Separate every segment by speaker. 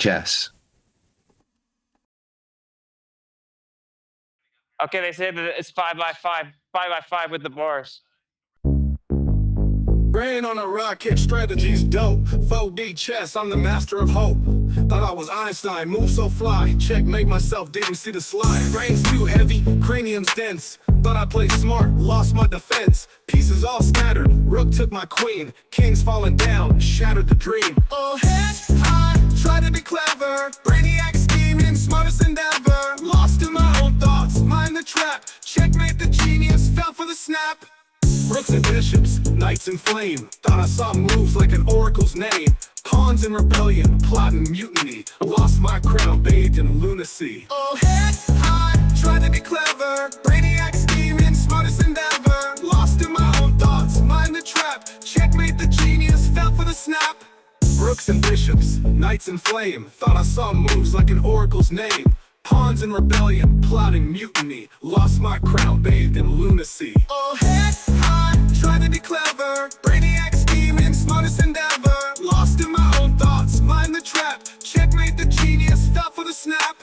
Speaker 1: chess.
Speaker 2: Okay, they say that it's 5x5 with the bars.
Speaker 3: Brain on a rocket, strategies dope. 4D chess, I'm the master of hope. Thought I was Einstein, move so fly. Checkmate myself, didn't see the slide. Brain's too heavy, cranium's dense. Thought I played smart, lost my defense. Pieces all scattered, rook took my queen. King's falling down, shattered the dream. Oh, head high, try to be clever. Brainiac scheming, smartest endeavor. Lost in my own thoughts, mind the trap. Checkmate the genius, fell for the snap. Rooks and bishops, knights in flame. Thought I saw moves like an oracle's name. Pawns in rebellion, plotting mutiny. Lost my crown, bathed in lunacy. Oh, head high, tried to be clever. Brainiac scheming, smartest endeavor. Lost in my own thoughts, mind the trap. Checkmate the genius, fell for the snap. Rooks and bishops, knights in flame. Thought I saw moves like an oracle's name. Pawns in rebellion, plotting mutiny. Lost my crown, bathed in lunacy. Oh, head high, trying to be clever. Brainiac scheming, smartest endeavor. Lost in my own thoughts, mind the trap. Checkmate the genius, fell for the snap.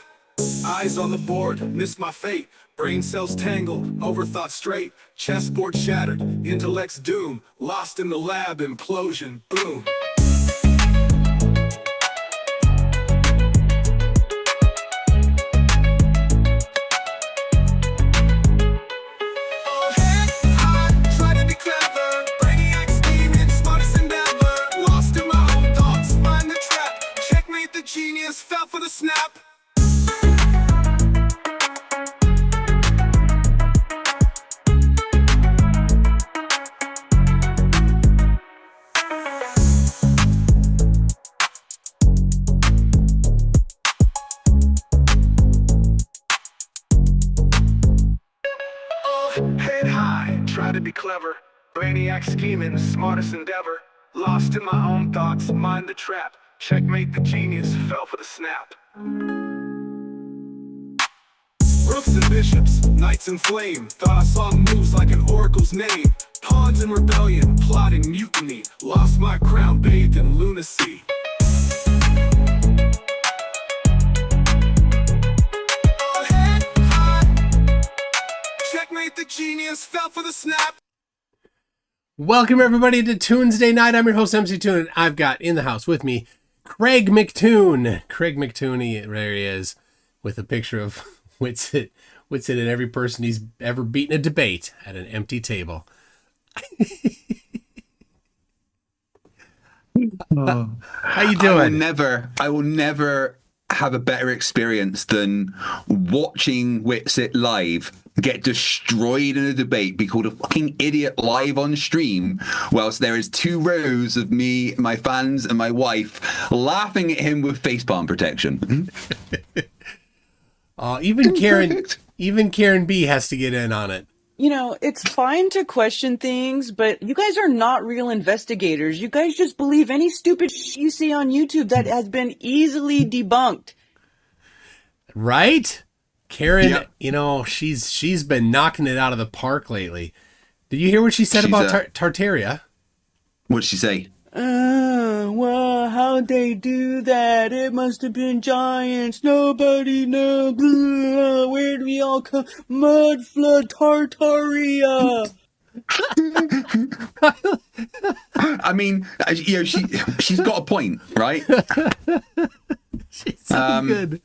Speaker 3: Eyes on the board, missed my fate. Brain cells tangle, overthought straight. Chessboard shattered, intellect's doom. Lost in the lab, implosion, boom. Genius fell for the snap. Oh, head high, try to be clever. Brainiac scheming, smartest endeavor. Lost in my own thoughts, mind the trap. Checkmate the genius, fell for the snap. Rooks and bishops, knights in flame. Thought I saw moves like an oracle's name. Pawns in rebellion, plotting mutiny. Lost my crown, bathed in lunacy. Oh, head high. Checkmate the genius, fell for the snap.
Speaker 4: Welcome everybody to Tuesday Night. I'm your host MC Toon, and I've got in the house with me Kreg McToon. Kreg McToon, there he is, with a picture of Whitsitt and every person he's ever beaten a debate at an empty table. How you doing?
Speaker 1: I will never have a better experience than watching Whitsitt live get destroyed in a debate, be called a fucking idiot live on stream, whilst there is 2 rows of me, my fans, and my wife laughing at him with facepalm protection.
Speaker 4: Even Karen B has to get in on it.
Speaker 5: You know, it's fine to question things, but you guys are not real investigators. You guys just believe any stupid shit you see on YouTube that has been easily debunked.
Speaker 4: Right? Karen,
Speaker 1: Yep.
Speaker 4: You know, she's been knocking it out of the park lately. Did you hear what she said about Tartaria?
Speaker 1: What did she say?
Speaker 5: Well, how'd they do that? It must have been giants. Nobody knows. Blah, where do we all come? Mud flood Tartaria.
Speaker 1: I mean, you know, she's got a point, right?
Speaker 4: She's so good.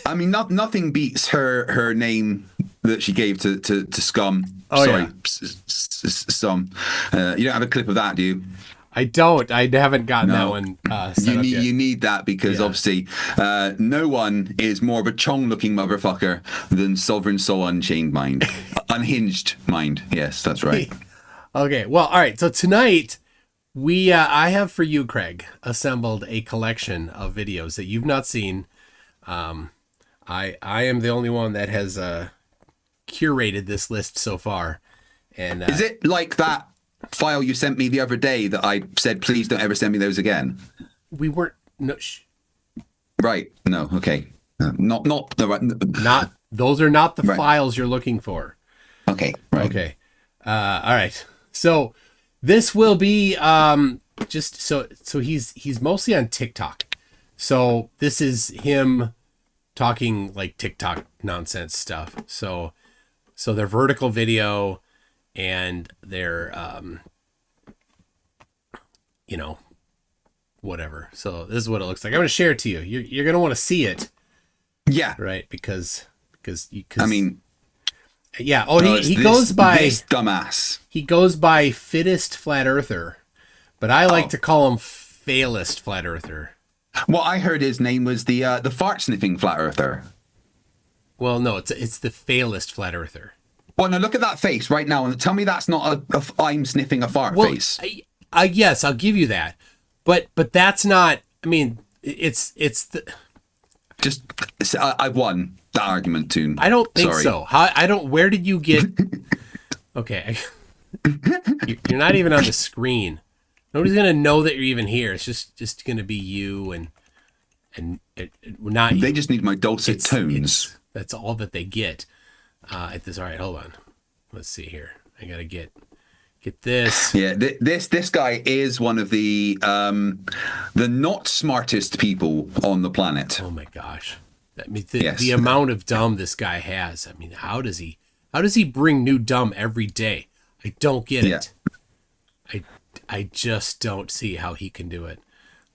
Speaker 1: I mean, nothing beats her name that she gave to Scum.
Speaker 4: Oh,
Speaker 1: Sorry,
Speaker 4: yeah.
Speaker 1: Scum. You don't have a clip of that, do you?
Speaker 4: I don't. I haven't gotten
Speaker 1: No.
Speaker 4: that one set up yet.
Speaker 1: You need that because obviously no one is more of a Chong-looking motherfucker than Sovereign Soul Unchained Mind. Unhinged Mind. Yes, that's right.
Speaker 4: Okay, well, all right. So tonight, I have for you, Kreg, assembled a collection of videos that you've not seen. I am the only one that has curated this list so far. And
Speaker 1: Is it like that file you sent me the other day that I said, please don't ever send me those again?
Speaker 4: we weren't
Speaker 1: Right. No. Okay. Not the right.
Speaker 4: not those are not the
Speaker 1: Right.
Speaker 4: files you're looking for.
Speaker 1: Okay. Right.
Speaker 4: Okay. All right. So this will be just so he's mostly on TikTok. So this is him talking like TikTok nonsense stuff. So their vertical video and their, you know, whatever. So this is what it looks like. I'm going to share it to you. You're going to want to see it.
Speaker 1: Yeah.
Speaker 4: Right. Because
Speaker 1: I mean,
Speaker 4: yeah. Oh, he goes by
Speaker 1: this dumbass.
Speaker 4: He goes by fittest flat earther, but I like to call him failist flat earther.
Speaker 1: What I heard his name was the fart sniffing flat earther.
Speaker 4: Well, no, it's the failist flat earther.
Speaker 1: Well, now look at that face right now and tell me that's not a I'm sniffing a fart face.
Speaker 4: Yes, I'll give you that, but that's not. I mean, it's the.
Speaker 1: Just I won that argument, Toon.
Speaker 4: I don't think so. I don't. Where did you get? Okay, you're not even on the screen. Nobody's gonna know that you're even here. It's just gonna be you and not you.
Speaker 1: They just need my dulcet tones.
Speaker 4: That's all that they get at this. All right, hold on. Let's see here. I gotta get this.
Speaker 1: Yeah, this guy is one of the not smartest people on the planet.
Speaker 4: Oh my gosh! I mean, the amount of dumb this guy has. I mean, how does he bring new dumb every day? I don't get it. I just don't see how he can do it.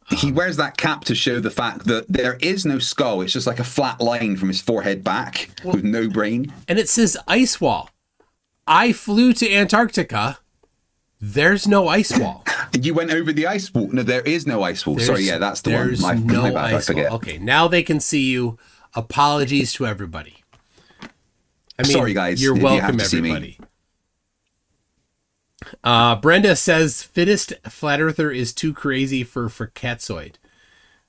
Speaker 1: He wears that cap to show the fact that there is no skull. It's just like a flat line from his forehead back with no brain.
Speaker 4: And it says ice wall. I flew to Antarctica. There's no ice wall.
Speaker 1: You went over the ice wall. No, there is no ice wall. Sorry, yeah, that's the one.
Speaker 4: There's no
Speaker 1: my bad,
Speaker 4: ice
Speaker 1: I forget.
Speaker 4: wall. Okay, now they can see you. Apologies to everybody. I mean,
Speaker 1: sorry, guys.
Speaker 4: You're welcome, everybody. Brenda says fittest flat earther is too crazy for Katzoid.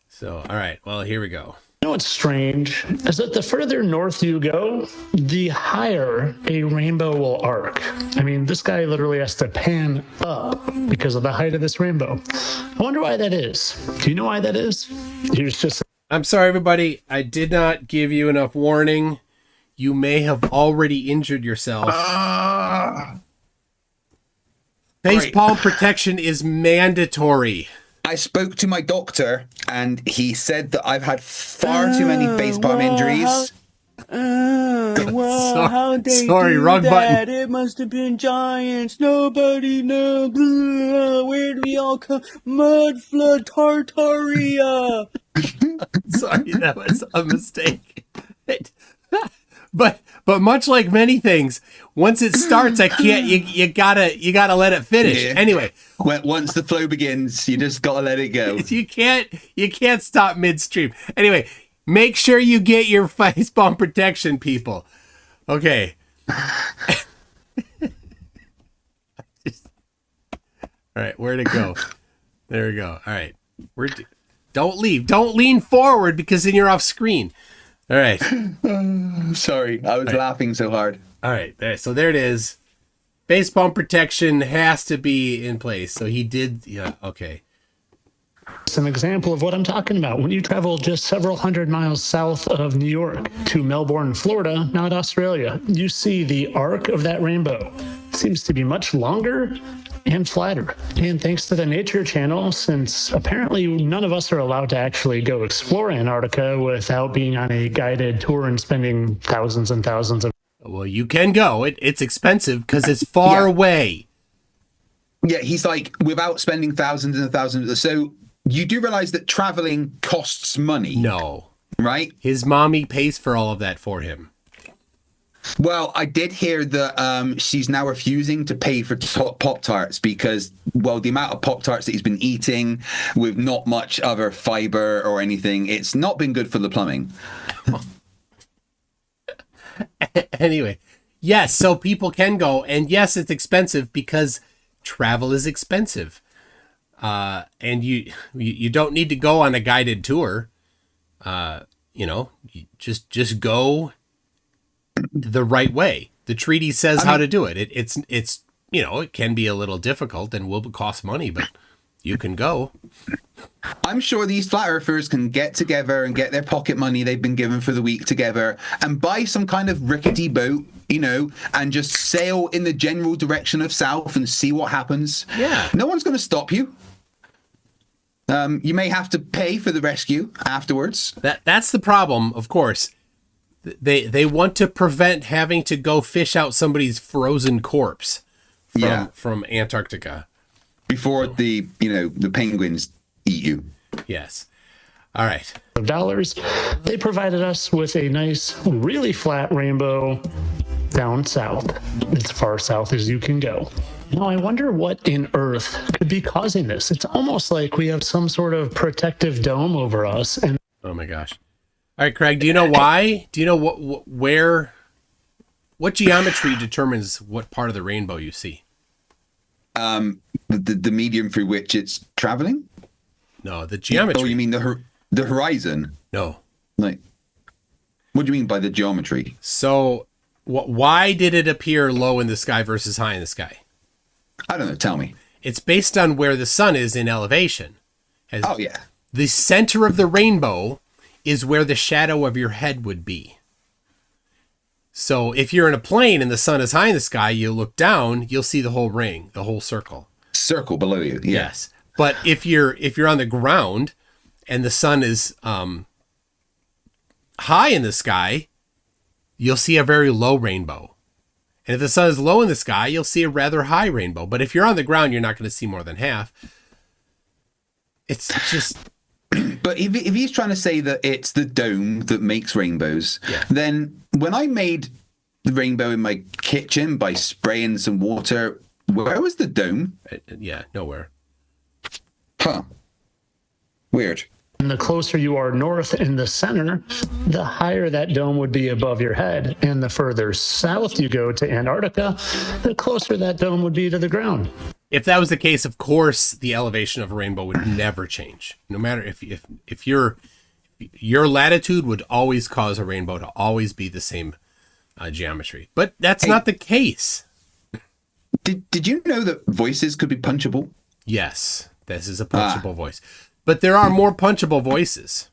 Speaker 4: So, all right. Well, here we go.
Speaker 6: You know what's strange is that the further north you go, the higher a rainbow will arc. I mean, this guy literally has to pan up because of the height of this rainbow. I wonder why that is. Do you know why that is? Here's just.
Speaker 4: I'm sorry, everybody. I did not give you enough warning. You may have already injured yourself. Facepalm protection is mandatory.
Speaker 1: I spoke to my doctor, and he said that I've had far too many facepalm injuries.
Speaker 4: Sorry, wrong button.
Speaker 5: It must have been giants. Nobody knows. Where do we all come? Mud flood Tartaria.
Speaker 4: Sorry, that was a mistake. But much like many things, once it starts, I can't. You gotta let it finish.
Speaker 1: Yeah.
Speaker 4: Anyway,
Speaker 1: Once the flow begins, you just gotta let it go.
Speaker 4: you can't stop midstream. Anyway, make sure you get your facepalm protection, people. Okay. All right, where'd it go? There we go. All right, don't leave. Don't lean forward because then you're off screen. All right.
Speaker 1: Sorry, I was laughing so hard.
Speaker 4: All right. So there it is. Facepalm protection has to be in place. So he did. Yeah. Okay.
Speaker 6: It's an example of what I'm talking about. When you travel just several hundred miles south of New York to Melbourne, Florida, not Australia, you see the arc of that rainbow. It seems to be much longer and flatter. And thanks to the Nature Channel, since apparently none of us are allowed to actually go explore Antarctica without being on a guided tour and spending thousands and thousands of.
Speaker 4: Well, you can go. It's expensive because it's far away.
Speaker 1: Yeah, he's like, without spending thousands and thousands. So you do realize that traveling costs money.
Speaker 4: No.
Speaker 1: Right?
Speaker 4: His mommy pays for all of that for him.
Speaker 1: Well, I did hear that she's now refusing to pay for Pop-Tarts because, well, the amount of Pop-Tarts that he's been eating with not much other fiber or anything, it's not been good for the plumbing.
Speaker 4: Anyway, yes, so people can go. And yes, it's expensive because travel is expensive. And you don't need to go on a guided tour. You just go the right way. The treaty says how to do it. It's it can be a little difficult and will cost money, but you can go.
Speaker 1: I'm sure these flat earthers can get together and get their pocket money they've been given for the week together and buy some kind of rickety boat, and just sail in the general direction of south and see what happens.
Speaker 4: Yeah.
Speaker 1: No one's going to stop you. You may have to pay for the rescue afterwards.
Speaker 4: That's the problem, of course. They want to prevent having to go fish out somebody's frozen corpse from Antarctica.
Speaker 1: Before the penguins eat you.
Speaker 4: Yes. All right.
Speaker 6: Dollars. They provided us with a nice, really flat rainbow down south, as far south as you can go. Now, I wonder what in Earth could be causing this. It's almost like we have some sort of protective dome over us. And
Speaker 4: oh my gosh. All right, Craig, do you know why? Do you know what geometry determines what part of the rainbow you see?
Speaker 1: The medium through which it's traveling?
Speaker 4: No, the geometry.
Speaker 1: Oh, you mean the horizon?
Speaker 4: No.
Speaker 1: Like, what do you mean by the geometry?
Speaker 4: So, why did it appear low in the sky versus high in the sky?
Speaker 1: I don't know. Tell me.
Speaker 4: It's based on where the sun is in elevation.
Speaker 1: Oh, yeah.
Speaker 4: The center of the rainbow is where the shadow of your head would be. So if you're in a plane and the sun is high in the sky, you look down, you'll see the whole ring, the whole circle.
Speaker 1: Circle below you. Yeah.
Speaker 4: Yes. But if you're on the ground and the sun is high in the sky, you'll see a very low rainbow. And if the sun is low in the sky, you'll see a rather high rainbow. But if you're on the ground, you're not going to see more than half. It's just...
Speaker 1: But if he's trying to say that it's the dome that makes rainbows, then when I made the rainbow in my kitchen by spraying some water, where was the dome?
Speaker 4: Yeah, nowhere.
Speaker 1: Huh. Weird.
Speaker 6: the closer you are north in the center, the higher that dome would be above your head. And the further south you go to Antarctica, the closer that dome would be to the ground.
Speaker 4: If that was the case, of course, the elevation of a rainbow would never change. No matter if your latitude would always cause a rainbow to always be the same geometry. But that's not the case.
Speaker 1: Did you know that voices could be punchable?
Speaker 4: Yes, this is a punchable voice. But there are more punchable voices.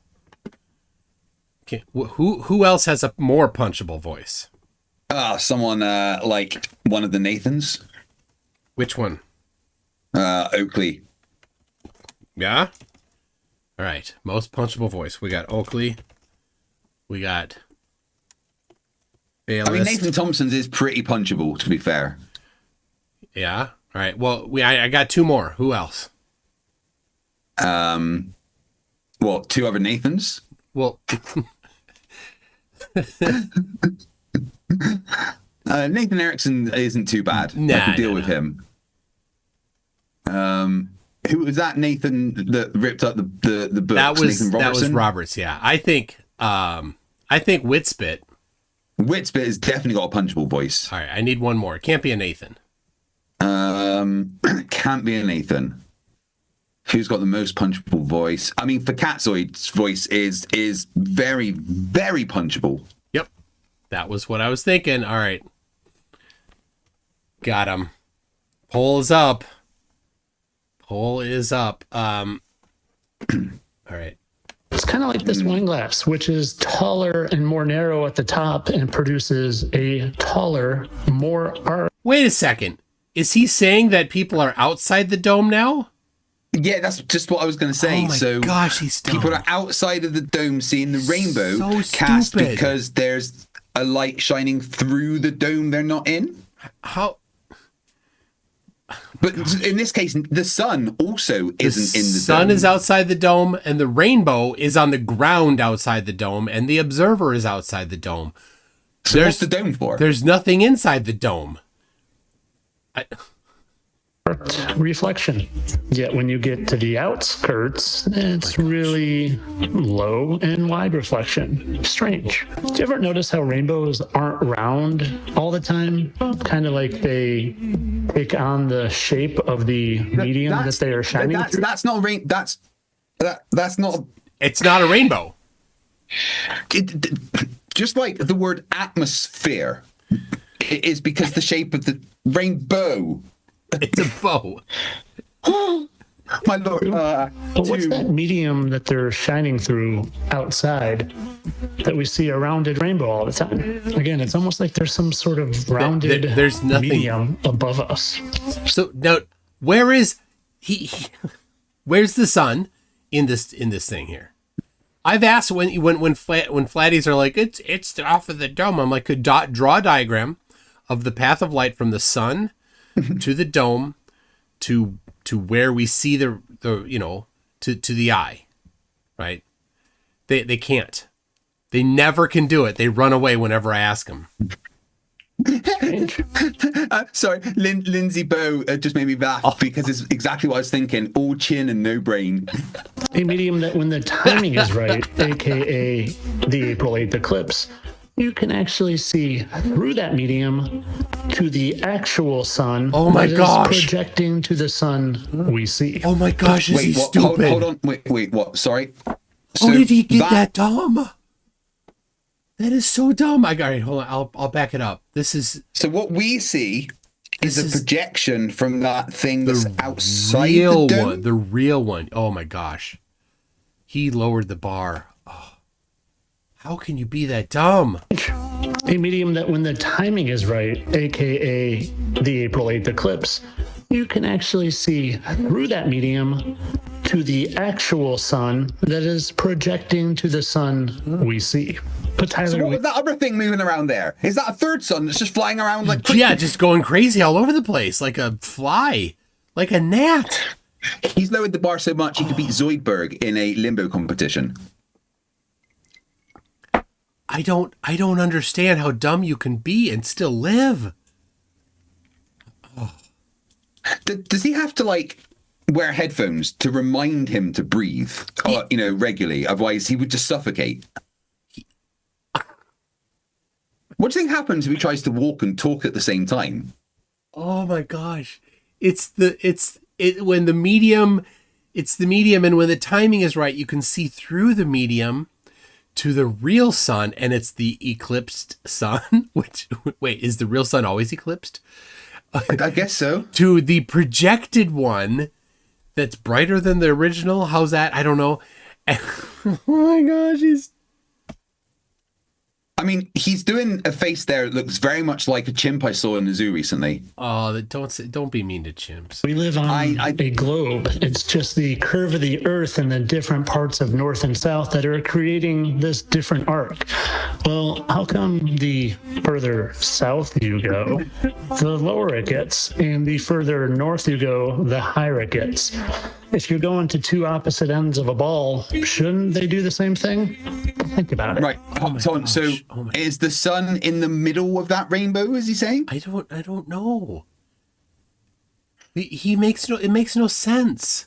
Speaker 4: Okay, who else has a more punchable voice?
Speaker 1: Someone like one of the Nathans.
Speaker 4: Which one?
Speaker 1: Oakley.
Speaker 4: Yeah? All right. Most punchable voice. We got Oakley. We got Bayless.
Speaker 1: I mean, Nathan Thompson's is pretty punchable, to be fair.
Speaker 4: Yeah. All right. Well, I got two more. Who else?
Speaker 1: Well, two other Nathans.
Speaker 4: Well,
Speaker 1: Nathan Erickson isn't too bad. I can deal with him. Who was that Nathan that ripped up the books?
Speaker 4: That was Roberts. Yeah, I think Whitspit.
Speaker 1: Whitspit has definitely got a punchable voice.
Speaker 4: All right, I need one more. It can't be a Nathan.
Speaker 1: Can't be a Nathan. Who's got the most punchable voice? I mean, Fakatzoid's voice is very, very punchable.
Speaker 4: Yep, that was what I was thinking. All right, got him. Poll is up. All right.
Speaker 6: It's kind of like this wine glass, which is taller and more narrow at the top and produces a taller, more arc.
Speaker 4: Wait a second. Is he saying that people are outside the dome now?
Speaker 1: Yeah, that's just what I was going to say.
Speaker 4: Oh my gosh, he's dumb.
Speaker 1: People are outside of the dome seeing the rainbow cast
Speaker 4: stupid.
Speaker 1: because there's a light shining through the dome they're not in.
Speaker 4: How?
Speaker 1: But in this case, the sun also isn't in the dome.
Speaker 4: The sun is outside the dome, and the rainbow is on the ground outside the dome, and the observer is outside the dome.
Speaker 1: So what's the dome for?
Speaker 4: There's nothing inside the dome.
Speaker 6: Reflection. Yet when you get to the outskirts, it's really low and wide reflection. Strange. Do you ever notice how rainbows aren't round all the time? Kind of like they take on the shape of the medium that they are shining through?
Speaker 1: That's not a rain. That's not.
Speaker 4: It's not a rainbow.
Speaker 1: Just like the word atmosphere, it is because the shape of the rainbow.
Speaker 4: It's a bow.
Speaker 1: My lord.
Speaker 6: But what's that medium that they're shining through outside that we see a rounded rainbow all the time? Again, it's almost like there's some sort of rounded
Speaker 4: there's nothing
Speaker 6: medium above us.
Speaker 4: So now, where is he? Where's the sun? in this thing here. I've asked when flatties are like, it's off of the dome. I'm like, could draw a diagram of the path of light from the sun to the dome to where we see the to the eye, right? They can't. They never can do it. They run away whenever I ask them.
Speaker 1: Sorry, Lindsay Bow just made me laugh because it's exactly what I was thinking. All chin and no brain.
Speaker 6: A medium that when the timing is right, aka the April 8th eclipse, you can actually see through that medium to the actual sun.
Speaker 4: Oh my gosh.
Speaker 6: Projecting to the sun we see.
Speaker 4: Oh my gosh, is he stupid?
Speaker 1: Hold on. Wait, what? Sorry.
Speaker 4: How did he get that dumb? That is so dumb. All right, hold on. I'll back it up. This is...
Speaker 1: So what we see is a projection from that thing that's outside
Speaker 4: the
Speaker 1: dome?
Speaker 4: one. The real one. Oh my gosh. He lowered the bar. Oh. How can you be that dumb?
Speaker 6: A medium that when the timing is right, aka the April 8th eclipse, you can actually see through that medium to the actual sun that is projecting to the sun we see. But Tyler,
Speaker 1: So what was that other thing moving around there? Is that a third sun that's just flying around like...
Speaker 4: Yeah, just going crazy all over the place like a fly, like a gnat.
Speaker 1: He's lowered the bar so much he could beat Zoidberg in a limbo competition.
Speaker 4: I don't understand how dumb you can be and still live.
Speaker 1: Oh. Does he have to like wear headphones to remind him to breathe, regularly? Otherwise, he would just suffocate. What do you think happens if he tries to walk and talk at the same time?
Speaker 4: Oh my gosh. It's when the medium, and when the timing is right, you can see through the medium to the real sun, and it's the eclipsed sun, wait, is the real sun always eclipsed?
Speaker 1: I guess so.
Speaker 4: To the projected one that's brighter than the original. How's that? I don't know. Oh my gosh,
Speaker 1: he's doing a face there that looks very much like a chimp I saw in the zoo recently.
Speaker 4: Oh, don't be mean to chimps.
Speaker 6: We live on a globe. It's just the curve of the earth and the different parts of north and south that are creating this different arc. Well, how come the further south you go, the lower it gets, and the further north you go, the higher it gets? If you're going to two opposite ends of a ball, shouldn't they do the same thing? Think about it.
Speaker 1: Right. So is the sun in the middle of that rainbow, is he saying?
Speaker 4: I don't know. It makes no sense.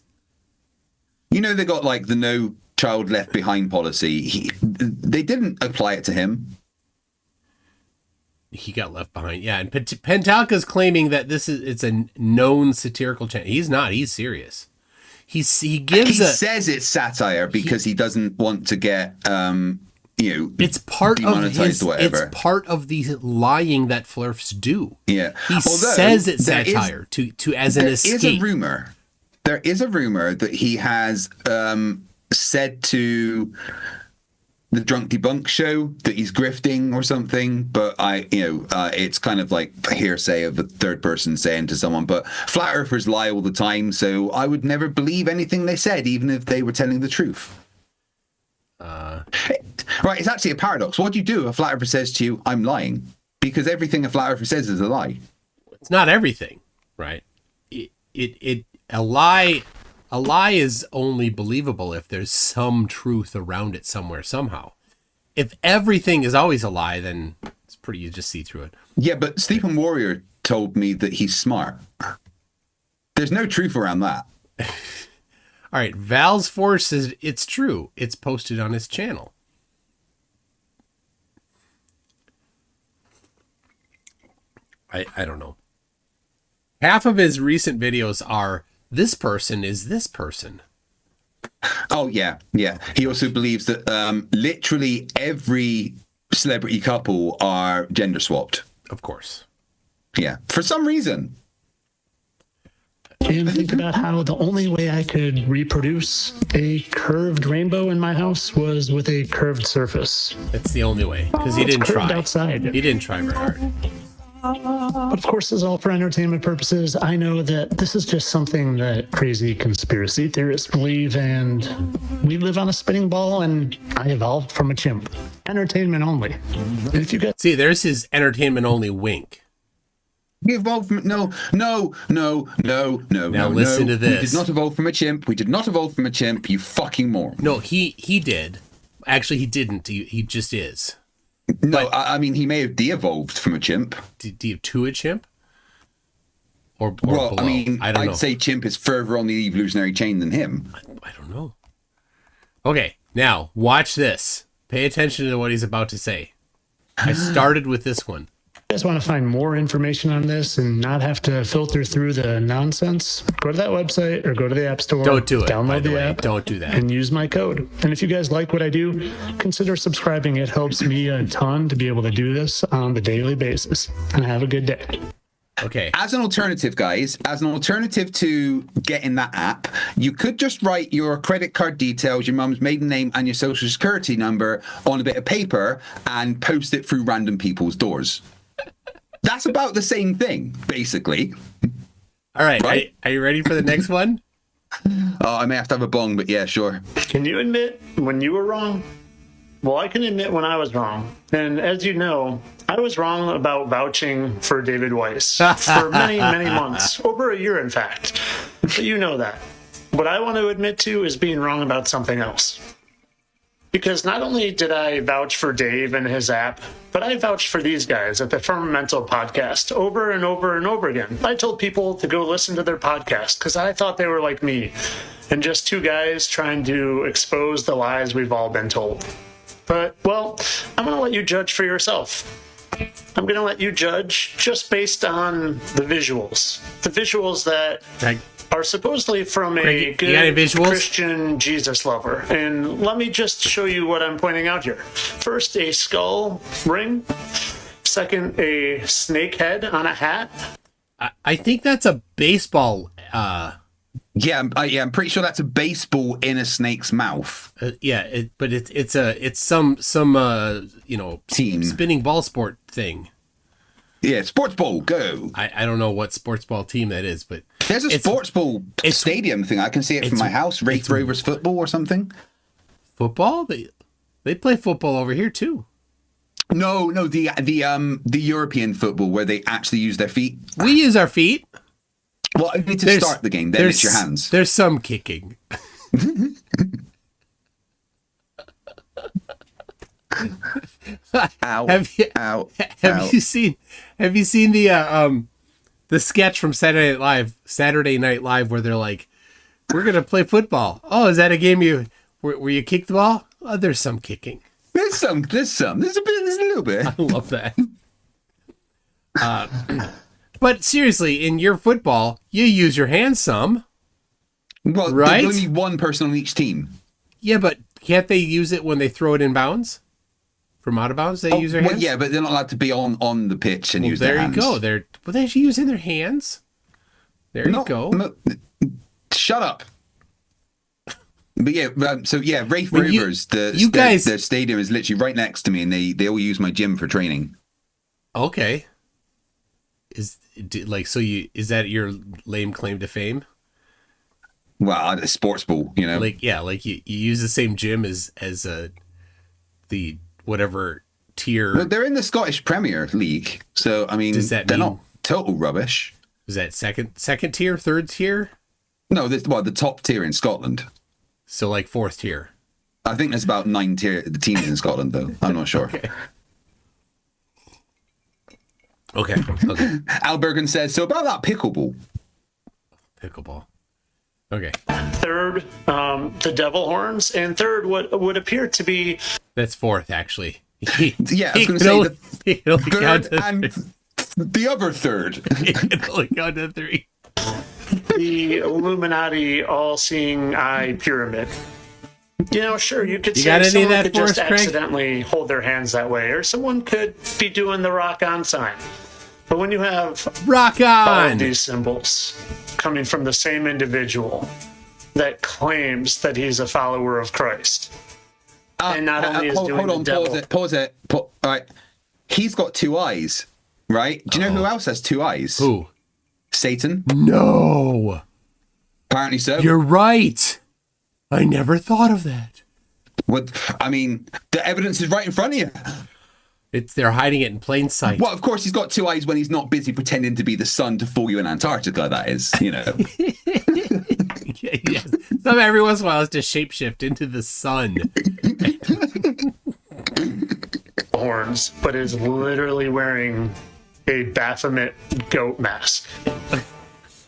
Speaker 1: You know, they got like the no child left behind policy. They didn't apply it to him.
Speaker 4: He got left behind. Yeah. And Pentalka's claiming that it's a known satirical channel. He's not, he's serious. He says it's satire because he doesn't want to get it's part of his, it's part of the lying that flirfs do.
Speaker 1: Yeah,
Speaker 4: he says it's satire to as an escape.
Speaker 1: There is a rumor that he has said to the Drunk Debunk show that he's grifting or something, but it's kind of like hearsay of a third person saying to someone. But flat earthers lie all the time, so I would never believe anything they said, even if they were telling the truth. Right, it's actually a paradox. What do you do if a flat earther says to you, "I'm lying"? Because everything a flat earther says is a lie.
Speaker 4: It's not everything, right? A lie is only believable if there's some truth around it somewhere, somehow. If everything is always a lie, then it's pretty, you just see through it.
Speaker 1: Yeah, but Sleeping Warrior told me that he's smart. There's no truth around that.
Speaker 4: All right, Val's Force says it's true. It's posted on his channel. I don't know. Half of his recent videos are, this person is this person.
Speaker 1: Oh, yeah. He also believes that literally every celebrity couple are gender swapped.
Speaker 4: Of course.
Speaker 1: Yeah, for some reason.
Speaker 6: And think about how the only way I could reproduce a curved rainbow in my house was with a curved surface.
Speaker 4: That's the only way, because he didn't try.
Speaker 6: Outside.
Speaker 4: He didn't try very hard.
Speaker 6: But of course, it's all for entertainment purposes. I know that this is just something that crazy conspiracy theorists believe, and we live on a spinning ball, and I evolved from a chimp. Entertainment only. And if you guys
Speaker 4: See, there's his entertainment only wink.
Speaker 1: We evolved from no.
Speaker 4: Now
Speaker 1: no,
Speaker 4: listen to this.
Speaker 1: We did not evolve from a chimp. We did not evolve from a chimp. You fucking moron.
Speaker 4: No, he did. Actually, he didn't. He just is.
Speaker 1: No, I mean he may have de-evolved from a chimp.
Speaker 4: To a chimp? Or
Speaker 1: Well,
Speaker 4: below?
Speaker 1: I mean,
Speaker 4: I don't know.
Speaker 1: I'd say chimp is further on the evolutionary chain than him.
Speaker 4: I don't know. Okay, now watch this. Pay attention to what he's about to say. I started with this one.
Speaker 6: guys want to find more information on this and not have to filter through the nonsense, go to that website or go to the App Store.
Speaker 4: Don't do it. By
Speaker 6: Download
Speaker 4: the
Speaker 6: the
Speaker 4: way,
Speaker 6: app.
Speaker 4: don't do that.
Speaker 6: And use my code. And if you guys like what I do, consider subscribing. It helps me a ton to be able to do this on the daily basis. And have a good day.
Speaker 4: Okay.
Speaker 1: As an alternative, guys, as an alternative to getting that app, you could just write your credit card details, your mum's maiden name, and your social security number on a bit of paper and post it through random people's doors. That's about the same thing, basically.
Speaker 4: All right.
Speaker 1: Right?
Speaker 4: Are you ready for the next one?
Speaker 1: Oh, I may have to have a bong, but yeah, sure.
Speaker 6: Can you admit when you were wrong? Well, I can admit when I was wrong. And as you know, I was wrong about vouching for David Weiss for many, many months. Over a year, in fact. But you know that. What I want to admit to is being wrong about something else. Because not only did I vouch for Dave and his app, but I vouched for these guys at the Firmamental podcast over and over and over again. I told people to go listen to their podcast because I thought they were like me and just two guys trying to expose the lies we've all been told. But, well, I'm going to let you judge for yourself. I'm going to let you judge just based on the visuals. The visuals that are supposedly from a
Speaker 4: Kreg,
Speaker 6: good
Speaker 4: you got any visuals?
Speaker 6: Christian Jesus lover. And let me just show you what I'm pointing out here. First, a skull ring. Second, a snake head on a hat.
Speaker 4: I think that's a baseball.
Speaker 1: Yeah, I'm pretty sure that's a baseball in a snake's mouth.
Speaker 4: But it's some
Speaker 1: Team.
Speaker 4: spinning ball sport thing.
Speaker 1: Yeah, sports ball, go.
Speaker 4: I don't know what sports ball team that is, but
Speaker 1: There's a sports ball stadium thing. I can see it from my house. Wraith Rovers football or something.
Speaker 4: football. They play football over here too.
Speaker 1: No, the European football where they actually use their feet.
Speaker 4: We use our feet.
Speaker 1: Well, you need to start the game, then it's your hands.
Speaker 4: There's some kicking.
Speaker 1: Ow,
Speaker 4: have you
Speaker 1: ow,
Speaker 4: have you seen the sketch from Saturday Night Live where they're like, we're gonna play football. Oh, is that a game where you kick the ball? Oh, there's some kicking.
Speaker 1: There's a little bit.
Speaker 4: I love that. But seriously, in your football, you use your hands some.
Speaker 1: Well,
Speaker 4: right?
Speaker 1: there's only one person on each team.
Speaker 4: Yeah, but can't they use it when they throw it in bounds? From out of bounds, they use their hands?
Speaker 1: Yeah, but they're not allowed to be on the pitch and use their hands.
Speaker 4: There you go. They're using their hands. There you go.
Speaker 1: No, shut up. But yeah, Wraith
Speaker 4: When you-
Speaker 1: Rovers,
Speaker 4: you guys-
Speaker 1: their stadium is literally right next to me, and they all use my gym for training.
Speaker 4: Okay. Is that your lame claim to fame?
Speaker 1: Well, a sports ball, you know.
Speaker 4: Like you use the same gym as the whatever tier.
Speaker 1: Well, they're in the Scottish Premier League, so I mean,
Speaker 4: Does that
Speaker 1: they're
Speaker 4: mean-
Speaker 1: not total rubbish.
Speaker 4: Is that second tier, third tier?
Speaker 1: No, the top tier in Scotland.
Speaker 4: So like fourth tier.
Speaker 1: I think there's about 9 teams in Scotland, though. I'm not sure.
Speaker 4: Okay.
Speaker 1: Al Bergen says, so about that pickleball.
Speaker 4: Pickleball. Okay.
Speaker 6: Third, the devil horns. And third, what would appear to be
Speaker 4: That's fourth, actually.
Speaker 1: Yeah, I was
Speaker 4: He
Speaker 1: going
Speaker 4: can only-
Speaker 1: to say
Speaker 4: he can only
Speaker 1: the
Speaker 4: count
Speaker 1: third
Speaker 4: to
Speaker 1: and the other third.
Speaker 4: he can only count to 3.
Speaker 6: the Illuminati all-seeing eye pyramid. You know, sure, you could
Speaker 4: You
Speaker 6: say
Speaker 4: got any of
Speaker 6: someone
Speaker 4: that
Speaker 6: could
Speaker 4: for
Speaker 6: just
Speaker 4: us, Kreg?
Speaker 6: accidentally hold their hands that way, or someone could be doing the rock on sign. But when you have
Speaker 4: Rock
Speaker 6: all
Speaker 4: on!
Speaker 6: of these symbols coming from the same individual that claims that he's a follower of Christ, and not only is doing
Speaker 1: hold
Speaker 6: the
Speaker 1: on,
Speaker 6: devil.
Speaker 1: pause it. All right. He's got 2 eyes. right? Do you know who else has two eyes?
Speaker 4: Who?
Speaker 1: Satan.
Speaker 4: No.
Speaker 1: Apparently so.
Speaker 4: You're right. I never thought of that.
Speaker 1: What? I mean, the evidence is right in front of you.
Speaker 4: They're hiding it in plain sight.
Speaker 1: Well, of course, he's got two eyes when he's not busy pretending to be the sun to fool you in Antarctica. That is, you know.
Speaker 4: Yes. Some every once in a while it's just shapeshift into the sun.
Speaker 6: Horns, but is literally wearing a Baphomet goat mask.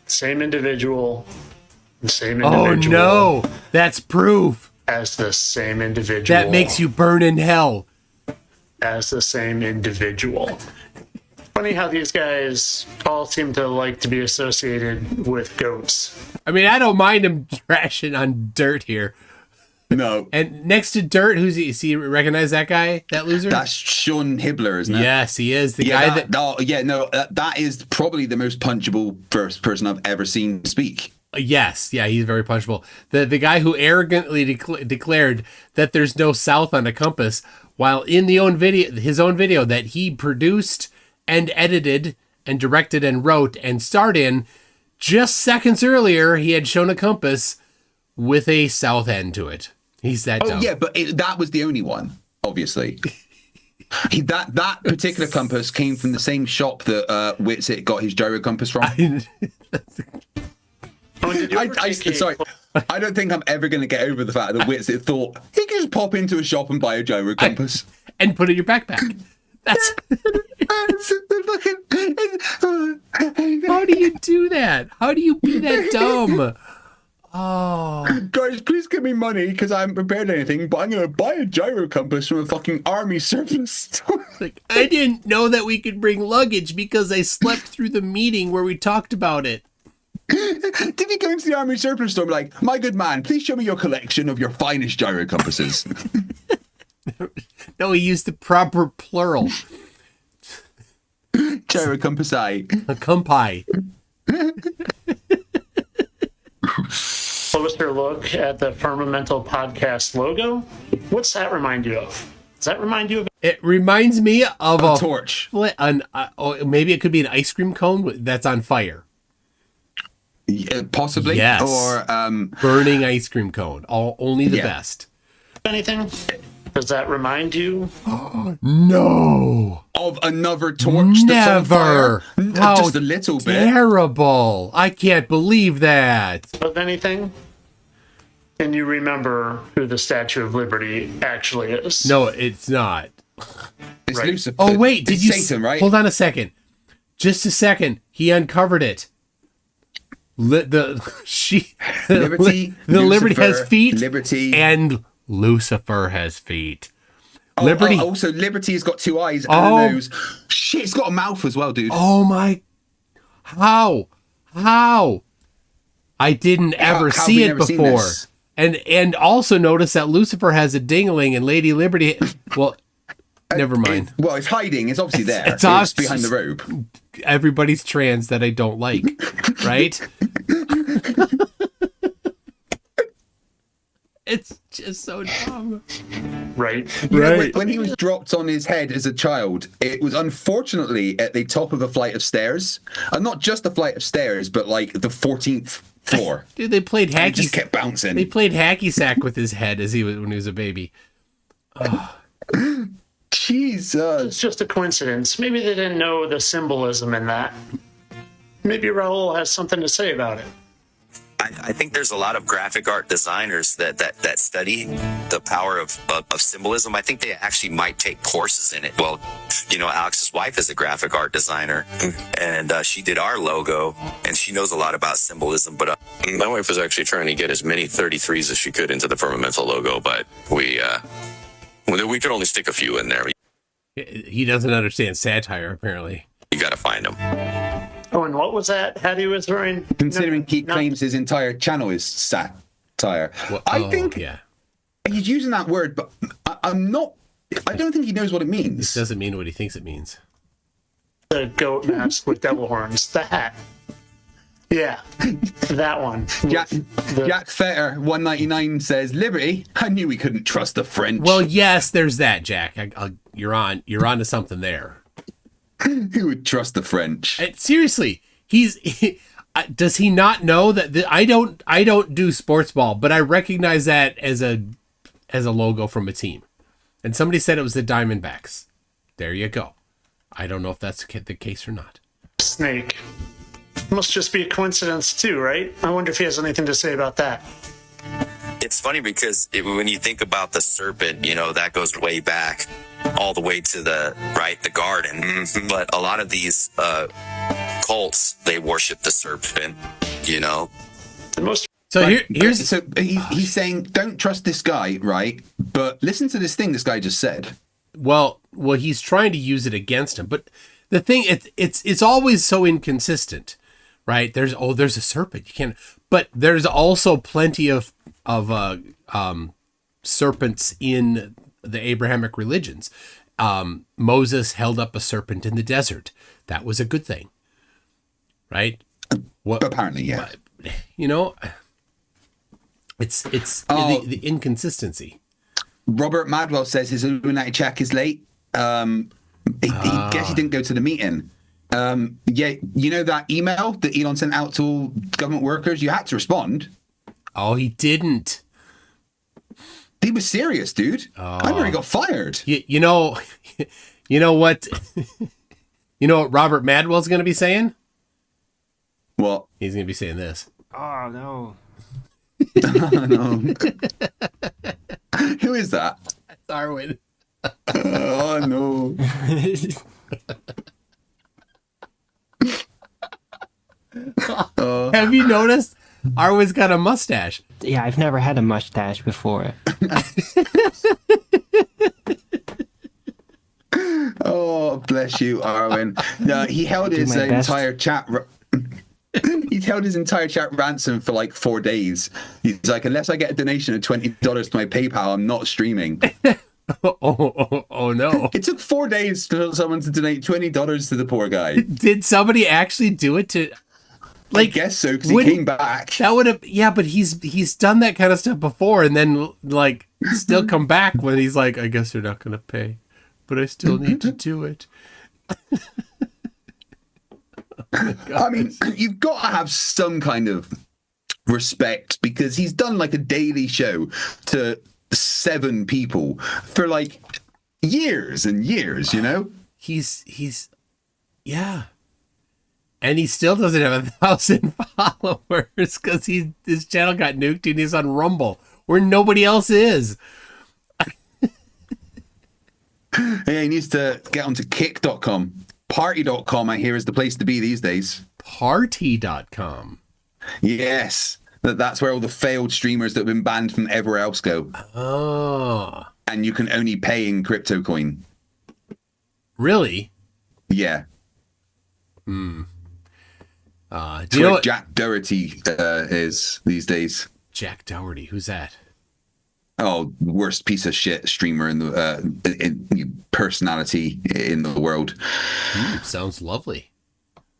Speaker 6: Same individual.
Speaker 4: Oh no, that's proof.
Speaker 6: As the same individual.
Speaker 4: That makes you burn in hell.
Speaker 6: As the same individual. Funny how these guys all seem to like to be associated with goats.
Speaker 4: I mean, I don't mind him trashing on Dirt here.
Speaker 1: No.
Speaker 4: And next to Dirt, who's he? See, recognize that guy? That loser?
Speaker 1: That's Sean Hibbler, isn't it?
Speaker 4: Yes, he is. The guy
Speaker 1: that is probably the most punchable first person I've ever seen speak.
Speaker 4: Yes, yeah, he's very punchable. The guy who arrogantly declared that there's no south on a compass, while in his own video that he produced and edited and directed and wrote and starred in, just seconds earlier, he had shown a compass with a south end to it. He's that dumb.
Speaker 1: Oh yeah, but that was the only one, obviously. That particular compass came from the same shop that Whitsitt got his gyro compass from. Sorry, I don't think I'm ever going to get over the fact that Whitsitt thought he could just pop into a shop and buy a gyro compass
Speaker 4: and put it in your backpack. That's how do you do that? How do you be that dumb? Oh,
Speaker 1: guys, please give me money because I haven't prepared anything, but I'm going to buy a gyro compass from a fucking army surplus store.
Speaker 4: Like, I didn't know that we could bring luggage because I slept through the meeting where we talked about it.
Speaker 1: Did he go into the army surplus store and be like, my good man, please show me your collection of your finest gyro compasses?
Speaker 4: No, he used the proper plural.
Speaker 1: Gyro compass eye.
Speaker 4: A compi.
Speaker 6: Closer look at the Firmamental Podcast logo. What's that remind you of? Does that remind you of?
Speaker 4: It reminds me of
Speaker 1: a torch.
Speaker 4: Maybe it could be an ice cream cone that's on fire.
Speaker 1: Yeah, possibly.
Speaker 4: Yes.
Speaker 1: Or
Speaker 4: burning ice cream cone. Only the best.
Speaker 6: Anything? Does that remind you?
Speaker 4: No.
Speaker 1: Of another torch that's on fire? Just a little bit.
Speaker 4: Terrible. I can't believe that.
Speaker 6: Of anything? Can you remember who the Statue of Liberty actually is?
Speaker 4: No, it's not.
Speaker 1: It's right. Lucifer.
Speaker 4: Oh, wait. Did you
Speaker 1: Satan, right?
Speaker 4: Hold on a second. Just a second. He uncovered it. The Liberty has feet.
Speaker 1: Liberty.
Speaker 4: And Lucifer has feet. Liberty.
Speaker 1: Also, Liberty's got two eyes and a nose. Shit, it's got a mouth as well, dude.
Speaker 4: Oh my! How? I didn't ever see it before. And also notice that Lucifer has a dingling and Lady Liberty. Well, never mind.
Speaker 1: It's hiding. It's obviously there. It's behind the robe.
Speaker 4: Everybody's trans that I don't like, right? It's just so dumb.
Speaker 6: Right.
Speaker 1: You know, when he was dropped on his head as a child, it was unfortunately at the top of a flight of stairs. And not just a flight of stairs, but like the 14th floor.
Speaker 4: Dude, they played hacky.
Speaker 1: He just kept bouncing.
Speaker 4: They played hacky sack with his head when he was a baby. Oh.
Speaker 1: Jesus.
Speaker 6: It's just a coincidence. Maybe they didn't know the symbolism in that. Maybe Raul has something to say about it.
Speaker 7: I think there's a lot of graphic art designers that study the power of symbolism. I think they actually might take courses in it. Well, you know, Alex's wife is a graphic art designer, and she did our logo, and she knows a lot about symbolism. But
Speaker 8: my wife was actually trying to get as many 33s as she could into the Firmamental logo, but we could only stick a few in there.
Speaker 4: He doesn't understand satire, apparently.
Speaker 8: You got to find them.
Speaker 6: Oh, and what was that Hattie was wearing?
Speaker 1: Considering he claims his entire channel is satire.
Speaker 4: Well,
Speaker 1: I think he's using that word, but I don't think he knows what it means.
Speaker 4: It doesn't mean what he thinks it means.
Speaker 6: The goat mask with devil horns. The hat. Yeah, that one.
Speaker 1: Jack Fetter 199 says, Liberty, I knew we couldn't trust the French.
Speaker 4: Well, yes, there's that, Jack. You're on to something there.
Speaker 1: Who would trust the French?
Speaker 4: Seriously, does he not know that I don't do sports ball, but I recognize that as a logo from a team. And somebody said it was the Diamondbacks. There you go. I don't know if that's the case or not.
Speaker 6: Snake. Must just be a coincidence too, right? I wonder if he has anything to say about that.
Speaker 7: It's funny because when you think about the serpent, that goes way back, all the way to the garden. But a lot of these cults, they worship the serpent.
Speaker 6: The most.
Speaker 4: So here's
Speaker 1: so he's saying, don't trust this guy, right? But listen to this thing this guy just said.
Speaker 4: Well, he's trying to use it against him, but the thing it's always so inconsistent, right? There's a serpent, you can't, but there's also plenty of serpents in the Abrahamic religions. Moses held up a serpent in the desert. That was a good thing, right?
Speaker 1: Apparently, yeah.
Speaker 4: It's the inconsistency.
Speaker 1: Robert Madwell says his Illuminati check is late. He guess he didn't go to the meeting. Yeah, that email that Elon sent out to all government workers? You had to respond.
Speaker 4: Oh, he didn't.
Speaker 1: He was serious, dude. I nearly got fired.
Speaker 4: You know what? You know what Robert Madwell's going to be saying?
Speaker 1: What?
Speaker 4: He's going to be saying this.
Speaker 2: Oh, no.
Speaker 1: No. Who is that?
Speaker 4: Darwin.
Speaker 1: Oh, no.
Speaker 4: Have you noticed? Arwen's got a mustache.
Speaker 9: Yeah, I've never had a mustache before.
Speaker 1: Oh, bless you, Arwen. No, he held his entire chat. He held his entire chat ransom for like 4 days. He's like, unless I get a donation of $20 to my PayPal, I'm not streaming.
Speaker 4: Oh no!
Speaker 1: It took 4 days for someone to donate $20 to the poor guy.
Speaker 4: Did somebody actually do it to?
Speaker 1: I guess so, because he came back.
Speaker 4: That would have, yeah, but he's done that kind of stuff before, and then like still come back when he's like, I guess they're not going to pay, but I still need to do it.
Speaker 1: I mean, you've got to have some kind of respect, because he's done like a daily show to 7 people for like years and years,
Speaker 4: He's yeah. And he still doesn't have 1,000 followers because his channel got nuked and he's on Rumble, where nobody else is.
Speaker 1: Yeah, he needs to get onto kick.com. Party.com, I hear, is the place to be these days.
Speaker 4: Party.com.
Speaker 1: Yes. That's where all the failed streamers that have been banned from everywhere else go.
Speaker 4: Oh.
Speaker 1: And you can only pay in crypto coin.
Speaker 4: Really?
Speaker 1: Yeah.
Speaker 4: Do you know what
Speaker 1: Jack Doherty is these days?
Speaker 4: Jack Doherty, who's that?
Speaker 1: Oh, worst piece of shit streamer in the personality in the world.
Speaker 4: Sounds lovely.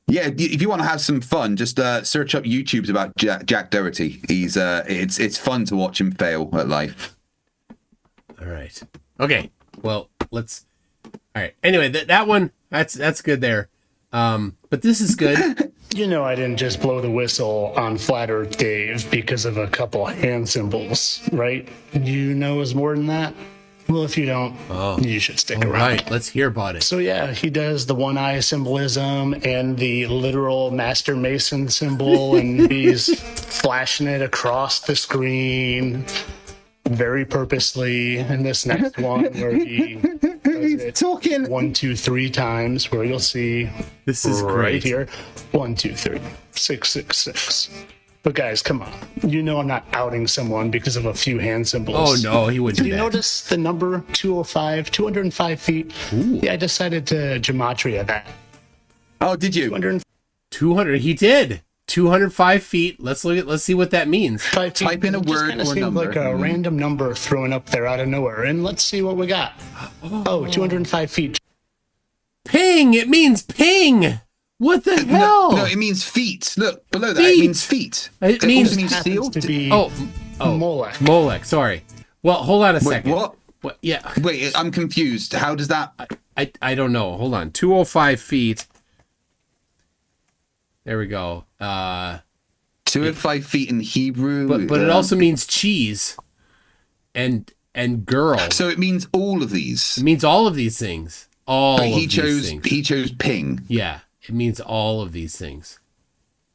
Speaker 1: Yeah, if you want to have some fun, just search up YouTube's about Jack Doherty. He's it's fun to watch him fail at life.
Speaker 4: All right. Okay. Well, let's. All right. Anyway, that one that's good there. But this is good.
Speaker 6: I didn't just blow the whistle on Flat Earth Dave because of a couple hand symbols, right? It's more than that? Well, if you don't, you should stick around.
Speaker 4: Right, let's hear about it.
Speaker 6: So yeah, he does the one eye symbolism and the literal Master Mason symbol, and he's flashing it across the screen very purposely. And this next one where he does it
Speaker 1: talking
Speaker 6: 1, 2, 3 times, where you'll see
Speaker 4: this is
Speaker 6: right
Speaker 4: great
Speaker 6: here 1, 2, 3, 6, 6, 6. But guys, come on. I'm not outing someone because of a few hand symbols.
Speaker 4: Oh no, he wouldn't.
Speaker 6: Did you notice the number 205 feet?
Speaker 4: Ooh.
Speaker 6: Yeah, I decided to Gematria that.
Speaker 1: Oh, did you?
Speaker 4: 200. He did. 205 feet. Let's see what that means.
Speaker 1: Type in a word or number.
Speaker 6: Like a random number thrown up there out of nowhere, and let's see what we got. 205 feet.
Speaker 4: Ping! It means ping! What the hell?
Speaker 1: No, it means feet. Look, below that, it means feet.
Speaker 4: It means
Speaker 1: steel.
Speaker 6: To be Molech.
Speaker 4: Molech, sorry. Well, hold on a second.
Speaker 1: What?
Speaker 4: What? Yeah.
Speaker 1: Wait, I'm confused. How does that
Speaker 4: I don't know. Hold on. 205 feet. There we go.
Speaker 1: 205 feet in Hebrew.
Speaker 4: But it also means cheese and girl.
Speaker 1: So it means all of these.
Speaker 4: It means all of these things.
Speaker 1: He chose ping.
Speaker 4: Yeah, it means all of these things.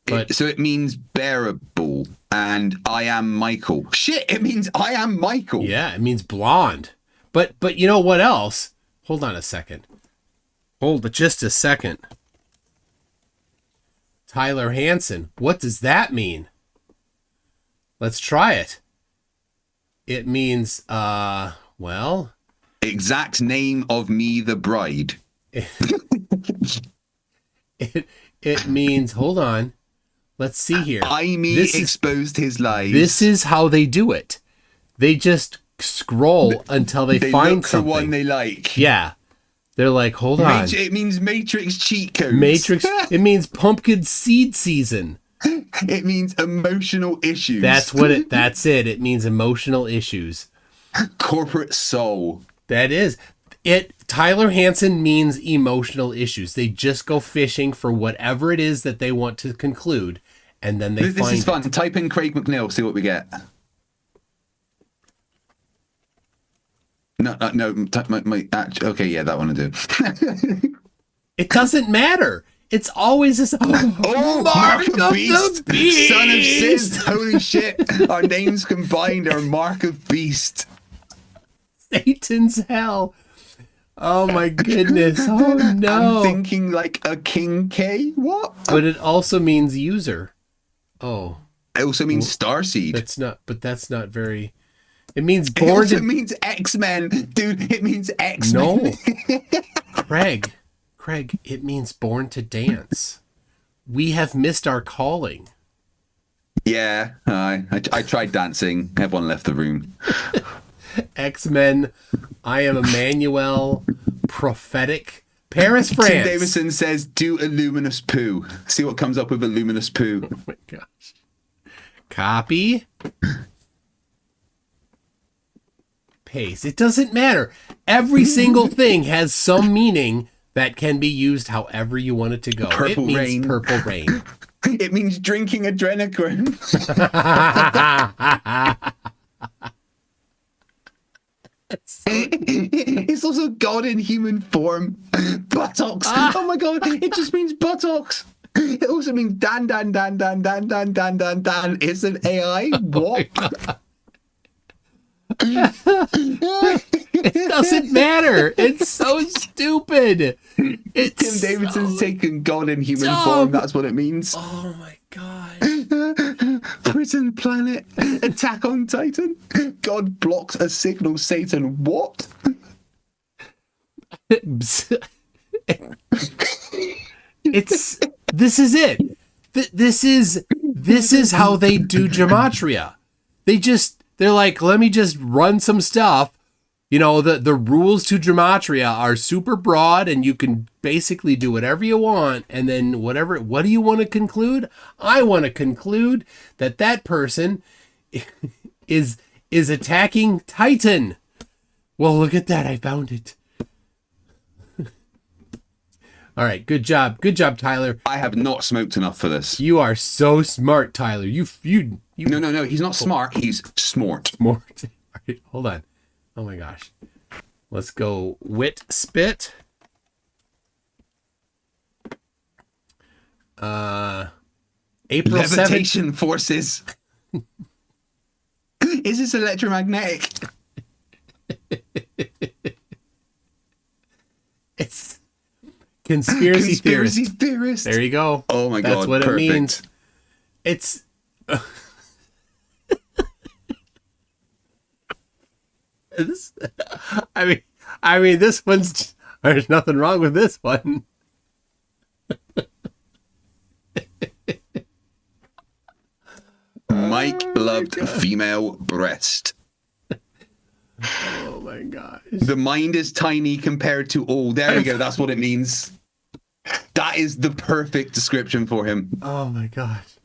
Speaker 4: But
Speaker 1: So it means bearable and I am Michael. Shit, it means I am Michael.
Speaker 4: yeah, it means blonde. But you know what else? Hold on a second. Hold just a second. Tyler Hansen. What does that mean? Let's try it. It means, well...
Speaker 1: Exact name of me, the bride.
Speaker 4: It means, hold on. Let's see here.
Speaker 1: Exposed his lies.
Speaker 4: This is how they do it. They just scroll until they find
Speaker 1: look
Speaker 4: something.
Speaker 1: for one they like.
Speaker 4: Yeah. They're like, hold on.
Speaker 1: It means Matrix cheat codes.
Speaker 4: Matrix. It means pumpkin seed season.
Speaker 1: It means emotional issues.
Speaker 4: That's it. It means emotional issues.
Speaker 1: Corporate soul.
Speaker 4: That is. Tyler Hansen means emotional issues. They just go fishing for whatever it is that they want to conclude, and then they find it.
Speaker 1: This is fun. Type in Craig McNeil, see what we get. No. Okay, yeah, that one will do.
Speaker 4: It doesn't matter. It's always this.
Speaker 1: Oh, Mark of Beast, son of Sid. Holy shit! Our names combined are Mark of Beast.
Speaker 4: Satan's hell. Oh my goodness. Oh no.
Speaker 1: I'm thinking like a King K. What?
Speaker 4: But it also means user. Oh.
Speaker 1: It also means Starseed.
Speaker 4: That's not very. It means born.
Speaker 1: It means X-Men, dude. It means X-Men.
Speaker 4: No. Kreg, it means born to dance. We have missed our calling.
Speaker 1: Yeah, I tried dancing. Everyone left the room.
Speaker 4: X-Men, I am Emmanuel, prophetic, Paris, France.
Speaker 1: Tim Davison says, do a luminous poo. See what comes up with a luminous poo.
Speaker 4: Oh my gosh. Copy. Paste. It doesn't matter. Every single thing has some meaning that can be used however you want it to go.
Speaker 1: Purple
Speaker 4: it means
Speaker 1: rain.
Speaker 4: Purple rain.
Speaker 1: It means drinking adrenochrome. It's also God in human form. Buttocks. Oh my god, it just means buttocks. It also means Dan. It's an AI. What?
Speaker 4: It doesn't matter. It's so stupid.
Speaker 1: Tim Davidson's taken God in human form. That's what it means.
Speaker 4: Oh my god.
Speaker 1: Prison planet. Attack on Titan. God blocks a signal. Satan. What?
Speaker 4: This is it. This is how they do Gematria. They're like, let me just run some stuff. You know, the rules to Gematria are super broad and you can basically do whatever you want. And then what do you want to conclude? I want to conclude that person is attacking Titan. Well, look at that. I found it. All right. Good job. Good job, Tyler.
Speaker 1: I have not smoked enough for this.
Speaker 4: You are so smart, Tyler. You
Speaker 1: No. He's not smart. He's smart.
Speaker 4: Smart. All right, hold on. Oh my gosh. Let's go wit spit. April 7th.
Speaker 1: Levitation forces. Is this electromagnetic?
Speaker 4: It's conspiracy theorist. There you go.
Speaker 1: Oh my god.
Speaker 4: That's what
Speaker 1: perfect.
Speaker 4: it means. It's I mean, this one's. There's nothing wrong with this one.
Speaker 1: Mike loved female breast.
Speaker 4: Oh my gosh.
Speaker 1: The mind is tiny compared to all. There we go. That's what it means. That is the perfect description for him.
Speaker 4: Oh my gosh.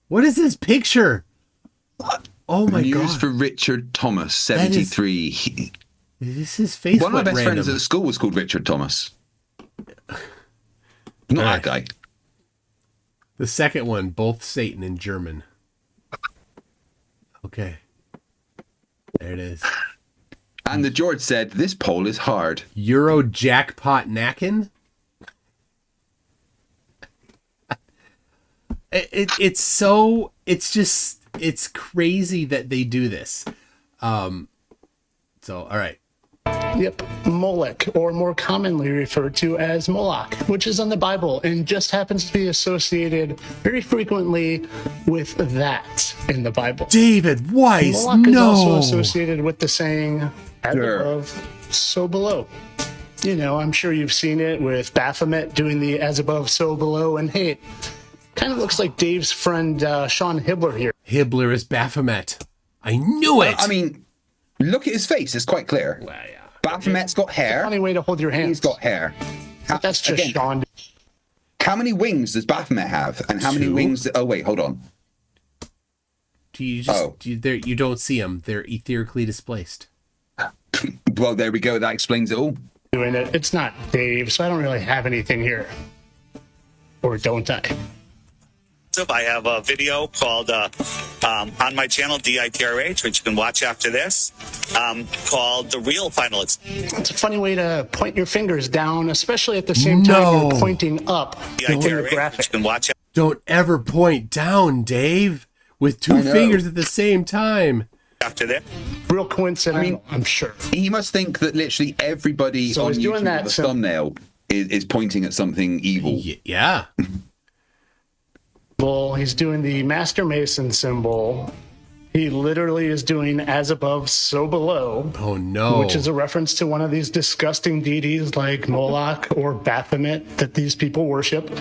Speaker 4: What is this picture? Oh my god.
Speaker 1: News for Richard Thomas, 73.
Speaker 4: This is Facebook.
Speaker 1: One of my best
Speaker 4: random.
Speaker 1: friends at school was called Richard Thomas. Not that guy.
Speaker 4: The second one, both Satan in German. Okay. There it is.
Speaker 1: And the George said, this poll is hard.
Speaker 4: Euro jackpot knackin'? It's crazy that they do this. All right.
Speaker 6: Yep, Molech, or more commonly referred to as Moloch, which is in the Bible and just happens to be associated very frequently with that in the Bible.
Speaker 4: David Weiss,
Speaker 6: Moloch is
Speaker 4: no.
Speaker 6: also associated with the saying, as
Speaker 1: Sure.
Speaker 6: above, so below. You know, I'm sure you've seen it with Baphomet doing the as above, so below, and hey, it kind of looks like Dave's friend Sean Hibbler here.
Speaker 4: Hibbler is Baphomet. I knew it.
Speaker 1: I mean, look at his face. It's quite clear.
Speaker 4: Well, yeah.
Speaker 1: Baphomet's got hair.
Speaker 6: Funny way to hold your hands.
Speaker 1: He's got hair.
Speaker 6: But that's just
Speaker 1: Again,
Speaker 6: Sean.
Speaker 1: How many wings does Baphomet have? And how many
Speaker 4: 2?
Speaker 1: wings? Oh, wait, hold on.
Speaker 4: Do you just
Speaker 1: Oh.
Speaker 4: you don't see them? They're etherically displaced.
Speaker 1: Well, there we go. That explains it all.
Speaker 6: Doing it. It's not Dave, so I don't really have anything here. Or don't I?
Speaker 10: I have a video called on my channel DITRH, which you can watch after this, called The Real Final Experience.
Speaker 6: It's a funny way to point your fingers down, especially at the same time you're pointing up. Doing the
Speaker 10: DITRH, which
Speaker 6: graphic.
Speaker 10: you can watch
Speaker 4: Don't ever point down, Dave, with 2 fingers at the same time.
Speaker 10: after this.
Speaker 6: Real coincidental,
Speaker 1: I mean,
Speaker 6: I'm sure.
Speaker 1: He must think that literally everybody
Speaker 6: So
Speaker 1: on
Speaker 6: he's doing
Speaker 1: YouTube
Speaker 6: that
Speaker 1: with a
Speaker 6: sim-
Speaker 1: thumbnail is pointing at something evil.
Speaker 4: Yeah.
Speaker 6: Well, he's doing the Master Mason symbol. He literally is doing as above, so below.
Speaker 4: Oh, no.
Speaker 6: Which is a reference to one of these disgusting deities like Moloch or Baphomet that these people worship.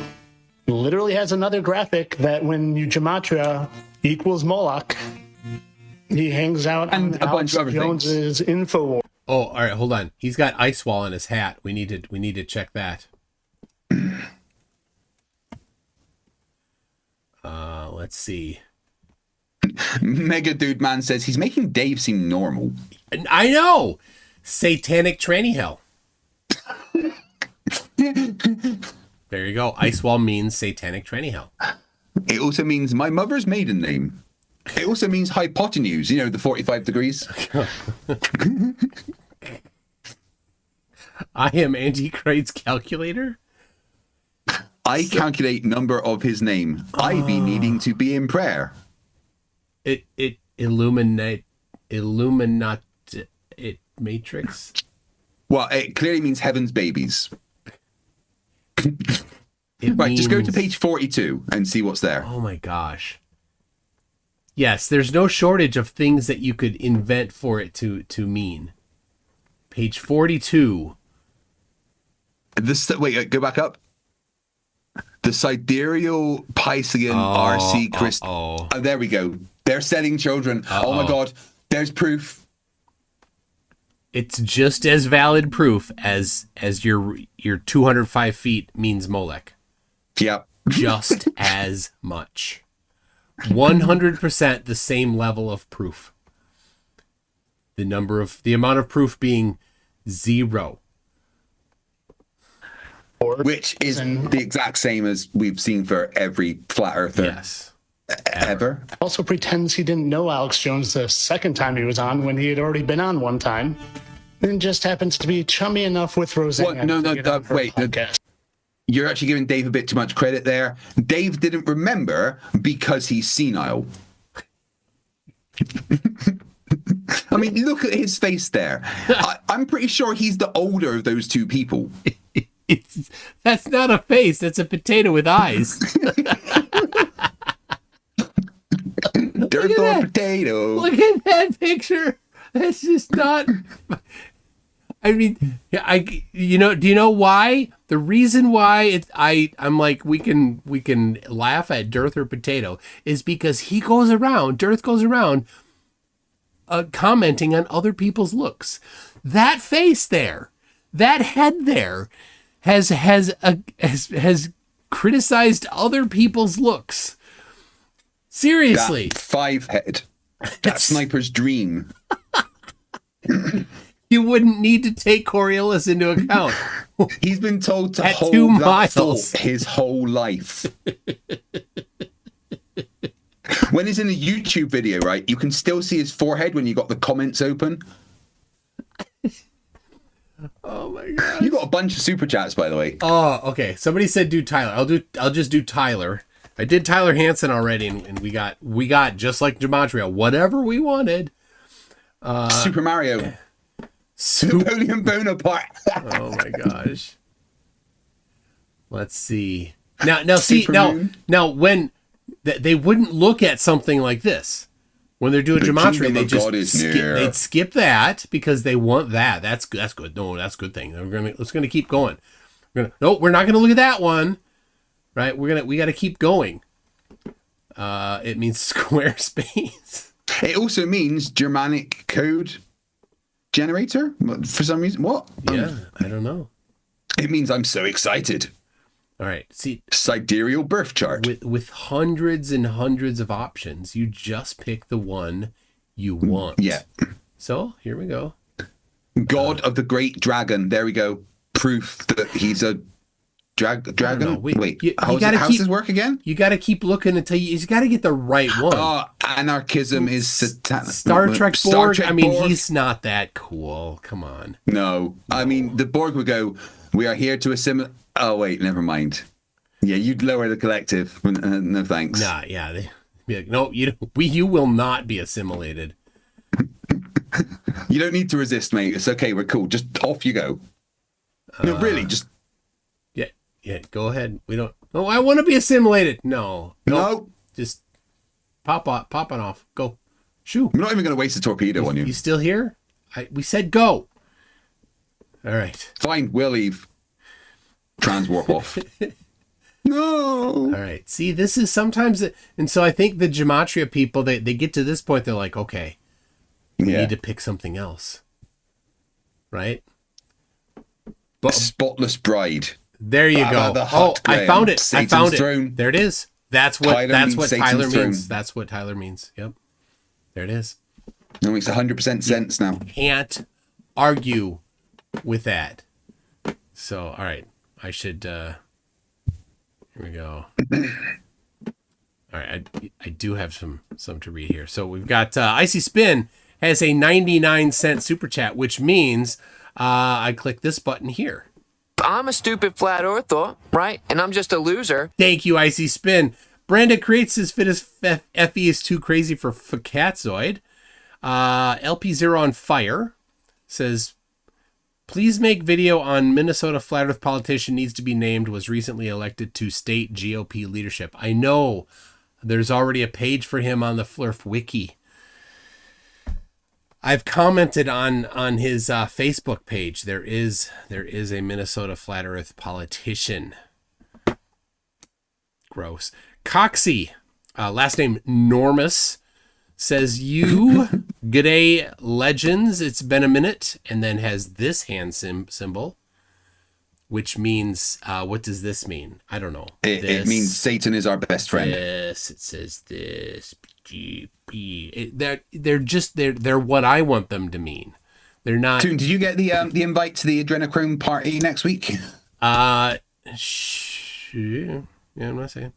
Speaker 6: Literally has another graphic that when you Gematria equals Moloch, he hangs out
Speaker 1: And
Speaker 6: on
Speaker 1: a bunch of
Speaker 6: Alex
Speaker 1: other things.
Speaker 6: Jones's info.
Speaker 4: Oh, all right, hold on. He's got ice wall on his hat. We need to check that. Let's see.
Speaker 1: Mega Dude Man says he's making Dave seem normal.
Speaker 4: I know. Satanic tranny hell. There you go. Ice wall means satanic tranny hell.
Speaker 1: It also means my mother's maiden name. It also means hypotenuse, you know, the 45 degrees.
Speaker 4: I am Antichrist's calculator.
Speaker 1: I calculate number of his name. I be needing to be in prayer.
Speaker 4: It matrix.
Speaker 1: Well, it clearly means heaven's babies.
Speaker 4: It
Speaker 1: Right, just go to
Speaker 4: means-
Speaker 1: page 42 and see what's there.
Speaker 4: Oh my gosh. Yes, there's no shortage of things that you could invent for it to mean. Page 42.
Speaker 1: Wait, go back up. The Sidereal Piscean RC Crystal. Oh, there we go. They're selling children. Oh my God. There's proof.
Speaker 4: It's just as valid proof as your 205 feet means Molech.
Speaker 1: Yep.
Speaker 4: Just as much. 100% the same level of proof. The amount of proof being 0.
Speaker 1: Which is the exact same as we've seen for every flat earther.
Speaker 4: Yes.
Speaker 1: Ever.
Speaker 6: Also pretends he didn't know Alex Jones the second time he was on when he had already been on one time. And just happens to be chummy enough with Roseanne.
Speaker 1: What? No,
Speaker 6: to get on her
Speaker 1: wait.
Speaker 6: podcast.
Speaker 1: You're actually giving Dave a bit too much credit there. Dave didn't remember because he's senile. I mean, look at his face there. I'm pretty sure he's the older of those two people.
Speaker 4: That's not a face. That's a potato with eyes.
Speaker 1: Dirt or potato.
Speaker 4: Look at that picture. That's just not. I mean, do you know why? The reason why I'm like we can laugh at Dirt or potato is because Dirt goes around commenting on other people's looks. That face there, that head there, has criticized other people's looks. Seriously.
Speaker 1: That 5 head. That sniper's dream.
Speaker 4: You wouldn't need to take Coriolis into account.
Speaker 1: He's been told to
Speaker 4: At
Speaker 1: hold
Speaker 4: 2
Speaker 1: that
Speaker 4: miles.
Speaker 1: thought his whole life. When he's in a YouTube video, right, you can still see his forehead when you got the comments open.
Speaker 4: Oh my god!
Speaker 1: You got a bunch of super chats, by the way.
Speaker 4: Oh, okay. Somebody said do Tyler. I'll just do Tyler. I did Tyler Hansen already, and we got just like Gematria, whatever we wanted.
Speaker 1: Super Mario. Napoleon Bonaparte.
Speaker 4: Oh my gosh. Let's see. Now when they wouldn't look at something like this. When they're doing Gematria, they'd skip that because they want that. That's good. No, that's a good thing. We're gonna keep going. We're not gonna look at that one. Right? We gotta keep going. It means Squarespace.
Speaker 1: It also means Germanic code generator for some reason. What?
Speaker 4: Yeah, I don't know.
Speaker 1: It means I'm so excited.
Speaker 4: All right. See,
Speaker 1: sidereal birth chart.
Speaker 4: With hundreds and hundreds of options, you just pick the one you want.
Speaker 1: Yeah.
Speaker 4: So here we go.
Speaker 1: God of the Great Dragon. There we go. Proof that he's a dragon. Wait. How does this work again?
Speaker 4: You got to keep looking until you got to get the right one.
Speaker 1: Oh, anarchism is satanic.
Speaker 4: Star Trek Borg. I mean, he's not that cool. Come on.
Speaker 1: No. I mean, the Borg would go, we are here to assimilate. Oh, wait, never mind. Yeah, you'd lower the collective. No, thanks.
Speaker 4: Nah, yeah. They'd be like, no, you will not be assimilated.
Speaker 1: You don't need to resist, mate. It's okay. We're cool. Just off you go. No, really, just...
Speaker 4: Yeah, go ahead. We don't... Oh, I want to be assimilated. No. Just pop on off. Go. Shoo.
Speaker 1: I'm not even going to waste a torpedo on you.
Speaker 4: You still here? We said go. All right.
Speaker 1: Fine, we'll leave. Transwarp off. No.
Speaker 4: All right. See, this is sometimes... And so I think the Gematria people, they get to this point, they're like, okay, we need to pick something else. Right?
Speaker 1: But Spotless Bride.
Speaker 4: There you go. I found it.
Speaker 1: Satan's
Speaker 4: I found it.
Speaker 1: Throne.
Speaker 4: There it is. That's what Tyler means.
Speaker 1: Throne.
Speaker 4: That's what Tyler means. Yep. There it is.
Speaker 1: It makes 100% sense now.
Speaker 4: Can't argue with that. So, all right. I should here we go. All right, I do have some to read here. So we've got Icy Spin has a 99-cent super chat, which means I click this button here.
Speaker 11: I'm a stupid flat earther, right? And I'm just a loser.
Speaker 4: Thank you, Icy Spin. Brandon creates his fit as Effie is too crazy for Catzoid. LP0 on Fire says, please make video on Minnesota flat earth politician needs to be named, was recently elected to state GOP leadership. I know there's already a page for him on the Flurf Wiki. I've commented on his Facebook page. There is a Minnesota flat earth politician. Gross. Coxie, last name Normus, says, you, g'day legends, it's been a minute, and then has this hand symbol, which means, what does this mean? I don't know.
Speaker 1: It means Satan is our best friend.
Speaker 4: Yes, it says this. They're what I want them to mean. They're not.
Speaker 1: Toon, did you get the invite to the Adrenochrome party next week?
Speaker 4: Yeah, I'm not saying.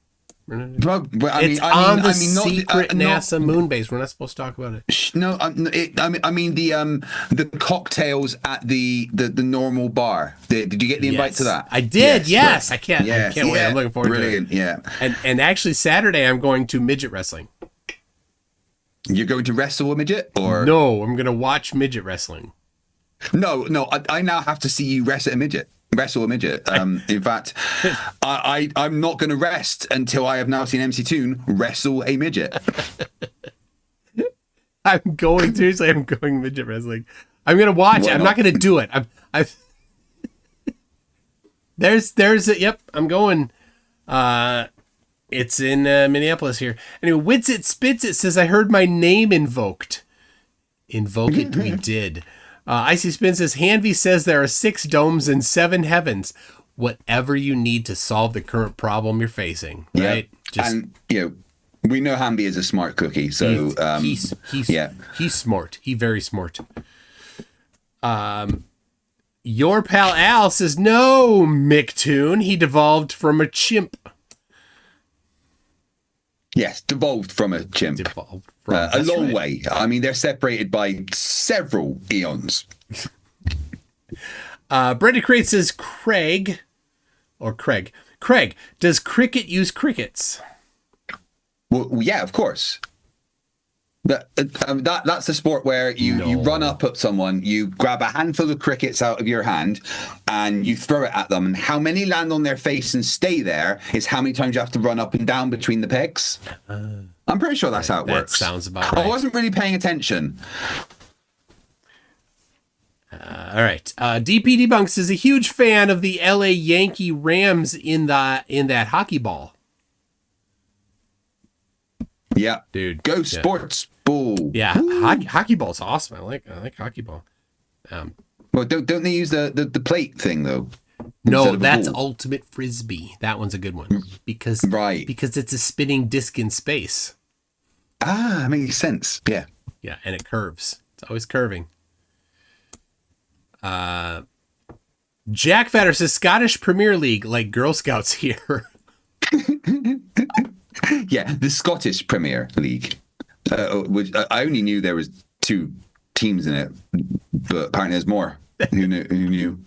Speaker 4: It's on the secret NASA moon base. We're not supposed to talk about it.
Speaker 1: No, I mean the cocktails at the normal bar. Did you get the invite to that?
Speaker 4: I did. Yes, right. I can't wait. I'm looking forward
Speaker 1: Brilliant,
Speaker 4: to it.
Speaker 1: Yeah.
Speaker 4: And actually Saturday I'm going to midget wrestling.
Speaker 1: You're going to wrestle a midget, or
Speaker 4: no? I'm going to watch midget wrestling.
Speaker 1: No. I now have to see you wrestle a midget. In fact, I'm not going to rest until I have now seen MC Toon wrestle a midget.
Speaker 4: I'm going midget wrestling. I'm going to watch it. I'm not going to do it. Yep. I'm going. It's in Minneapolis here. Anyway, Wits It Spits It says, I heard my name invoked. Invoke it, we did. Icy Spin says, Hanvey says there are 6 domes and 7 heavens. Whatever you need to solve the current problem you're facing, right?
Speaker 1: And, we know Hanvey is a smart cookie, so...
Speaker 4: He's smart. He's very smart. Your pal Al says, no, Micktoon. He devolved from a chimp.
Speaker 1: Yes, devolved from a chimp.
Speaker 4: Devolved from
Speaker 1: a long way. I mean, they're separated by several eons.
Speaker 4: Brenda Crate says, Kreg, does cricket use crickets?
Speaker 1: Well, yeah, of course. That's a sport where you run up at someone, you grab a handful of crickets out of your hand, and you throw it at them. And how many land on their face and stay there is how many times you have to run up and down between the pegs. I'm pretty sure that's how it works.
Speaker 4: That sounds about right.
Speaker 1: I wasn't really paying attention.
Speaker 4: All right. DP Debunks is a huge fan of the LA Yankee Rams in that hockey ball.
Speaker 1: Yeah,
Speaker 4: dude.
Speaker 1: Go sports ball.
Speaker 4: Yeah, hockey ball's awesome. I like hockey ball.
Speaker 1: Well, don't they use the plate thing though?
Speaker 4: No, that's ultimate frisbee. That one's a good one because it's a spinning disc in space.
Speaker 1: Ah, makes sense. Yeah,
Speaker 4: yeah, and it curves. It's always curving. Jack Fatter says Scottish Premier League, like Girl Scouts here.
Speaker 1: Yeah, the Scottish Premier League. Which I only knew there was 2 teams in it, but apparently there's more. Who knew?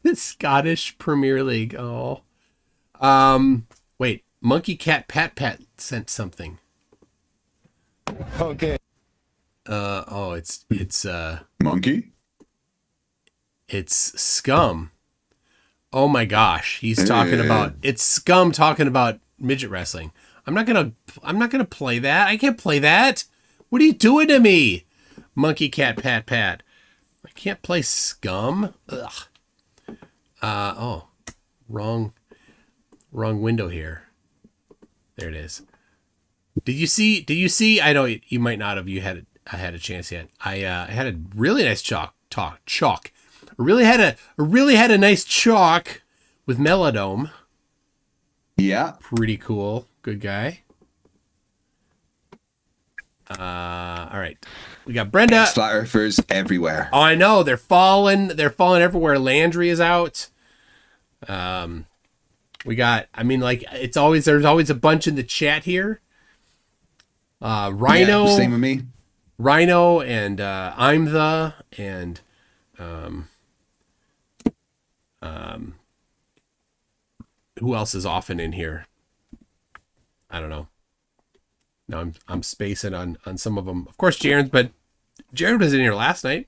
Speaker 4: The Scottish Premier League. Oh, wait. Monkey Cat Pat sent something.
Speaker 5: Okay.
Speaker 4: It's
Speaker 1: Monkey.
Speaker 4: It's Scum. Oh my gosh, he's talking about it's Scum talking about midget wrestling. I'm not gonna play that. I can't play that. What are you doing to me? Monkey Cat Pat. I can't play Scum. Ugh. Wrong window here. There it is. Did you see? I know you might not have. I had a chance yet. I had a really nice chalk. Really had a nice chalk with Melodome.
Speaker 1: Yeah.
Speaker 4: Pretty cool. Good guy. All right. We got Brenda.
Speaker 1: Flat earthers everywhere.
Speaker 4: Oh, I know. They're falling everywhere. Landry is out. We got, there's always a bunch in the chat here. Rhino.
Speaker 1: Yeah, same with me.
Speaker 4: Rhino and who else is often in here? I don't know. No, I'm spacing on some of them. Of course, Jared was in here last night.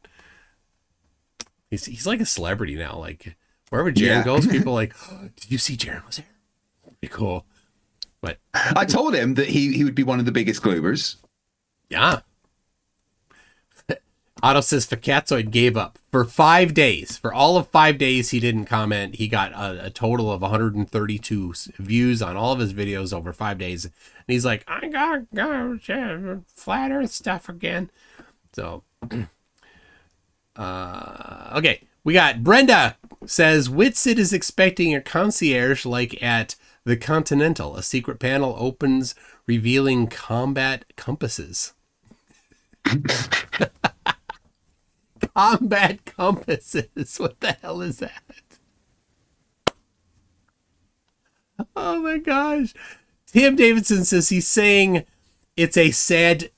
Speaker 4: He's like a celebrity now. Like wherever Jared goes, people are like, oh, did you see Jared was here? Pretty cool. But
Speaker 1: I told him that he would be one of the biggest Gloobers.
Speaker 4: Yeah. Otto says Facatzoid gave up for 5 days. For all of 5 days, he didn't comment. He got a total of 132 views on all of his videos over 5 days. And he's like, I gotta go flat earth stuff again. So, okay. We got Brenda says, Witsit is expecting a concierge like at the Continental. A secret panel opens revealing combat compasses. Combat compasses. What the hell is that? Oh my gosh. Tim Davidson says he's saying it's a sad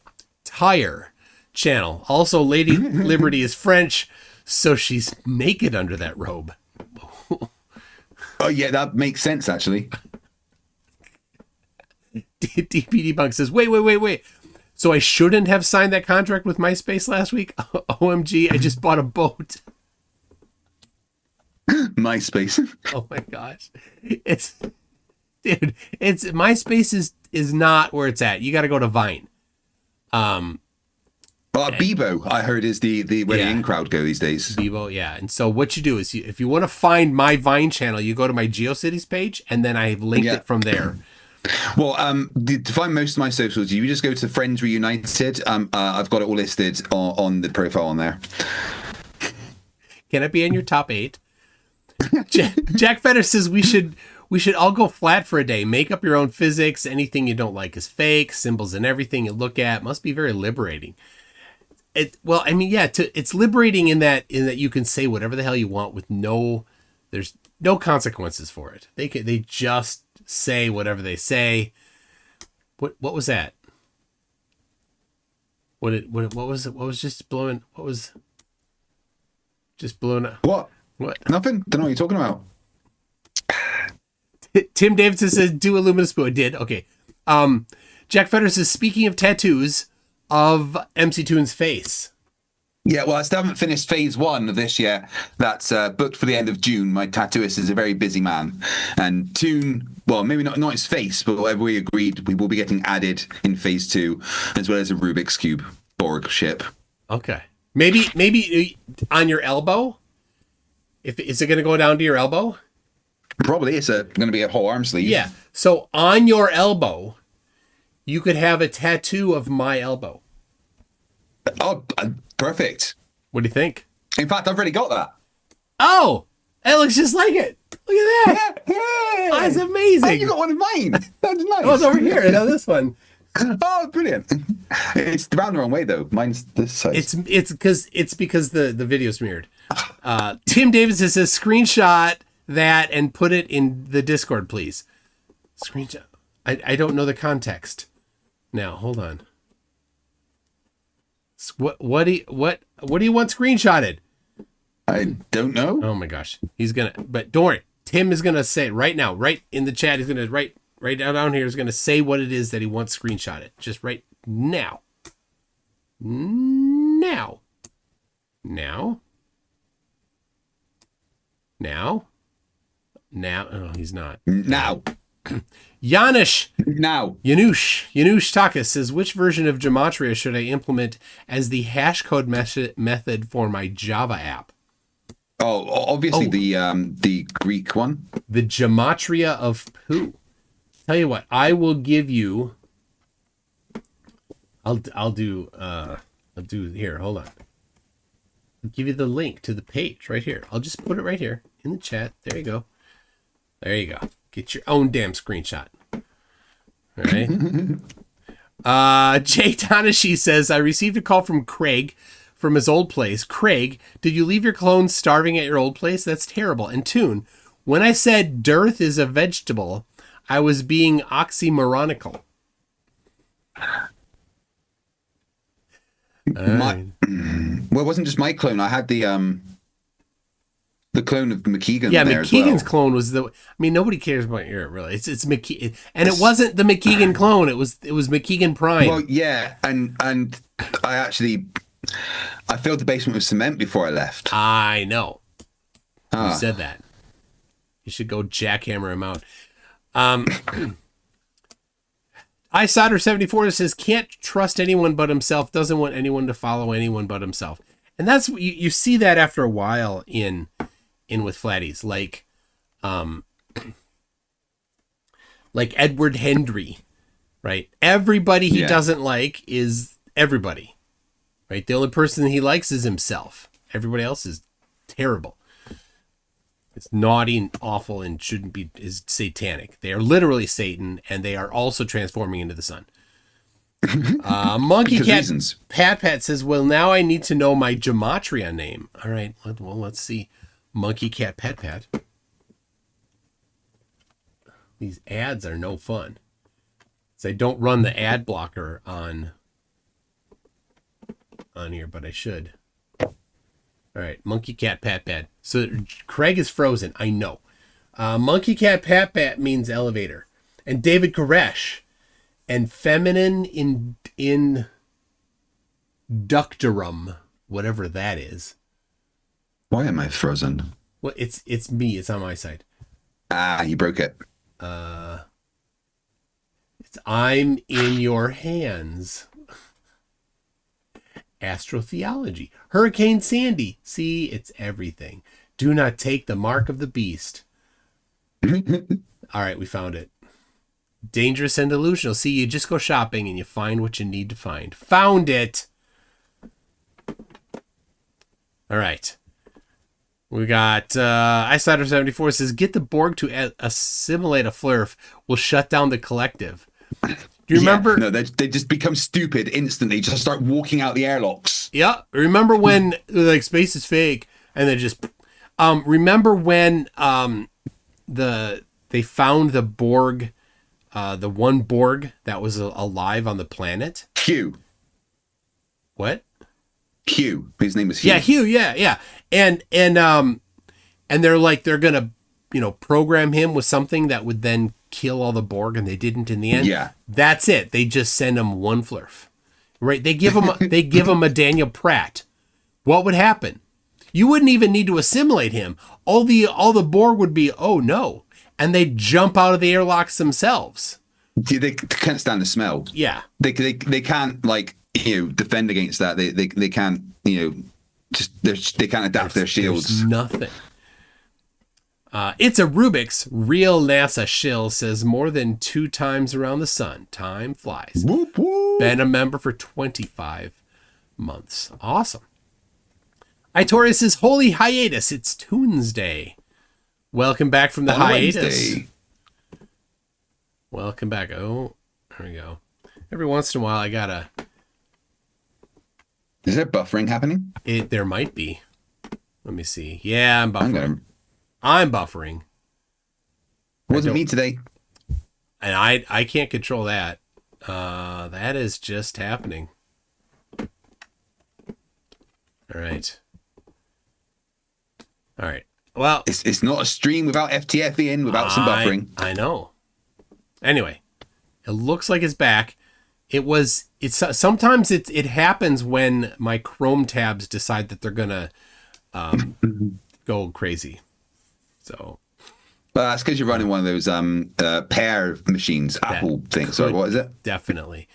Speaker 4: tire channel. Also, Lady Liberty is French, so she's naked under that robe.
Speaker 1: Oh yeah, that makes sense actually.
Speaker 4: DP Debunk says, wait. So I shouldn't have signed that contract with MySpace last week? OMG, I just bought a boat.
Speaker 1: MySpace.
Speaker 4: Oh my gosh. It's MySpace is not where it's at. You got to go to Vine.
Speaker 1: Bebo, I heard, is the where the in crowd go these days.
Speaker 4: Bebo, yeah. And so what you do is if you want to find my Vine channel, you go to my GeoCities page, and then I've linked it from there.
Speaker 1: Well, to find most of my socials, you just go to Friends Reunited. I've got it all listed on the profile on there.
Speaker 4: Can it be in your top 8? Jack Fetter says we should all go flat for a day. Make up your own physics. Anything you don't like is fake. Symbols and everything you look at must be very liberating. Well, I mean, yeah, it's liberating in that you can say whatever the hell you want with there's no consequences for it. They just say whatever they say. What was that? What was just blowing? What was just blowing up?
Speaker 1: What? Nothing. Don't know what you're talking about.
Speaker 4: Tim Davidson says, "Do a luminous boo." I did. Okay. Jack Fetter says, "Speaking of tattoos of MC Toon's face."
Speaker 1: Yeah, well, I still haven't finished phase 1 of this yet. That's booked for the end of June. My tattooist is a very busy man. And Toon, well, maybe not his face, but whatever we agreed, we will be getting added in phase 2, as well as a Rubik's Cube Borg ship.
Speaker 4: Okay. Maybe on your elbow? Is it going to go down to your elbow?
Speaker 1: Probably. It's going to be a whole arm sleeve.
Speaker 4: Yeah. So on your elbow, you could have a tattoo of my elbow.
Speaker 1: Oh, perfect.
Speaker 4: What do you think?
Speaker 1: In fact, I've already got that.
Speaker 4: Oh, it looks just like it. Look at that.
Speaker 1: Yeah.
Speaker 4: That's amazing.
Speaker 1: Oh, you got one of mine. That's nice.
Speaker 4: Oh, it's over here. Now this one.
Speaker 1: Oh, brilliant. It's round the wrong way, though. Mine's this size.
Speaker 4: It's because the video's mirrored. Tim Davidson says, "Screenshot that and put it in the Discord, please." Screenshot. I don't know the context. Now, hold on. What do you want screenshotted?
Speaker 1: I don't know.
Speaker 4: Oh my gosh. But don't worry. Tim is gonna say it right now, right in the chat. He's gonna right down here. He's gonna say what it is that he wants screenshotted. Just right now. Now. Oh, he's not.
Speaker 1: Now.
Speaker 4: Janusz
Speaker 1: Now.
Speaker 4: says, "Which version of Gematria should I implement as the hashcode method for my Java app?"
Speaker 1: Oh, obviously the Greek one.
Speaker 4: The Gematria of poo. Tell you what, I will give you. I'll do here. Hold on. I'll give you the link to the page right here. I'll just put it right here in the chat. There you go. There you go. Get your own damn screenshot. All right. Jay Tanashi says, "I received a call from Kreg from his old place. Kreg, did you leave your clones starving at your old place? That's terrible. And Toon, when I said dearth is a vegetable, I was being oxymoronical."
Speaker 1: Well, it wasn't just my clone. I had the clone of McKeegan.
Speaker 4: Yeah,
Speaker 1: there
Speaker 4: McKeegan's
Speaker 1: as well.
Speaker 4: clone was nobody cares about your really. It's McKeegan, and it wasn't the McKeegan clone. It was McKeegan Prime.
Speaker 1: Well, yeah, and I filled the basement with cement before I left.
Speaker 4: I know. You said that. You should go jackhammer him out. iSolder74 says, "Can't trust anyone but himself. Doesn't want anyone to follow anyone but himself." And that's you see that after a while in with flatties, like Edward Hendry, right? Everybody he doesn't like is everybody, right? The only person he likes is himself. Everybody else is terrible. It's naughty and awful and is satanic. They are literally Satan, and they are also transforming into the sun. Monkey Cat
Speaker 1: reasons.
Speaker 4: Pat says, "Well, now I need to know my Gematria name." All right, well, let's see. Monkey Cat Pat. These ads are no fun. So I don't run the ad blocker on here, but I should. All right, Monkey Cat Pat. So Kreg is frozen. I know. Monkey Cat Pat means elevator, and David Koresh. And feminine in ductorum, whatever that is.
Speaker 1: Why am I frozen?
Speaker 4: Well, it's me. It's on my side.
Speaker 1: You broke it.
Speaker 4: It's I'm in your hands. Astrotheology. Hurricane Sandy. See, it's everything. Do not take the mark of the beast. All right, we found it. Dangerous and delusional. See, you just go shopping and you find what you need to find. Found it. All right. We got iSlider74 says, "Get the Borg to assimilate a flurf. Will shut down the collective." Do you remember?
Speaker 1: No, they just become stupid instantly. Just start walking out the airlocks.
Speaker 4: Yeah. Remember when like space is fake, and they just remember when they found the Borg, the one Borg that was alive on the planet.
Speaker 1: Hugh.
Speaker 4: What?
Speaker 1: Hugh. His name was Hugh.
Speaker 4: Yeah, Hugh. Yeah. And they're gonna, program him with something that would then kill all the Borg, and they didn't in the end.
Speaker 1: Yeah.
Speaker 4: That's it. They just send him one flurf. Right? They give him a Daniel Pratt. What would happen? You wouldn't even need to assimilate him. All the Borg would be, oh no, and they jump out of the airlocks themselves.
Speaker 1: Yeah, they can't stand the smell.
Speaker 4: Yeah.
Speaker 1: They can't defend against that. They can't they can't adapt their shields.
Speaker 4: There's nothing. It's a Rubik's. Real NASA shill says more than 2 times around the sun. Time flies.
Speaker 1: Whoop, whoop.
Speaker 4: Been a member for 25 months. Awesome. Itorius says, holy hiatus. It's Tuesday. Welcome back from the hiatus.
Speaker 1: Wednesday.
Speaker 4: Welcome back. Oh, there we go. Every once in a while, I gotta...
Speaker 1: Is there buffering happening?
Speaker 4: There might be. Let me see. Yeah, I'm buffering. I'm buffering.
Speaker 1: Wasn't me today.
Speaker 4: And I can't control that. That is just happening. All right. Well,
Speaker 1: it's not a stream without FTF in, without some buffering.
Speaker 4: I know. Anyway, it looks like it's back. Sometimes it happens when my Chrome tabs decide that they're gonna go crazy. So,
Speaker 1: well, that's because you're running one of those pair machines, Apple things. Sorry, what is it?
Speaker 4: Definitely.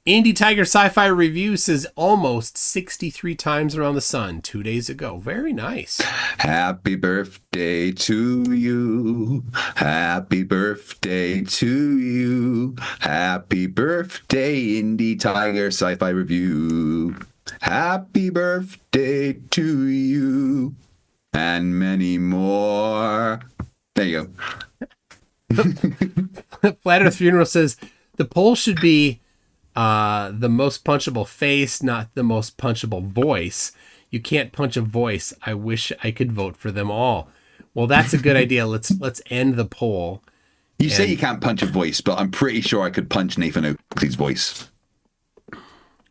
Speaker 4: Indie Tiger Sci-Fi Review says almost 63 times around the sun 2 days ago. Very nice.
Speaker 1: Happy birthday to you. Happy birthday to you. Happy birthday, Indie Tiger Sci-Fi Review. Happy birthday to you. And many more. There you
Speaker 4: go. Flat Earth Funeral says the poll should be the most punchable face, not the most punchable voice. You can't punch a voice. I wish I could vote for them all. Well, that's a good idea. Let's end the poll.
Speaker 1: You say you can't punch a voice, but I'm pretty sure I could punch Nathan Oakley's voice.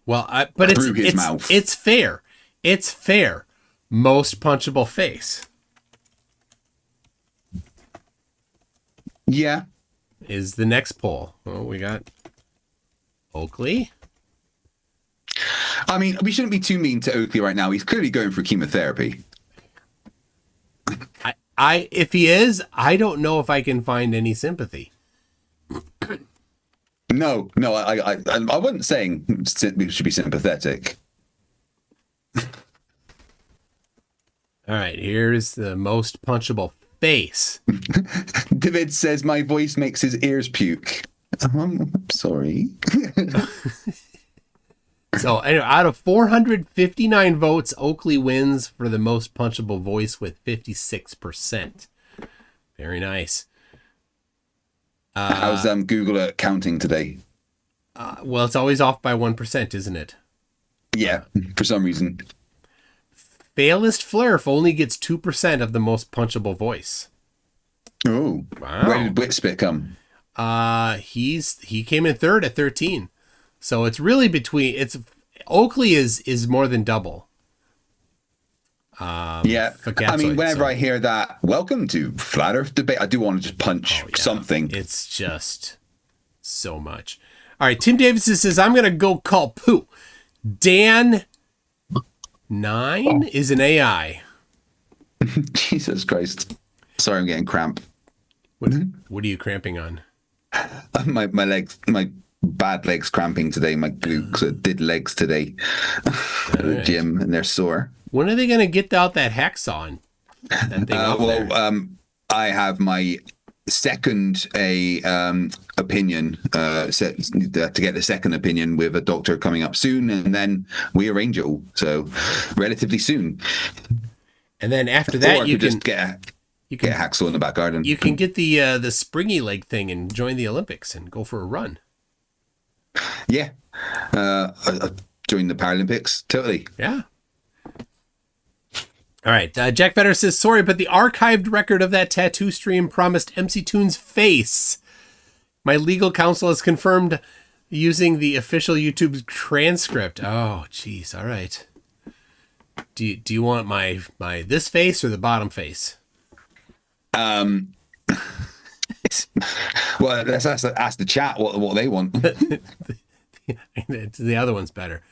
Speaker 4: Well, but
Speaker 1: through his mouth.
Speaker 4: It's fair. It's fair. Most punchable face.
Speaker 1: Yeah.
Speaker 4: Is the next poll. Oh, we got Oakley.
Speaker 1: I mean, we shouldn't be too mean to Oakley right now. He's clearly going through chemotherapy.
Speaker 4: If he is, I don't know if I can find any sympathy.
Speaker 1: No, I wasn't saying we should be sympathetic.
Speaker 4: All right, here's the most punchable face.
Speaker 1: David says my voice makes his ears puke. I'm sorry.
Speaker 4: So anyway, out of 459 votes, Oakley wins for the most punchable voice with 56%. Very nice.
Speaker 1: How's Google at counting today?
Speaker 4: Well, it's always off by 1%, isn't it?
Speaker 1: Yeah, for some reason.
Speaker 4: Failist Flairf only gets 2% of the most punchable voice.
Speaker 1: Oh, wow. Where did Blitspit come?
Speaker 4: He came in third at 13. So it's really Oakley is more than double.
Speaker 1: Yeah, I mean, whenever I hear that, welcome to Flat Earth Debate, I do want to just punch something.
Speaker 4: It's just so much. All right, Tim Davidson says, I'm going to go call poo. Dan 9 is an AI.
Speaker 1: Jesus Christ. Sorry, I'm getting cramp.
Speaker 4: What are you cramping on?
Speaker 1: My legs, my bad legs cramping today. My glutes did legs today at the gym, and they're sore.
Speaker 4: When are they going to get out that hacksaw? That thing
Speaker 1: I have my second opinion set to get the second opinion with a doctor coming up soon, and then we arrange it all. So relatively soon.
Speaker 4: And then after that,
Speaker 1: you can just get a hacksaw in the back garden.
Speaker 4: You can get the springy leg thing and join the Olympics and go for a run.
Speaker 1: Yeah. During the Paralympics, totally.
Speaker 4: Yeah. All right. Jack Vetter says, sorry, but the archived record of that tattoo stream promised MC Toon's face. My legal counsel has confirmed using the official YouTube transcript. Oh, geez. All right. Do you want my this face or the bottom face?
Speaker 1: Well, let's ask the chat what they want.
Speaker 4: The other one's better.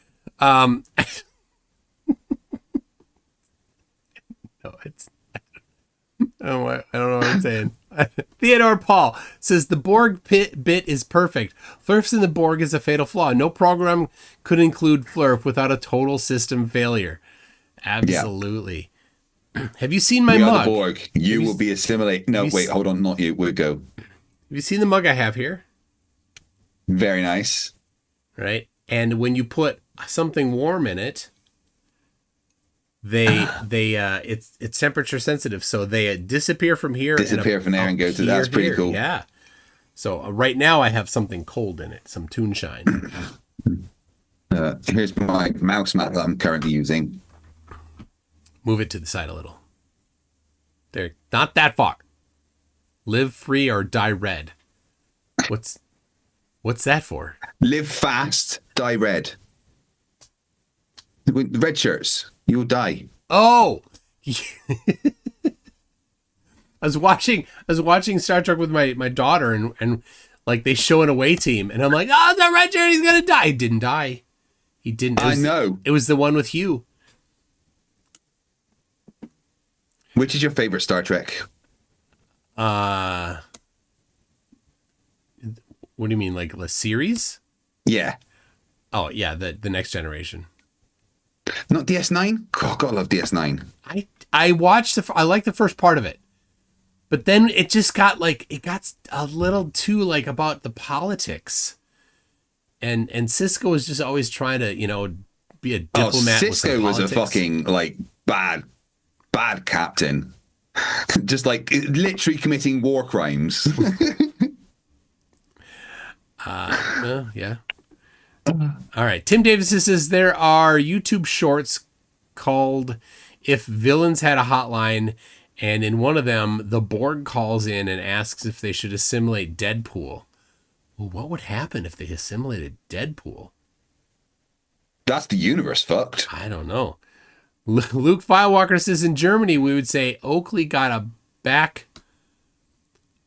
Speaker 4: No, it's. I don't know what I'm saying. Theodore Paul says the Borg bit is perfect. Flurfs in the Borg is a fatal flaw. No program could include Flurf without a total system failure. Absolutely. Yeah. Have you seen my
Speaker 1: we
Speaker 4: mug?
Speaker 1: Are the Borg. You will be assimilated. No, wait, hold on, not you. We'll go.
Speaker 4: Have you seen the mug I have here?
Speaker 1: Very nice.
Speaker 4: Right, and when you put something warm in it, it's temperature sensitive, so they disappear from here.
Speaker 1: Disappear from there and go to. That's pretty cool.
Speaker 4: Yeah. So right now I have something cold in it, some Toonshine.
Speaker 1: Here's my mouse mat that I'm currently using.
Speaker 4: Move it to the side a little. There, not that far. Live free or die red. What's that for?
Speaker 1: Live fast, die red. With red shirts, you'll die.
Speaker 4: Oh. I was watching Star Trek with my daughter and like they show an away team and I'm like, oh, the red shirt, he's gonna die. He didn't die. He didn't.
Speaker 1: I know.
Speaker 4: It was the one with Hugh.
Speaker 1: Which is your favorite Star Trek?
Speaker 4: What do you mean, like the series?
Speaker 1: Yeah.
Speaker 4: Oh yeah, the Next Generation.
Speaker 1: Not DS9? Oh, God, I love DS9.
Speaker 4: I watched I like the first part of it, but then it just got a little too like about the politics, and Cisco was just always trying to be a diplomat.
Speaker 1: Cisco was a fucking like bad captain, just like literally committing war crimes.
Speaker 4: Yeah. All right. Tim Davis says there are YouTube shorts called If Villains Had a Hotline, and in one of them, the Borg calls in and asks if they should assimilate Deadpool. Well, what would happen if they assimilated Deadpool?
Speaker 1: That's the universe fucked.
Speaker 4: I don't know. Luke Filewalker says in Germany, we would say Oakley got a back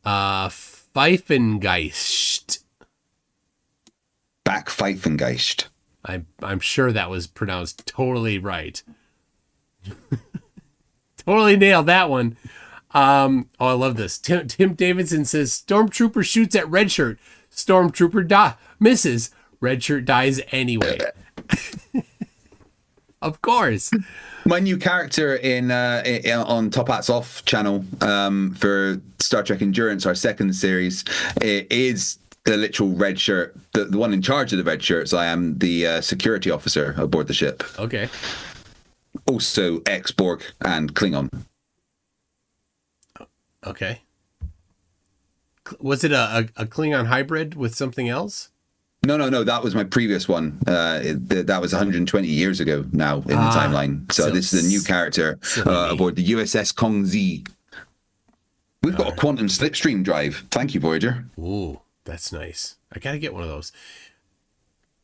Speaker 4: Pfeifengeist.
Speaker 1: Back Pfeifengeist.
Speaker 4: I'm sure that was pronounced totally right. Totally nailed that one. I love this. Tim Davidson says Stormtrooper shoots at Red Shirt. Stormtrooper misses. Red Shirt dies anyway. Of course.
Speaker 1: My new character on Top Hats Off channel for Star Trek Endurance, our second series, is the literal red shirt, the one in charge of the red shirts. I am the security officer aboard the ship.
Speaker 4: Okay.
Speaker 1: Also ex-Borg and Klingon.
Speaker 4: Okay. Was it a Klingon hybrid with something else?
Speaker 1: No. That was my previous one. That was 120 years ago now in the timeline. So this is a new character aboard the USS Kongzi. We've got a quantum slipstream drive. Thank you, Voyager.
Speaker 4: Ooh, that's nice. I got to get one of those.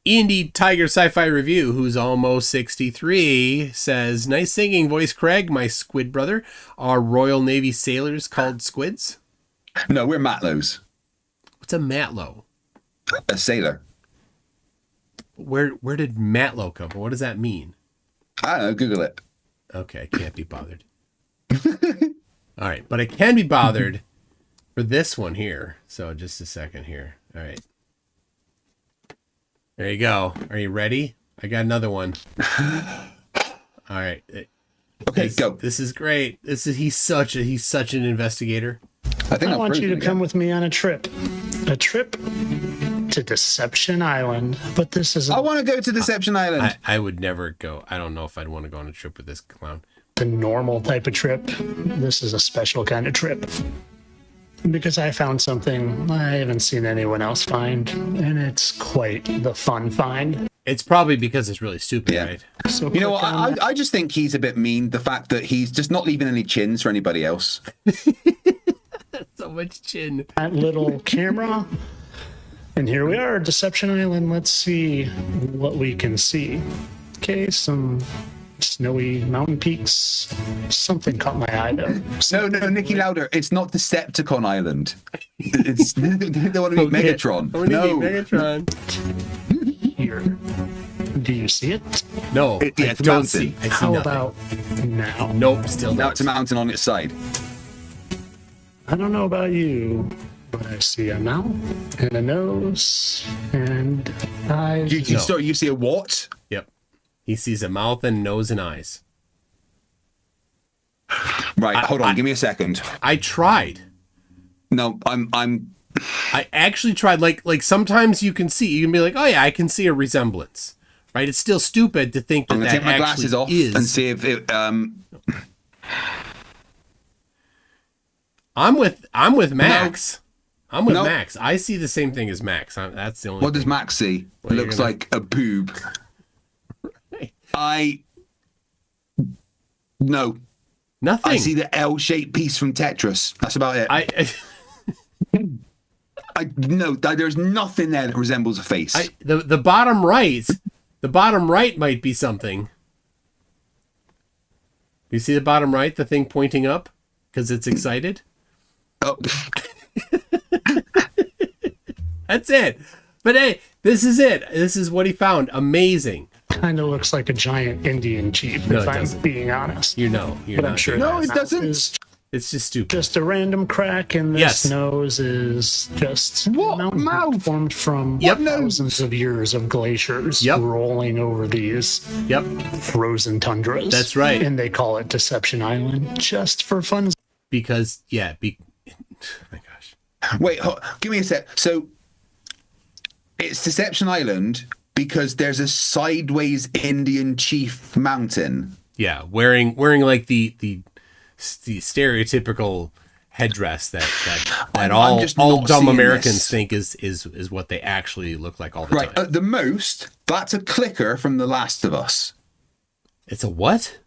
Speaker 4: E&D Tiger Sci-Fi Review, who's almost 63, says, nice singing voice, Kreg, my squid brother. Are Royal Navy sailors called squids?
Speaker 1: No, we're matlows.
Speaker 4: What's a matlow?
Speaker 1: A sailor.
Speaker 4: Where did matlow come from? What does that mean?
Speaker 1: I don't know. Google it.
Speaker 4: Okay, can't be bothered. All right, but I can be bothered for this one here. So just a second here. All right. There you go. Are you ready? I got another one. All right.
Speaker 1: Okay, go.
Speaker 4: This is great. He's such an investigator.
Speaker 6: I want you to come with me on a trip to Deception Island. But this is
Speaker 1: I want to go to Deception Island.
Speaker 4: I would never go. I don't know if I'd want to go on a trip with this clown.
Speaker 6: the normal type of trip. This is a special kind of trip. because I found something I haven't seen anyone else find, and it's quite the fun find.
Speaker 4: It's probably because it's really stupid, right?
Speaker 6: So
Speaker 1: You know
Speaker 6: click
Speaker 1: what?
Speaker 6: on that.
Speaker 1: I just think he's a bit mean. The fact that he's just not leaving any chins for anybody else.
Speaker 4: So much chin.
Speaker 6: That little camera. And here we are, Deception Island. Let's see what we can see. Okay, some snowy mountain peaks. Something caught my eye though.
Speaker 1: No, Nicky Lauder. It's not Decepticon Island. It's they want to be Megatron.
Speaker 4: I want to
Speaker 1: No,
Speaker 4: be Megatron.
Speaker 6: Here. Do you see it?
Speaker 4: No,
Speaker 1: yeah,
Speaker 4: I
Speaker 1: it's a
Speaker 4: don't
Speaker 1: mountain.
Speaker 4: see. I see
Speaker 6: How
Speaker 4: nothing.
Speaker 6: about now?
Speaker 4: Nope, still
Speaker 1: now
Speaker 4: not.
Speaker 1: it's a mountain on its side.
Speaker 6: I don't know about you, but I see a mouth and a nose and eyes.
Speaker 1: You see a what?
Speaker 4: Yep. He sees a mouth and nose and eyes.
Speaker 1: Right, hold on. Give me a second.
Speaker 4: I tried.
Speaker 1: No,
Speaker 4: I actually tried. Like sometimes you can be like, oh yeah, I can see a resemblance. Right? It's still stupid to think that
Speaker 1: I'm gonna
Speaker 4: that
Speaker 1: take my glasses off
Speaker 4: is.
Speaker 1: and see if it.
Speaker 4: I'm with Max. I'm with
Speaker 1: No.
Speaker 4: Max. I see the same thing as Max. That's the only.
Speaker 1: What does Max see?
Speaker 4: Well, you're
Speaker 1: Looks
Speaker 4: gonna-
Speaker 1: like a boob. No.
Speaker 4: Nothing.
Speaker 1: I see the L-shaped piece from Tetris. That's about it. No, there's nothing there that resembles a face.
Speaker 4: The bottom right. The bottom right might be something. You see the bottom right, the thing pointing up because it's excited.
Speaker 1: Oh.
Speaker 4: That's it. But hey, this is it. This is what he found. Amazing.
Speaker 6: Kind of looks like a giant Indian chief,
Speaker 4: No,
Speaker 6: if
Speaker 4: it
Speaker 6: I'm
Speaker 4: doesn't.
Speaker 6: being honest.
Speaker 4: You're not.
Speaker 6: But I'm sure
Speaker 1: No,
Speaker 6: that
Speaker 1: it doesn't.
Speaker 4: It's just stupid.
Speaker 6: Just a random crack, and this
Speaker 4: Yes.
Speaker 6: nose is just
Speaker 1: What
Speaker 6: mountain
Speaker 1: mouth?
Speaker 6: formed from
Speaker 4: Yep.
Speaker 6: thousands of years of glaciers
Speaker 4: Yep.
Speaker 6: rolling over these
Speaker 4: Yep.
Speaker 6: frozen tundras.
Speaker 4: That's right.
Speaker 6: And they call it Deception Island just for fun.
Speaker 4: Because oh my gosh.
Speaker 1: Wait, give me a sec. So it's Deception Island because there's a sideways Indian chief mountain.
Speaker 4: Yeah, wearing like the stereotypical headdress that
Speaker 1: I'm
Speaker 4: all
Speaker 1: just
Speaker 4: all
Speaker 1: not
Speaker 4: dumb
Speaker 1: seeing
Speaker 4: Americans
Speaker 1: this.
Speaker 4: think is what they actually look like all the
Speaker 1: Right,
Speaker 4: time.
Speaker 1: at the most, that's a clicker from The Last of Us.
Speaker 4: It's a what?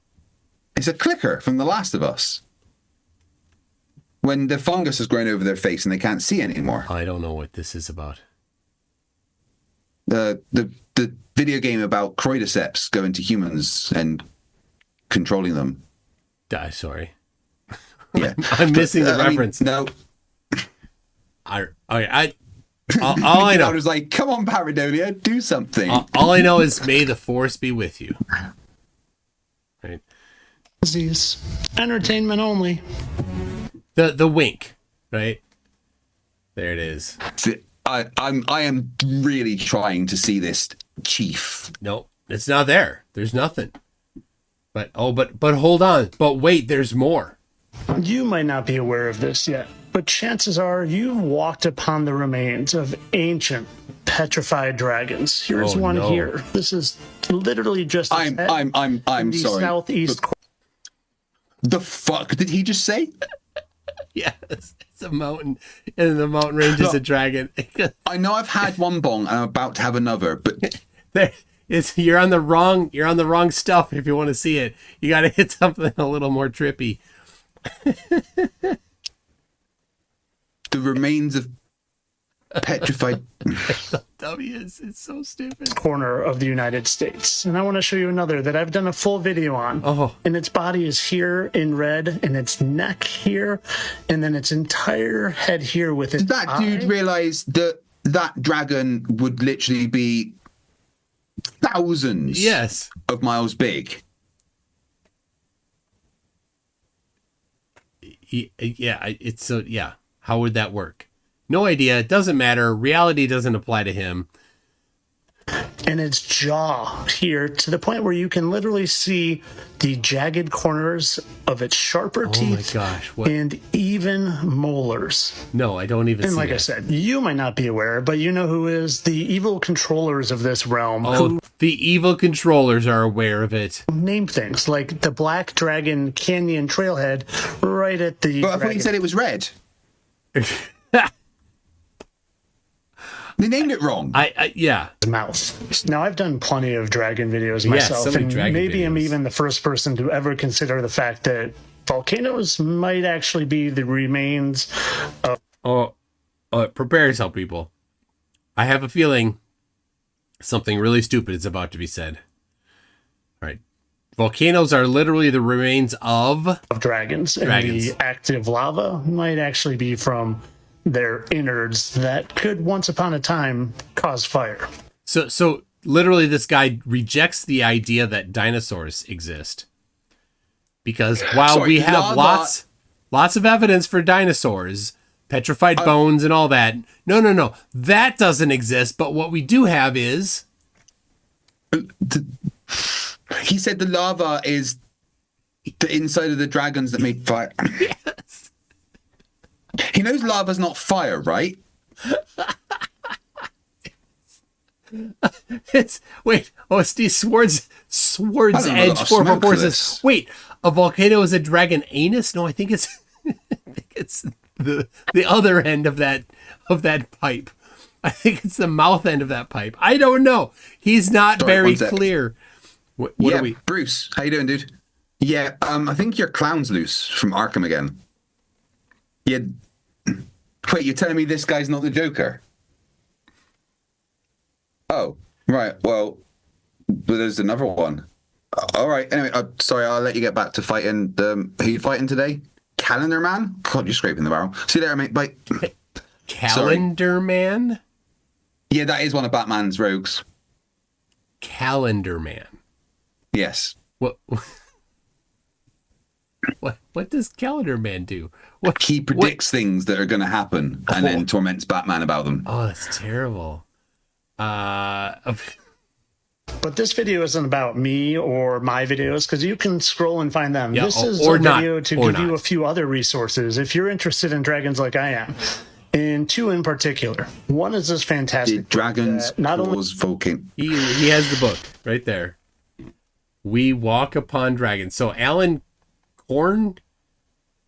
Speaker 1: It's a clicker from The Last of Us. When the fungus has grown over their face and they can't see anymore.
Speaker 4: I don't know what this is about.
Speaker 1: The video game about cordyceps going to humans and controlling them.
Speaker 4: Sorry.
Speaker 1: Yeah,
Speaker 4: I'm missing the
Speaker 1: I mean,
Speaker 4: reference.
Speaker 1: no,
Speaker 4: all I know.
Speaker 1: I was like, "Come on, Pareidolia, do something."
Speaker 4: All I know is may the force be with you. Right.
Speaker 6: Disease. Entertainment only.
Speaker 4: The wink, right? There it is.
Speaker 1: I am really trying to see this chief.
Speaker 4: No, it's not there. There's nothing. But hold on. But wait, there's more.
Speaker 6: You might not be aware of this yet, but chances are you've walked upon the remains of ancient petrified dragons. Here's one
Speaker 4: no.
Speaker 6: here. This is literally just
Speaker 1: I'm
Speaker 6: the
Speaker 1: sorry.
Speaker 6: southeast.
Speaker 1: The fuck did he just say?
Speaker 4: Yes, it's a mountain, and the mountain range is a dragon.
Speaker 1: I know I've had one bong and I'm about to have another, but
Speaker 4: You're on the wrong stuff if you want to see it. You got to hit something a little more trippy.
Speaker 1: the remains of petrified.
Speaker 4: It's so stupid.
Speaker 6: Corner of the United States. And I want to show you another that I've done a full video on.
Speaker 4: Oh.
Speaker 6: And its body is here in red, and its neck here, and then its entire head here with its
Speaker 1: Did that dude realize that dragon would literally be thousands of miles big?
Speaker 4: Yeah. How would that work? No idea. It doesn't matter. Reality doesn't apply to him.
Speaker 6: And its jaw here to the point where you can literally see the jagged corners of its sharper teeth.
Speaker 4: Oh my gosh. What?
Speaker 6: And even molars.
Speaker 4: No, I don't even
Speaker 6: And
Speaker 4: see
Speaker 6: like
Speaker 4: that.
Speaker 6: I said, you might not be aware, but you know who is the evil controllers of this realm.
Speaker 4: Oh,
Speaker 6: Who
Speaker 4: the evil controllers are aware of it.
Speaker 6: name things like the Black Dragon Canyon Trailhead right at the
Speaker 1: But I thought you
Speaker 6: dragon.
Speaker 1: said it was red. They named it wrong.
Speaker 4: Yeah.
Speaker 6: Mouth. Now, I've done plenty of dragon videos
Speaker 4: Yeah,
Speaker 6: myself,
Speaker 4: so many
Speaker 6: and
Speaker 4: dragon
Speaker 6: maybe I'm
Speaker 4: videos.
Speaker 6: even the first person to ever consider the fact that volcanoes might actually be the remains of...
Speaker 4: Prepare yourself, people. I have a feeling something really stupid is about to be said. All right. Volcanoes are literally the remains of
Speaker 6: dragons. And the active lava might actually be from their innards that could once upon a time cause fire.
Speaker 4: So literally this guy rejects the idea that dinosaurs exist. Because while we have lots of evidence for dinosaurs, petrified bones and all that, no, that doesn't exist. But what we do have is...
Speaker 1: He said the lava is the inside of the dragons that made fire.
Speaker 4: Yes.
Speaker 1: He knows lava's not fire, right?
Speaker 4: It's these Swords Edge 444 says, wait, a volcano is a dragon anus? No, I think it's the other end of that pipe. I think it's the mouth end of that pipe. I don't know. He's not very clear. What are we?
Speaker 1: Bruce, how you doing, dude? Yeah, I think your clown's loose from Arkham again. Yeah. Wait, you're telling me this guy's not the Joker? Oh, right. Well, there's another one. All right. Anyway, sorry, I'll let you get back to fighting. Who you fighting today? Calendar Man? God, you're scraping the barrel. See you there, mate. Bye.
Speaker 4: Calendar Man?
Speaker 1: Yeah, that is one of Batman's rogues.
Speaker 4: Calendar Man.
Speaker 1: Yes.
Speaker 4: What does Calendar Man do?
Speaker 1: He predicts things that are going to happen and then torments Batman about them.
Speaker 4: Oh, that's terrible.
Speaker 6: But this video isn't about me or my videos, because you can scroll and find them.
Speaker 4: Yeah,
Speaker 6: this is
Speaker 4: or
Speaker 6: a
Speaker 4: not,
Speaker 6: video to
Speaker 4: or
Speaker 6: give you
Speaker 4: not.
Speaker 6: a few other resources if you're interested in dragons like I am. And two in particular. One is this fantastic
Speaker 1: dragons
Speaker 6: not only
Speaker 1: cause volcano.
Speaker 4: He has the book right there. We Walk Upon Dragons. So Alan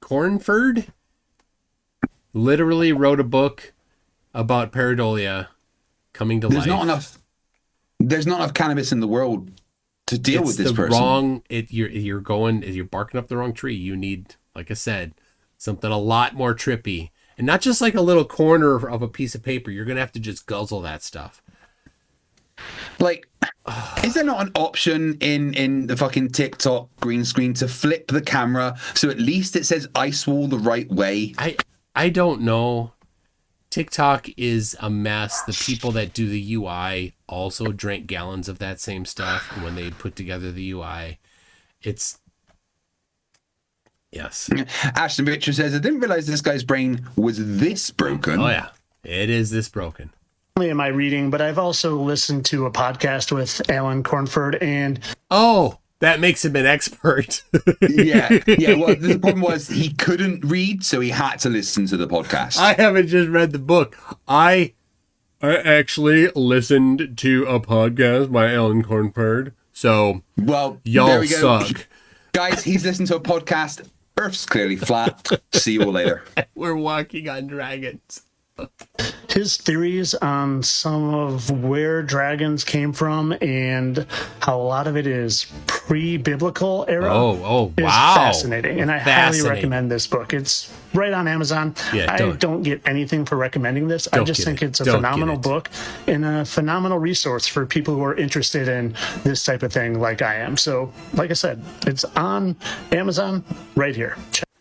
Speaker 4: Cornford literally wrote a book about Pareidolia coming to life.
Speaker 1: There's not enough cannabis in the world to deal with this person.
Speaker 4: You're barking up the wrong tree. You need, like I said, something a lot more trippy. And not just like a little corner of a piece of paper. You're going to have to just guzzle that stuff.
Speaker 1: Like, is there not an option in the fucking TikTok green screen to flip the camera so at least it says ice wall the right way?
Speaker 4: I don't know. TikTok is a mess. The people that do the UI also drank gallons of that same stuff when they put together the UI. Yes.
Speaker 1: Ashton Richard says, I didn't realize this guy's brain was this broken.
Speaker 4: Oh, yeah. It is this broken.
Speaker 6: Not only am I reading, but I've also listened to a podcast with Alan Cornford, and...
Speaker 4: Oh, that makes him an expert.
Speaker 1: Yeah. Well, the problem was he couldn't read, so he had to listen to the podcast.
Speaker 4: I haven't just read the book. I actually listened to a podcast by Alan Cornford. So,
Speaker 1: well,
Speaker 4: y'all
Speaker 1: there we go.
Speaker 4: suck.
Speaker 1: Guys, he's listened to a podcast. Earth's clearly flat. See you all later.
Speaker 4: We're walking on dragons.
Speaker 6: His theories on some of where dragons came from and how a lot of it is pre-biblical era
Speaker 4: is
Speaker 6: fascinating. And I highly recommend this book. It's right on Amazon.
Speaker 4: Yeah,
Speaker 6: I don't get anything for recommending this. I just think it's a phenomenal book and a phenomenal resource for people who are interested in this type of thing like I am. So, like I said, it's on Amazon right here.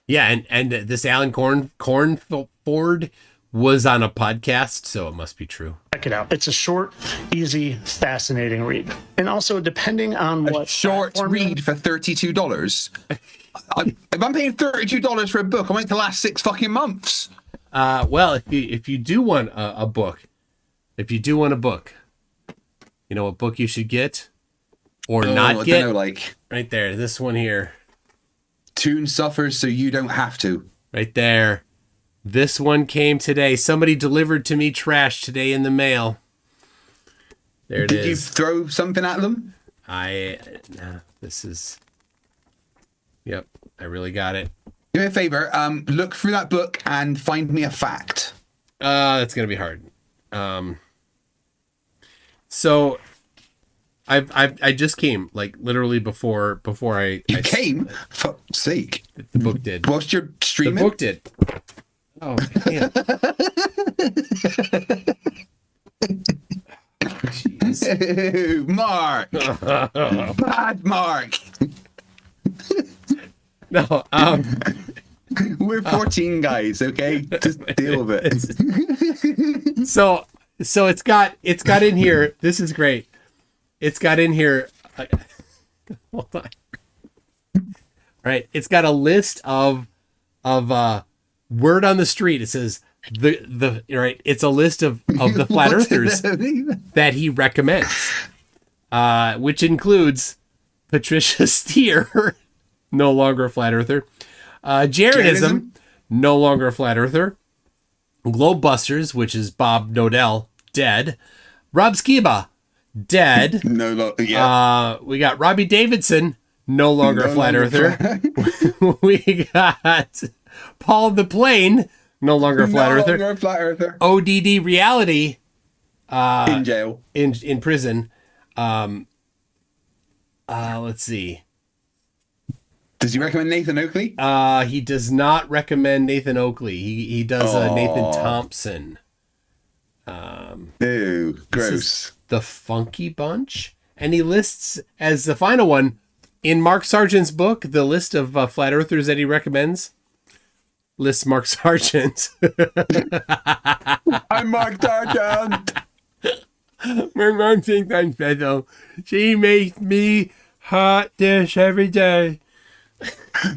Speaker 4: Yeah, and this Alan Cornford was on a podcast, so it must be true.
Speaker 6: Check it out. It's a short, easy, fascinating read. And also, depending on what
Speaker 1: short read for $32. If I'm paying $32 for a book, I want it to last 6 fucking months.
Speaker 4: Well, if you do want a book, you know what book you should get or not get?
Speaker 1: I don't know, like
Speaker 4: right there, this one here.
Speaker 1: Toon suffers so you don't have to.
Speaker 4: Right there. This one came today. Somebody delivered to me trash today in the mail. There it is.
Speaker 1: Did you throw something at them?
Speaker 4: Yep, I really got it.
Speaker 1: Do me a favor. Look through that book and find me a fact.
Speaker 4: That's gonna be hard. So I just came, like, literally before I
Speaker 1: came. For fuck's sake.
Speaker 4: The book did.
Speaker 1: Whilst you're streaming.
Speaker 4: The book did. Oh man.
Speaker 1: Jeez. Mark. Bad Mark.
Speaker 4: No.
Speaker 1: We're 14 guys, okay? Just deal with it.
Speaker 4: So it's got in here. This is great. It's got in here. Hold on. Right. It's got a list of word on the street. It says the right. It's a list of the flat earthers that he recommends, which includes Patricia Steer, no longer a flat earther. Jaredism, no longer a flat earther. Globebusters, which is Bob Nodell, dead. Rob Skiba, dead.
Speaker 1: Yeah.
Speaker 4: We got Robbie Davidson, no longer a flat earther. We got Paul the Plane, no longer a flat earther.
Speaker 1: No longer a flat earther.
Speaker 4: ODD Reality,
Speaker 1: in jail.
Speaker 4: In prison. Let's see.
Speaker 1: Does he recommend Nathan Oakley?
Speaker 4: He does not recommend Nathan Oakley. He does Nathan Thompson.
Speaker 1: Ew, gross.
Speaker 4: The Funky Bunch. And he lists as the final one in Mark Sargent's book, the list of flat earthers that he recommends. Lists Mark Sargent.
Speaker 1: I'm Mark Sargent.
Speaker 4: My mom thinks I'm special. She makes me hot dish every day.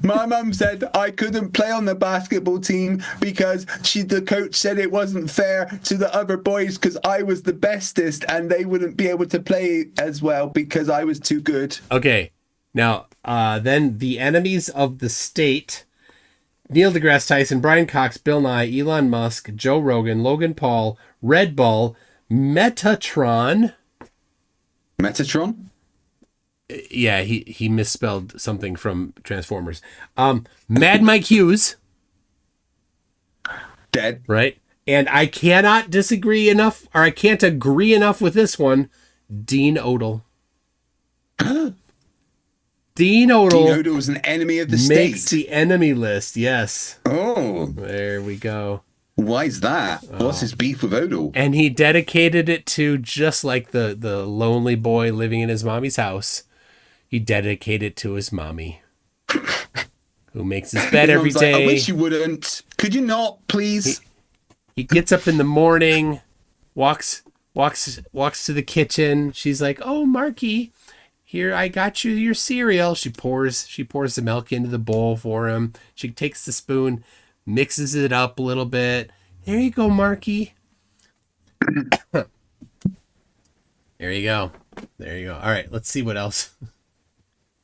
Speaker 1: My mum said I couldn't play on the basketball team because the coach said it wasn't fair to the other boys because I was the bestest and they wouldn't be able to play as well because I was too good.
Speaker 4: Okay. Now, then the enemies of the state: Neil deGrasse Tyson, Brian Cox, Bill Nye, Elon Musk, Joe Rogan, Logan Paul, Red Bull, Metatron.
Speaker 1: Metatron?
Speaker 4: Yeah, he misspelled something from Transformers. Mad Mike Hughes.
Speaker 1: Dead.
Speaker 4: Right? And I cannot disagree enough, or I can't agree enough with this one. Dean Odell. Dean Odell
Speaker 1: was an enemy of the
Speaker 4: makes
Speaker 1: state.
Speaker 4: the enemy list, yes.
Speaker 1: Oh.
Speaker 4: There we go.
Speaker 1: Why is that? What's his beef with Odell?
Speaker 4: And he dedicated it to, just like the lonely boy living in his mommy's house, he dedicated it to his mommy, who makes his bed every day.
Speaker 1: Like, I wish you wouldn't. Could you not, please?
Speaker 4: He gets up in the morning, walks to the kitchen. She's like, "Oh, Marky, here, I got you your cereal." She pours the milk into the bowl for him. She takes the spoon, mixes it up a little bit. There you go, Marky. There you go. All right, let's see what else.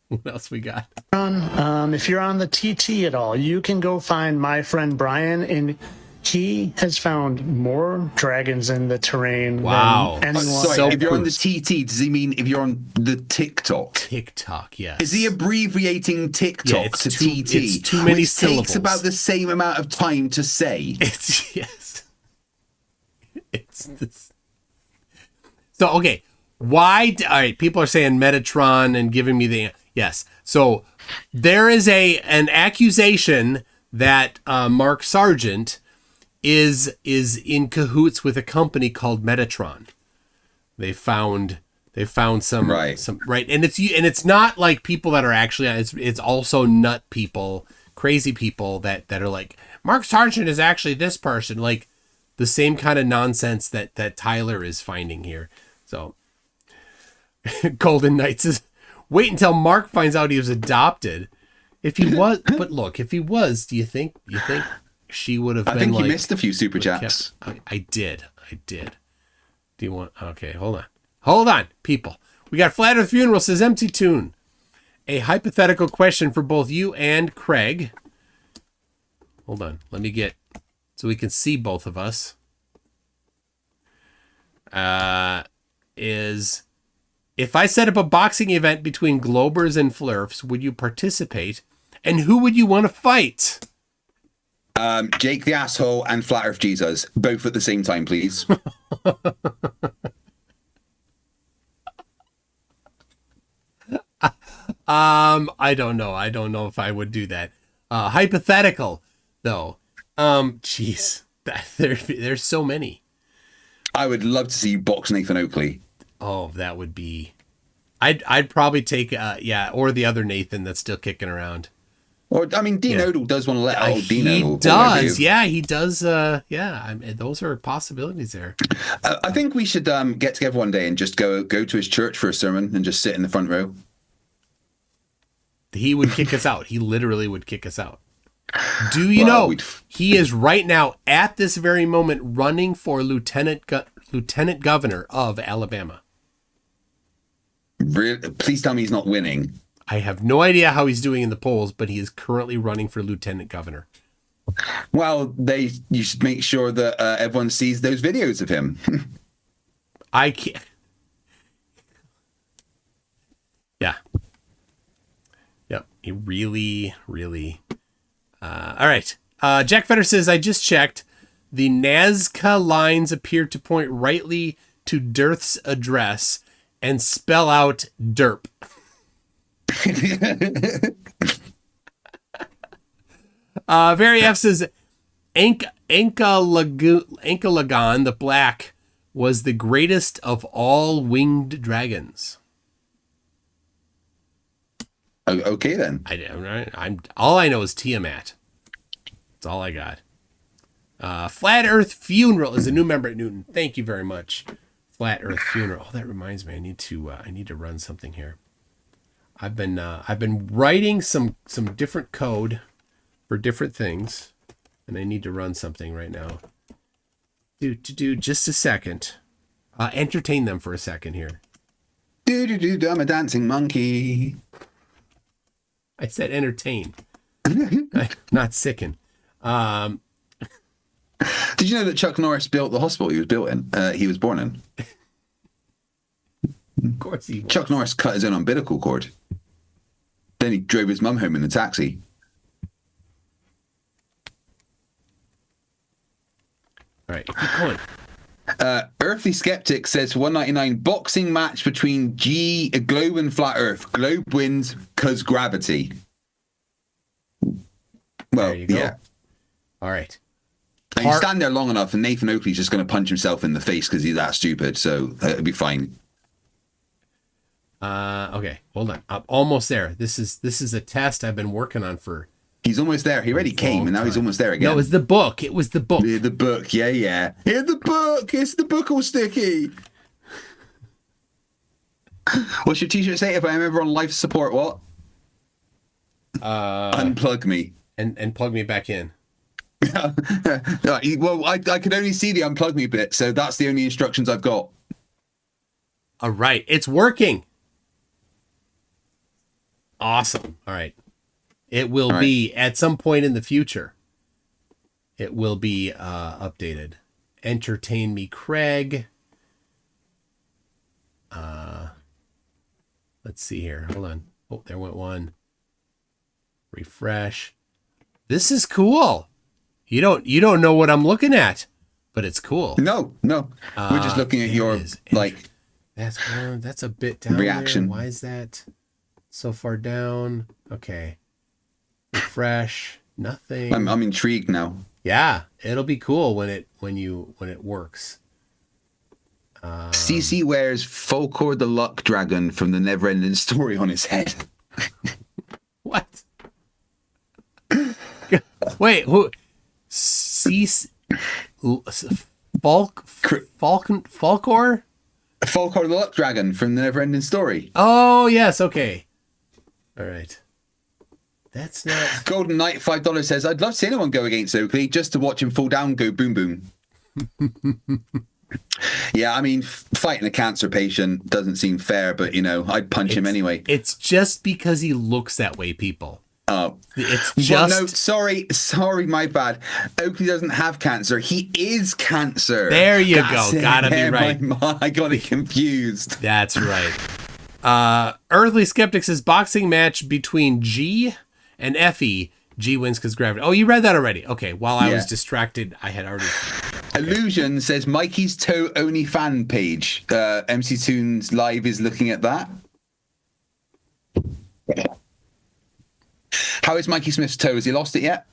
Speaker 4: What else we got?
Speaker 6: If you're on the TT at all, you can go find my friend Brian, and he has found more dragons in the terrain than anyone.
Speaker 1: Sorry, if you're on the TT, does he mean if you're on the TikTok?
Speaker 4: TikTok, yes.
Speaker 1: Is he abbreviating TikTok to TT?
Speaker 4: It's too many syllables.
Speaker 1: Takes about the same amount of time to say.
Speaker 4: It's this. So, okay. Why? All right, people are saying Metatron and giving me the... Yes. So there is an accusation that Mark Sargent is in cahoots with a company called Metatron. They found some right, and it's not like people that are actually, it's also nut people, crazy people that are like, Mark Sargent is actually this person, like the same kind of nonsense that Tyler is finding here. So Golden Knights is, wait until Mark finds out he was adopted. If he was, but look, if he was, do you think she would have been like... I think
Speaker 1: you missed a few super chats.
Speaker 4: I did. Do you want... Okay, hold on, people. We got Flat Earth Funeral, says MC Tune. A hypothetical question for both you and Kreg. Hold on, let me get... so we can see both of us. Is... if I set up a boxing event between Globers and Flurfs, would you participate? And who would you want to fight?
Speaker 1: Jake the asshole and Flat Earth Jesus, both at the same time, please.
Speaker 4: I don't know. I don't know if I would do that. Hypothetical, though. Jeez, there's so many.
Speaker 1: I would love to see you box Nathan Oakley.
Speaker 4: Oh, that would be. I'd probably take or the other Nathan that's still kicking around.
Speaker 1: Or I mean, Dean Odell does want to let out Dean Odell.
Speaker 4: He does, yeah, he does. I mean, those are possibilities there.
Speaker 1: I think we should get together one day and just go to his church for a sermon and just sit in the front row.
Speaker 4: He would kick us out. He literally would kick us out. Do you know he is right now at this very moment running for lieutenant governor of Alabama?
Speaker 1: Really? Please tell me he's not winning.
Speaker 4: I have no idea how he's doing in the polls, but he is currently running for lieutenant governor.
Speaker 1: Well, you should make sure that everyone sees those videos of him.
Speaker 4: I can't. Yeah. Yep. He really. All right. Jack Fetter says, I just checked. The Nazca lines appear to point rightly to Dirth's address and spell out derp. Very F says, Lagan the Black was the greatest of all winged dragons.
Speaker 1: Okay, then.
Speaker 4: I'm all I know is Tiamat. That's all I got. Flat Earth Funeral is a new member at Newton. Thank you very much, Flat Earth Funeral. Oh, that reminds me, I need to run something here. I've been writing some different code for different things, and I need to run something right now. Do just a second. Entertain them for a second here.
Speaker 1: I'm a dancing monkey.
Speaker 4: I said entertain, not sicken.
Speaker 1: Did you know that Chuck Norris built the hospital he was born in?
Speaker 4: Of course he was.
Speaker 1: Chuck Norris cut his own umbilical cord. Then he drove his mum home in the taxi.
Speaker 4: All right, keep going.
Speaker 1: Earthly Skeptic says for $1.99 boxing match between Globe and Flat Earth. Globe wins because gravity. Well,
Speaker 4: there you go.
Speaker 1: Yeah.
Speaker 4: All right.
Speaker 1: And you stand there long enough, and Nathan Oakley's just going to punch himself in the face because he's that stupid. So it'll be fine.
Speaker 4: Okay, hold on. I'm almost there. This is a test I've been working on for.
Speaker 1: He's almost there. He already came, and now he's almost there again.
Speaker 4: No, it was the book. It was the book.
Speaker 1: Yeah, the book. Yeah. Here's the book. It's the book all sticky. What's your t-shirt say? If I'm ever on life support, what? Unplug me.
Speaker 4: And plug me back in.
Speaker 1: Well, I can only see the unplug me bit, so that's the only instructions I've got.
Speaker 4: All right. It's working. Awesome. All right. It will be at some point in the future. It will be updated. Entertain me, Kreg. Let's see here. Hold on. Oh, there went one. Refresh. This is cool. You don't know what I'm looking at, but it's cool.
Speaker 1: No. We're just looking at your
Speaker 4: that's a bit down
Speaker 1: reaction.
Speaker 4: There. Why is that so far down? Okay. Refresh. Nothing.
Speaker 1: I'm intrigued now.
Speaker 4: Yeah, it'll be cool when it works.
Speaker 1: CC wears Folkor the Luck Dragon from the Neverending Story on his head.
Speaker 4: What? Wait, who? CC Folkor?
Speaker 1: Folkor the Luck Dragon from the Neverending Story.
Speaker 4: Oh yes, okay. All right. That's not.
Speaker 1: Golden Knight $5 says, I'd love to see anyone go against Oakley just to watch him fall down, go boom boom. Yeah, I mean, fighting a cancer patient doesn't seem fair, but I'd punch him anyway.
Speaker 4: It's just because he looks that way, people.
Speaker 1: Oh,
Speaker 4: it's just.
Speaker 1: Well, no, sorry, my bad. Oakley doesn't have cancer. He is cancer.
Speaker 4: There you go. Gotta be right.
Speaker 1: I got it confused.
Speaker 4: That's right. Earthly Skeptics' boxing match between G And Effie, G wins because gravity. Oh, you read that already. Okay, while I was
Speaker 1: Yeah.
Speaker 4: distracted, I had already...
Speaker 1: Illusion says Mikey's toe only fan page. MC Tunes Live is looking at that. How is Mikey Smith's toe? Has he lost it yet?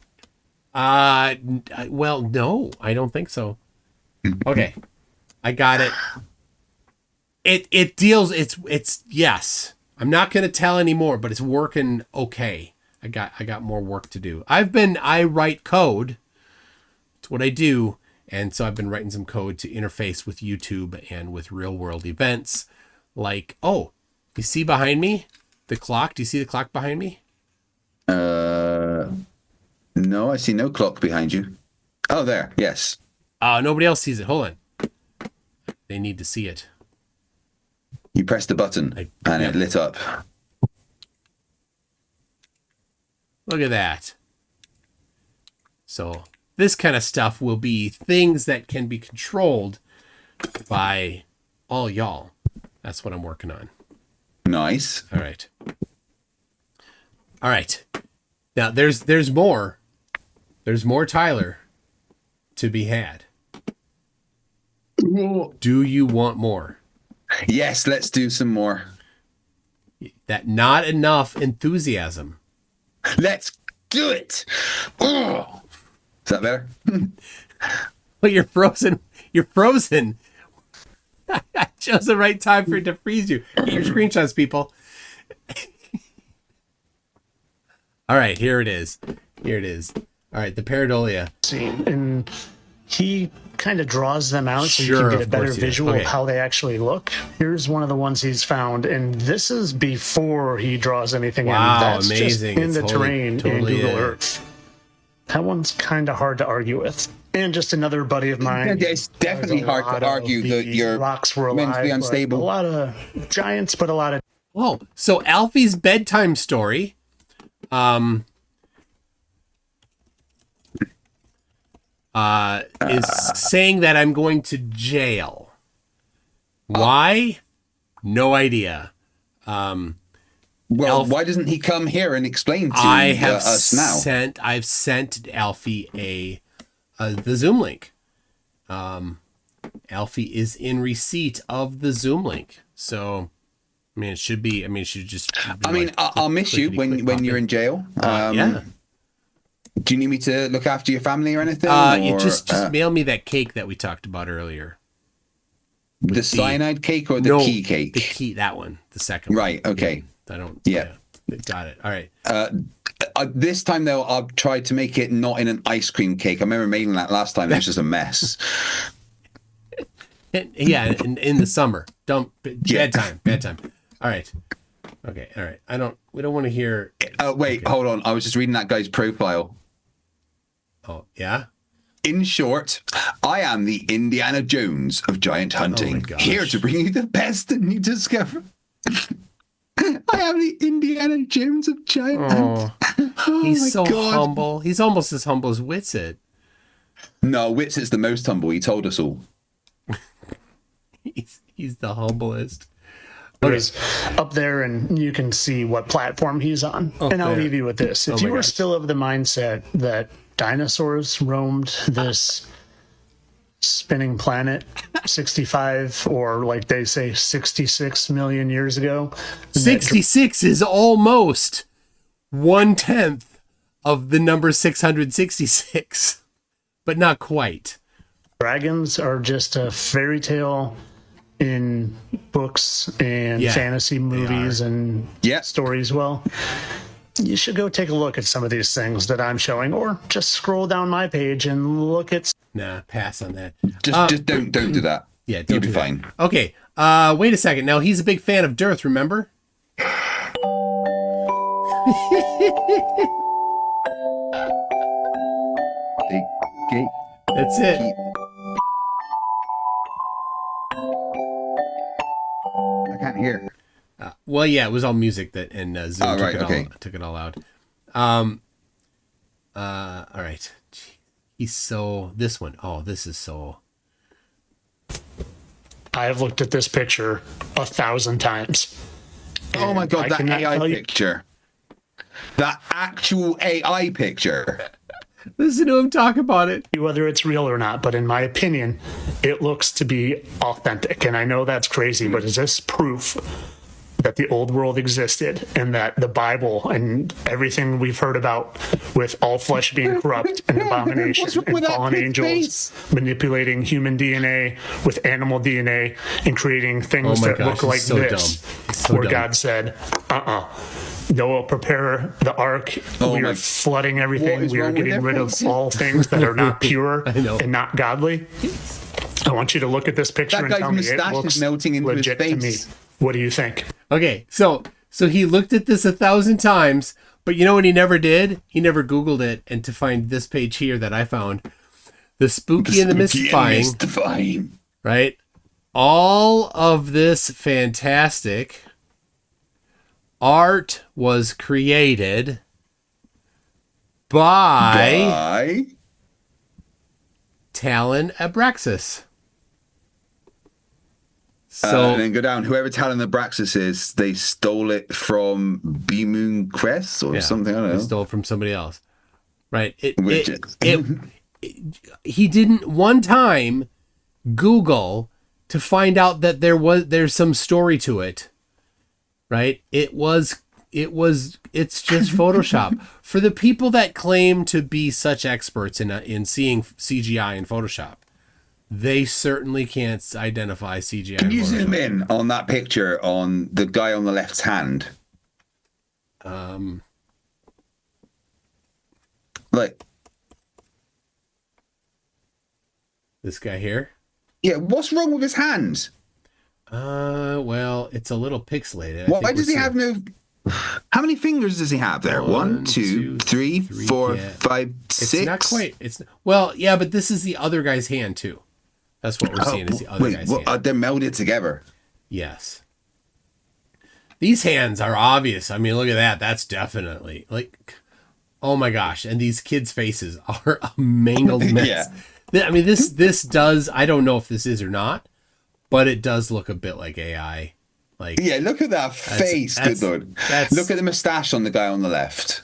Speaker 4: Well, no, I don't think so. Okay, I got it. It deals. It's yes. I'm not gonna tell anymore, but it's working okay. I got more work to do. I write code. It's what I do, and so I've been writing some code to interface with YouTube and with real world events. Like, oh, you see behind me the clock? Do you see the clock behind me?
Speaker 1: No, I see no clock behind you. Oh, there. Yes.
Speaker 4: Nobody else sees it. Hold on. They need to see it.
Speaker 1: You pressed the button and it lit up.
Speaker 4: Look at that. So this kind of stuff will be things that can be controlled by all y'all. That's what I'm working on.
Speaker 1: Nice.
Speaker 4: All right. All right. Now there's more. There's more Tyler to be had. Do you want more?
Speaker 1: Yes, let's do some more.
Speaker 4: That not enough enthusiasm.
Speaker 1: Let's do it. Oh. Is that better?
Speaker 4: Well, you're frozen. You're frozen. I chose the right time for it to freeze you. Get your screenshots, people. All right, here it is. Here it is. All right, the Pareidolia.
Speaker 6: And he kind of draws them out so you
Speaker 4: Sure,
Speaker 6: can get a
Speaker 4: of
Speaker 6: better
Speaker 4: course he does.
Speaker 6: visual
Speaker 4: Okay.
Speaker 6: of how they actually look. Here's one of the ones he's found, and this is before he draws anything
Speaker 4: Wow,
Speaker 6: in. That's
Speaker 4: amazing.
Speaker 6: just in
Speaker 4: It's
Speaker 6: the
Speaker 4: totally-
Speaker 6: terrain
Speaker 4: totally
Speaker 6: in Google
Speaker 4: is.
Speaker 6: Earth. That one's kind of hard to argue with. And just another buddy of mine.
Speaker 1: It's definitely
Speaker 6: There's a
Speaker 1: hard
Speaker 6: lot
Speaker 1: to
Speaker 6: of
Speaker 1: argue that
Speaker 6: these
Speaker 1: you're
Speaker 6: rocks were
Speaker 1: mentally
Speaker 6: alive, but
Speaker 1: unstable.
Speaker 6: A lot of giants, but a lot of
Speaker 4: Oh, so Alfie's bedtime story. Is saying that I'm going to jail. Why? No idea.
Speaker 1: Well,
Speaker 4: Alf-
Speaker 1: why doesn't he come here and explain to
Speaker 4: I have
Speaker 1: us now?
Speaker 4: I've sent Alfie the Zoom link. Alfie is in receipt of the Zoom link. So, I mean, it should be. I mean, it should just.
Speaker 1: I mean, I'll miss you when you're in jail.
Speaker 4: Yeah.
Speaker 1: Do you need me to look after your family or anything?
Speaker 4: You
Speaker 1: or,
Speaker 4: just mail me that cake that we talked about earlier.
Speaker 1: the cyanide cake or the
Speaker 4: No,
Speaker 1: key cake?
Speaker 4: The key, that one, the second one.
Speaker 1: Right. Okay.
Speaker 4: I don't.
Speaker 1: Yeah.
Speaker 4: Got it. All right.
Speaker 1: This time though, I've tried to make it not in an ice cream cake. I remember making that last time. It was just a mess.
Speaker 4: Yeah, in the summer. Bedtime. All right. Okay. All right. We don't want to hear.
Speaker 1: Wait, hold on. I was just reading that guy's profile.
Speaker 4: Oh, yeah.
Speaker 1: In short, I am the Indiana Jones of giant hunting,
Speaker 4: gosh.
Speaker 1: here to bring you the best that you discover. I am the Indiana Jones of giant hunting. Oh,
Speaker 4: He's
Speaker 1: my
Speaker 4: so
Speaker 1: God.
Speaker 4: humble. He's almost as humble as Witsit.
Speaker 1: No, Witsit's the most humble. He told us all.
Speaker 4: He's the humblest.
Speaker 6: is up there, and you can see what platform he's on. And I'll
Speaker 4: there.
Speaker 6: leave you with this. If
Speaker 4: Oh
Speaker 6: you
Speaker 4: my
Speaker 6: were
Speaker 4: gosh.
Speaker 6: still of the mindset that dinosaurs roamed this spinning planet 65 or like they say 66 million years ago,
Speaker 4: 66 is almost 1/10 of the number 666, but not quite.
Speaker 6: dragons are just a fairy tale in books and
Speaker 4: Yeah,
Speaker 6: fantasy movies and
Speaker 1: Yeah.
Speaker 6: stories. Well, you should go take a look at some of these things that I'm showing, or just scroll down my page and look at.
Speaker 4: Nah, pass on that.
Speaker 1: Just don't do that.
Speaker 4: Yeah,
Speaker 1: You'll
Speaker 4: don't
Speaker 1: be
Speaker 4: do that.
Speaker 1: fine.
Speaker 4: Okay, wait a second. Now, he's a big fan of Dearth, remember?
Speaker 1: Okay.
Speaker 4: That's it.
Speaker 1: I can't hear.
Speaker 4: Well, yeah, it was all music that, and Zoom
Speaker 1: Oh, right, okay.
Speaker 4: took it all out. All right. He's so, this one. Oh, this is so.
Speaker 6: I have looked at this picture 1,000 times.
Speaker 1: Oh my God,
Speaker 6: I
Speaker 1: that
Speaker 6: cannot
Speaker 1: AI
Speaker 6: tell you-
Speaker 1: picture. that actual AI picture.
Speaker 4: Listen to him talk about it.
Speaker 6: Whether it's real or not, but in my opinion, it looks to be authentic. And I know that's crazy, but is this proof that the old world existed and that the Bible and everything we've heard about with all flesh being corrupt and abomination and fallen angels manipulating human DNA with animal DNA and creating things that look like this, where God said, Noah, prepare the ark. We are flooding everything. We are getting rid of all things that are not pure and not godly. I want you to look at this picture and tell me it looks melting into legit his face. To me. What do you think?
Speaker 4: Okay, so he looked at this 1,000 times, but you know what he never did? He never Googled it. And to find this page here that I found, the spooky and the mystifying, right? All of this fantastic art was created by Talon Abraxas. So
Speaker 1: and then go down. Whoever Talon Abraxas is, they stole it from B-Moon Crest or something. I don't know.
Speaker 4: They stole it from somebody else, right? He didn't one time Google to find out that there's some story to it, right? It's just Photoshop. For the people that claim to be such experts in seeing CGI in Photoshop, they certainly can't identify CGI.
Speaker 1: Can you zoom in on that picture on the guy on the left hand? Like
Speaker 4: this guy here?
Speaker 1: Yeah, what's wrong with his hands?
Speaker 4: Well, it's a little pixelated.
Speaker 1: Why does he have no... How many fingers does he have there? 1, 2, 3, 4, 5, 6?
Speaker 4: It's not quite. Well, yeah, but this is the other guy's hand too. That's what we're seeing is the other guy's hand.
Speaker 1: They're melded together.
Speaker 4: Yes. These hands are obvious. I mean, look at that. That's definitely like, oh my gosh. And these kids' faces are a mangled mess. I mean, this does, I don't know if this is or not, but it does look a bit like AI. Like,
Speaker 1: yeah, look at that face, good Lord. Look at the mustache on the guy on the left.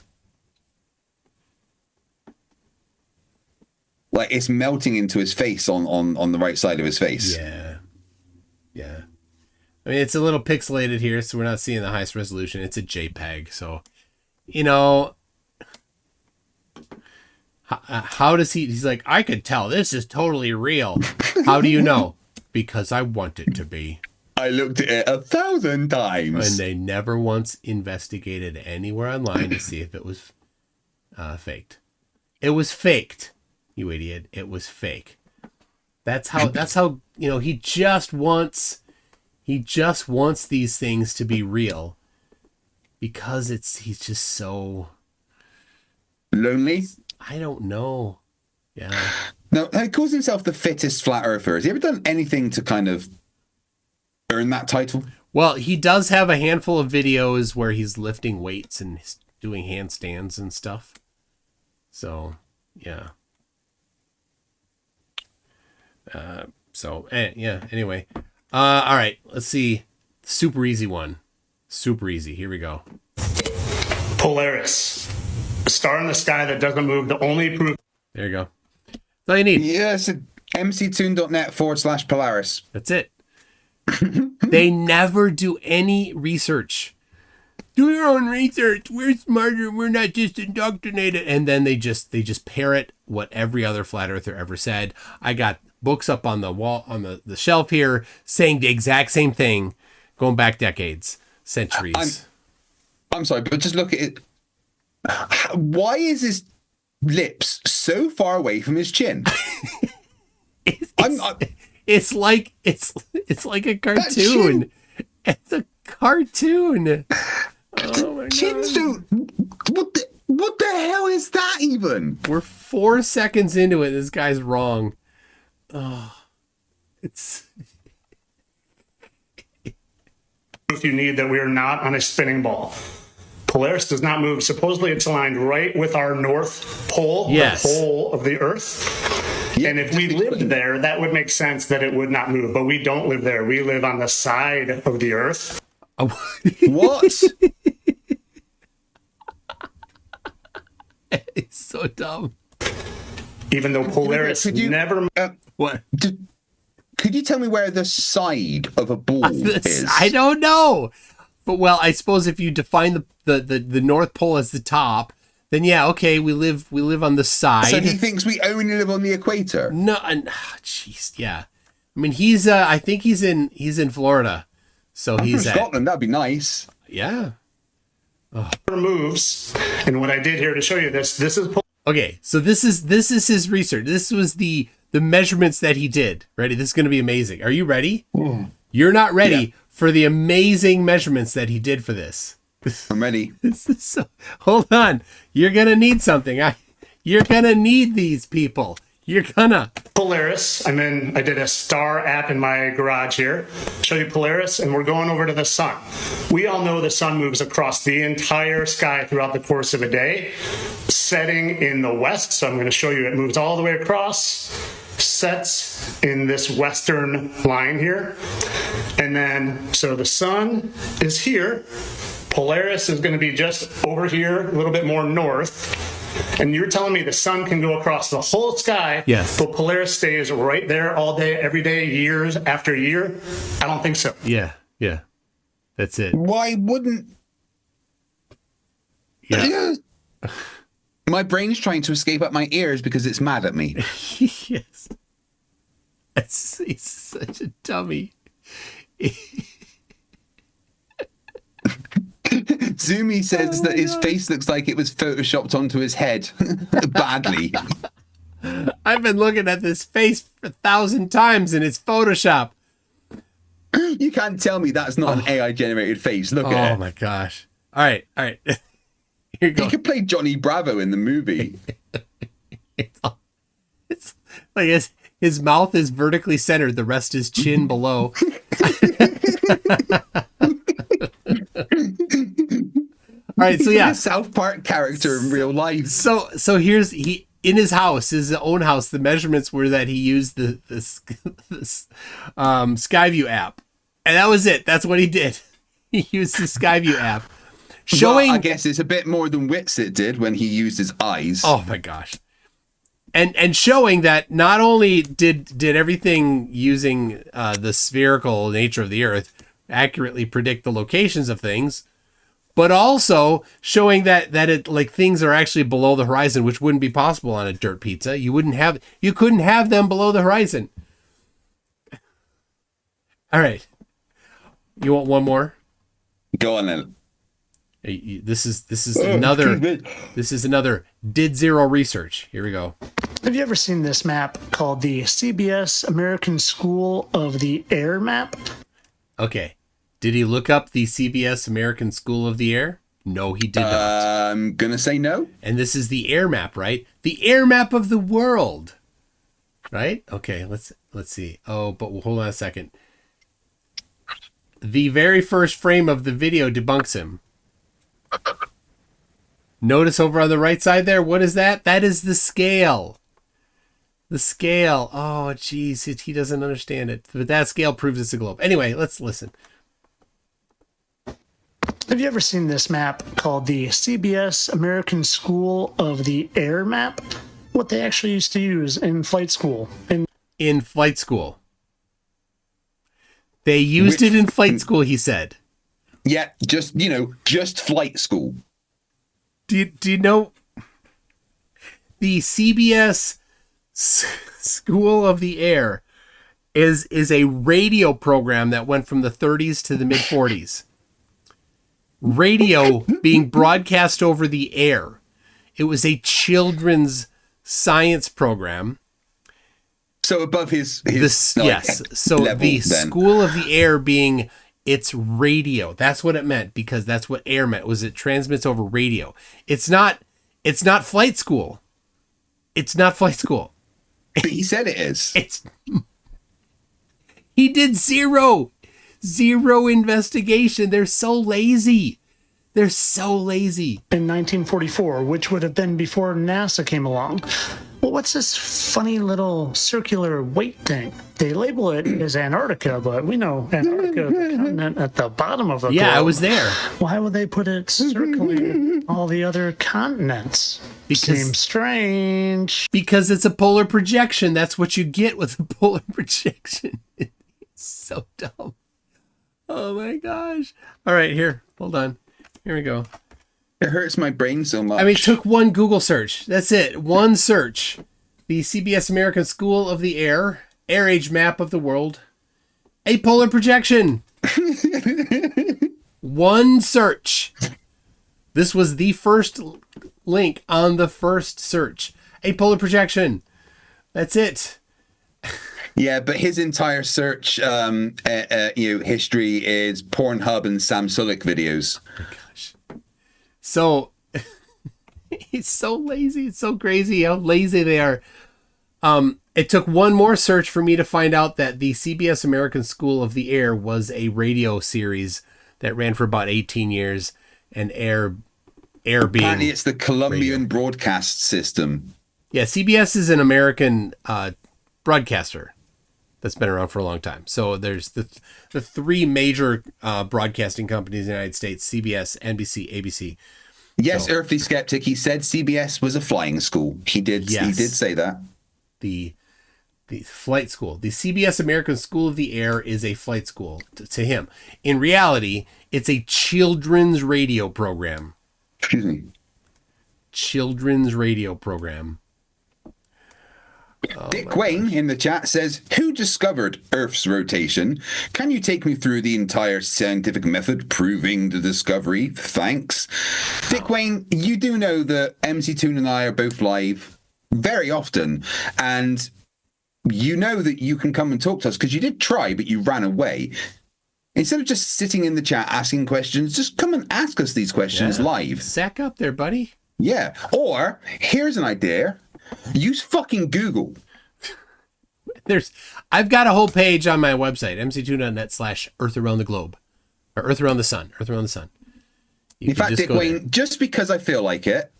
Speaker 1: Like, it's melting into his face on the right side of his face.
Speaker 4: Yeah. I mean, it's a little pixelated here, so we're not seeing the highest resolution. It's a JPEG, so, you know, how does he's like, I could tell this is totally real. How do you know? Because I want it to be.
Speaker 1: I looked at it 1,000 times.
Speaker 4: And they never once investigated anywhere online to see if it was faked. It was faked, you idiot. It was fake. That's how, you know, he just wants these things to be real because he's just so
Speaker 1: lonely.
Speaker 4: I don't know. Yeah.
Speaker 1: No, he calls himself the fittest flat earther. Has he ever done anything to kind of earn that title?
Speaker 4: Well, he does have a handful of videos where he's lifting weights and doing handstands and stuff. So, yeah. Anyway. All right, let's see. Super easy one. Super easy. Here we go.
Speaker 6: Polaris. A star in the sky that doesn't move. The only proof.
Speaker 4: There you go. That's all you need.
Speaker 1: Yes, mctoon.net/Polaris.
Speaker 4: That's it. They never do any research. Do your own research. We're smarter. We're not just indoctrinated. And then they just parrot what every other flat earther ever said. I got books up on the wall, on the shelf here, saying the exact same thing, going back decades, centuries.
Speaker 1: I'm sorry, but just look at it. Why is his lips so far away from his chin?
Speaker 4: It's like a cartoon. It's a cartoon. Oh my god!
Speaker 1: What the hell is that even?
Speaker 4: We're 4 seconds into it. This guy's wrong. Oh, it's.
Speaker 6: If you need that, we are not on a spinning ball. Polaris does not move. Supposedly, it's aligned right with our North Pole,
Speaker 4: yes.
Speaker 6: The pole of the Earth. Yeah, and if we lived there, that would make sense that it would not move. But we don't live there. We live on the side of the Earth.
Speaker 1: What?
Speaker 4: so dumb.
Speaker 6: Even though Polaris never...
Speaker 4: What?
Speaker 1: Could you tell me where the side of a ball is?
Speaker 4: I don't know. But, well, I suppose if you define the North Pole as the top, then yeah, okay, we live on the side.
Speaker 1: So he thinks we only live on the equator?
Speaker 4: No, jeez, yeah. I mean, he's I think he's in Florida. So
Speaker 1: I'm
Speaker 4: he's
Speaker 1: from Scotland. That'd be nice.
Speaker 4: Yeah.
Speaker 6: Moves. And what I did here to show you this is...
Speaker 4: Okay, so this is his research. This was the measurements that he did. Ready? This is going to be amazing. Are you ready? You're not ready for the amazing measurements that he did for this.
Speaker 1: I'm ready.
Speaker 4: Hold on. You're going to need something. You're going to need these people. You're gonna.
Speaker 6: Polaris. I did a star app in my garage here. Show you Polaris, and we're going over to the sun. We all know the sun moves across the entire sky throughout the course of a day, setting in the west. So I'm going to show you it moves all the way across, sets in this western line here. And then, so the sun is here. Polaris is going to be just over here, a little bit more north. And you're telling me the sun can go across the whole sky,
Speaker 4: yes,
Speaker 6: but Polaris stays right there all day, every day, years after year? I don't think so.
Speaker 4: Yeah. That's it.
Speaker 1: Why wouldn't...
Speaker 4: Yeah.
Speaker 1: My brain's trying to escape up my ears because it's mad at me.
Speaker 4: Yes. He's such a dummy.
Speaker 1: Zoomy says that his face looks like it was photoshopped onto his head badly.
Speaker 4: I've been looking at this face 1,000 times and it's Photoshop.
Speaker 1: You can't tell me that's not an AI generated face. Look at it.
Speaker 4: Oh my gosh. All right. Here you go.
Speaker 1: He could play Johnny Bravo in the movie.
Speaker 4: It's like his mouth is vertically centered. The rest is chin below. All right, so yeah,
Speaker 1: a South Park character in real life.
Speaker 4: So here's in his house, his own house. The measurements were that he used this Skyview app, and that was it. That's what he did. He used the Skyview app, showing.
Speaker 1: Well, I guess it's a bit more than Witsit did when he used his eyes.
Speaker 4: Oh my gosh, and showing that not only did everything using the spherical nature of the Earth accurately predict the locations of things, but also showing that it like things are actually below the horizon, which wouldn't be possible on a dirt pizza. You couldn't have them below the horizon. All right. You want one more?
Speaker 1: Go on then.
Speaker 4: This is another did zero research. Here we go.
Speaker 6: Have you ever seen this map called the CBS American School of the Air map?
Speaker 4: Okay. Did he look up the CBS American School of the Air? No, he did not.
Speaker 1: I'm going to say no.
Speaker 4: And this is the air map, right? The air map of the world. Right? Okay, let's see. Oh, but hold on a second. The very first frame of the video debunks him. Notice over on the right side there, what is that? That is the scale. The scale. Oh, geez, he doesn't understand it. But that scale proves it's a globe. Anyway, let's listen.
Speaker 6: Have you ever seen this map called the CBS American School of the Air map? What they actually used to use in flight school.
Speaker 4: In flight school. They used it in flight school, he said.
Speaker 1: Yeah, just flight school.
Speaker 4: Do you know the CBS School of the Air is a radio program that went from the 30s to the mid 40s. Radio being broadcast over the air. It was a children's science program.
Speaker 1: So above his
Speaker 4: yes. So
Speaker 1: level,
Speaker 4: the
Speaker 1: then.
Speaker 4: School of the Air being it's radio. That's what it meant, because that's what air meant, was it transmits over radio. It's not flight school. It's not flight school.
Speaker 1: But he said it is.
Speaker 4: He did zero investigation. They're so lazy. They're so lazy.
Speaker 6: In 1944, which would have been before NASA came along. What what's this funny little circular weight thing? They label it as Antarctica, but we know Antarctica is the continent at the bottom of the globe.
Speaker 4: I was there.
Speaker 6: Why would they put it circling all the other continents? Seems strange.
Speaker 4: Because it's a polar projection. That's what you get with a polar projection. It's so dumb. Oh my gosh. All right, here. Hold on. Here we go.
Speaker 1: It hurts my brain so much.
Speaker 4: I mean, it took one Google search. That's it. One search. The CBS American School of the Air age map of the world. A polar projection. One search. This was the first link on the first search. A polar projection. That's it.
Speaker 1: Yeah, but his entire search, history is Pornhub and Sam Sulek videos.
Speaker 4: Oh my gosh. So he's so lazy. It's so crazy how lazy they are. It took one more search for me to find out that the CBS American School of the Air was a radio series that ran for about 18 years, and air being
Speaker 1: apparently it's the Colombian
Speaker 4: radio.
Speaker 1: broadcast system.
Speaker 4: Yeah, CBS is an American broadcaster that's been around for a long time. So there's the three major broadcasting companies in the United States: CBS, NBC, ABC.
Speaker 1: Yes, Earthly Skeptic. He said CBS was a flying school. He did.
Speaker 4: Yes.
Speaker 1: He did say that.
Speaker 4: The flight school, the CBS American School of the Air, is a flight school to him. In reality, it's a children's radio program.
Speaker 1: Excuse me.
Speaker 4: Children's radio program.
Speaker 1: Dick Wayne in the chat says, who discovered Earth's rotation? Can you take me through the entire scientific method proving the discovery? Thanks. Dick Wayne, you do know that MC Toon and I are both live very often, and you know that you can come and talk to us because you did try, but you ran away. Instead of just sitting in the chat asking questions, just come and ask us these questions live.
Speaker 4: Sack up there, buddy.
Speaker 1: Yeah. Or here's an idea. Use fucking Google.
Speaker 4: I've got a whole page on my website, mctoon.net/Earth Around the Globe, or Earth Around the Sun. Earth Around the Sun.
Speaker 1: In fact, Dick Wayne, just because I feel like it,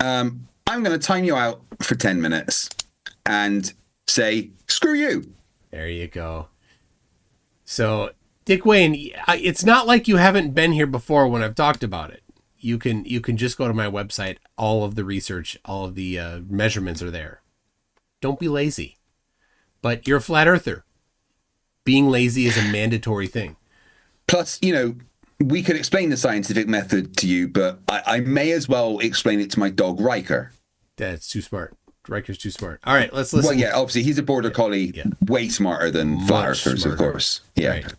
Speaker 1: I'm going to time you out for 10 minutes and say, screw you.
Speaker 4: There you go. So, Dick Wayne, it's not like you haven't been here before when I've talked about it. You can just go to my website. All of the research, all of the measurements are there. Don't be lazy. But you're a flat earther. Being lazy is a mandatory thing.
Speaker 1: Plus, we could explain the scientific method to you, but I may as well explain it to my dog, Riker.
Speaker 4: That's too smart. Riker's too smart. All right, let's listen.
Speaker 1: Well, yeah, obviously, he's a border collie, way smarter than flat earthers, of course. Yeah.
Speaker 4: Right.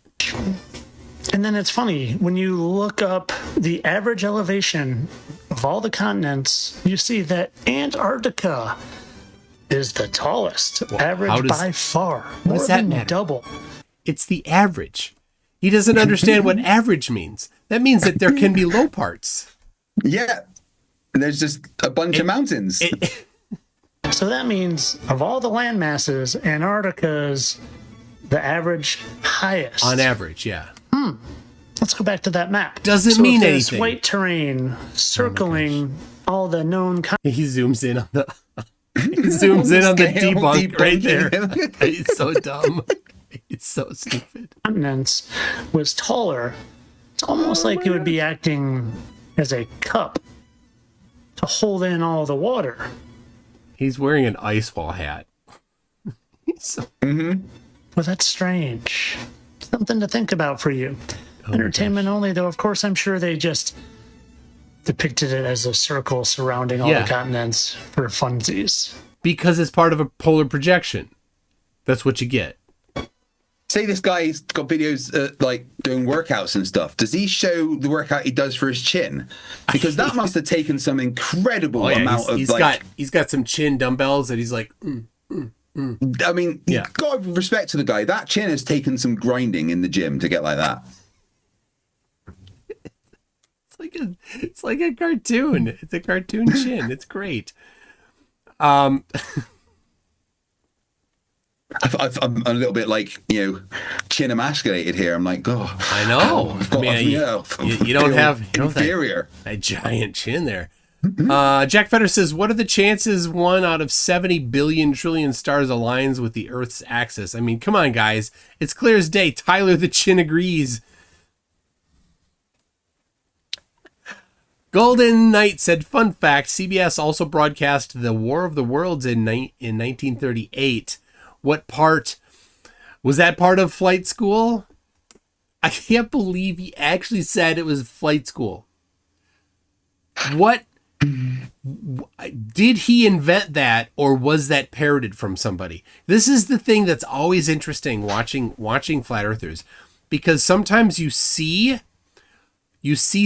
Speaker 6: And then it's funny, when you look up the average elevation of all the continents, you see that Antarctica is the tallest.
Speaker 4: Well,
Speaker 6: average by far.
Speaker 4: What does that matter?
Speaker 6: Double.
Speaker 4: It's the average. He doesn't understand what average means. That means that there can be low parts.
Speaker 1: Yeah. There's just a bunch of mountains.
Speaker 6: So that means of all the land masses, Antarctica's the average highest.
Speaker 4: On average, yeah.
Speaker 6: Let's go back to that map.
Speaker 4: Doesn't mean anything.
Speaker 6: This white terrain circling all the known
Speaker 4: He zooms in on the debunk right there. He's so dumb. He's so stupid.
Speaker 6: Continents was taller. It's almost like it would be acting as a cup to hold in all the water.
Speaker 4: He's wearing an ice wall hat.
Speaker 6: Well, that's strange. Something to think about for you. Entertainment only, though, of course, I'm sure they just depicted it as a circle surrounding all the continents for funsies.
Speaker 4: Because it's part of a polar projection. That's what you get.
Speaker 1: Say this guy's got videos like doing workouts and stuff. Does he show the workout he does for his chin? Because that must have taken some incredible amount of
Speaker 4: he's got some chin dumbbells that he's like.
Speaker 1: I mean, God respect to the guy. That chin has taken some grinding in the gym to get like that.
Speaker 4: It's like a cartoon. It's a cartoon chin. It's great. I'm
Speaker 1: a little bit like, chin emasculated here. I'm like, oh,
Speaker 4: I know.
Speaker 1: I've got,
Speaker 4: you don't have
Speaker 1: inferior.
Speaker 4: a giant chin there. Jack Fetter says, what are the chances 1 out of 70 billion trillion stars aligns with the Earth's axis? I mean, come on, guys. It's clear as day. Tyler the Chin agrees. Golden Knight said, fun fact, CBS also broadcast The War of the Worlds in 1938. What part? Was that part of flight school? I can't believe he actually said it was flight school. What? Did he invent that, or was that parroted from somebody? This is the thing that's always interesting watching flat earthers, because sometimes you see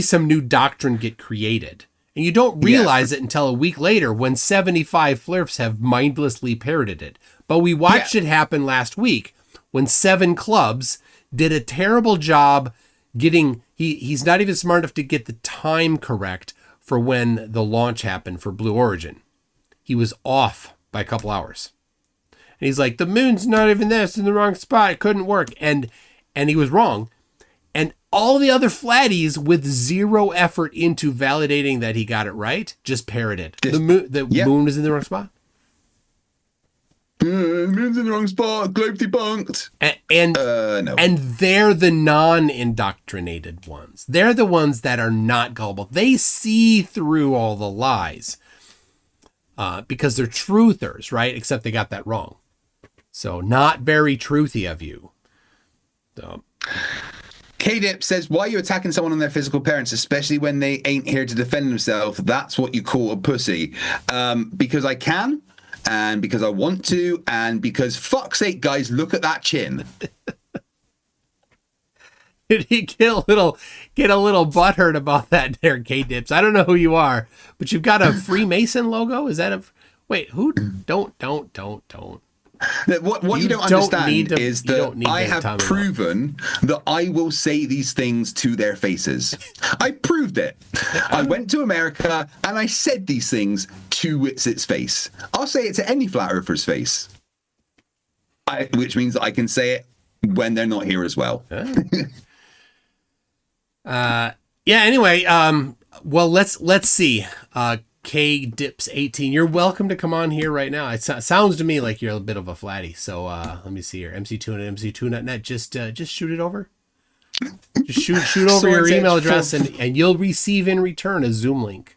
Speaker 4: some new doctrine get created, and you don't realize it until a week later when 75 flirfs have mindlessly parroted it. But we watched it happen last week when 7 clubs did a terrible job getting, he's not even smart enough to get the time correct for when the launch happened for Blue Origin. He was off by a couple hours. And he's like, the moon's not even there, it's in the wrong spot, it couldn't work. And he was wrong. And all the other flatties with zero effort into validating that he got it right just parroted. The moon was in the wrong spot.
Speaker 1: Moon's in the wrong spot. Globe debunked. No.
Speaker 4: And they're the non-indoctrinated ones. They're the ones that are not gullible. They see through all the lies because they're truthers, right? Except they got that wrong. So not very truthy of you. So.
Speaker 1: K-Dip says, why are you attacking someone on their physical parents, especially when they ain't here to defend themselves? That's what you call a pussy. Because I can. And because I want to, and because fuck's sake, guys, look at that chin.
Speaker 4: Did he get a little butthurt about that there, K-Dips? I don't know who you are, but you've got a Freemason logo? Is that a... Wait, who? Don't.
Speaker 1: What you don't understand is that I have proven that I will say these things to their faces. I proved it. I went to America and I said these things to Witsit's face. I'll say it to any flat earther's face. Which means that I can say it when they're not here as well.
Speaker 4: Anyway, well, let's see. K Dips 18. You're welcome to come on here right now. It sounds to me like you're a bit of a flatty. So let me see here. MC2 at MC2.net. Just shoot it over. Just shoot over your email address and you'll receive in return a Zoom link.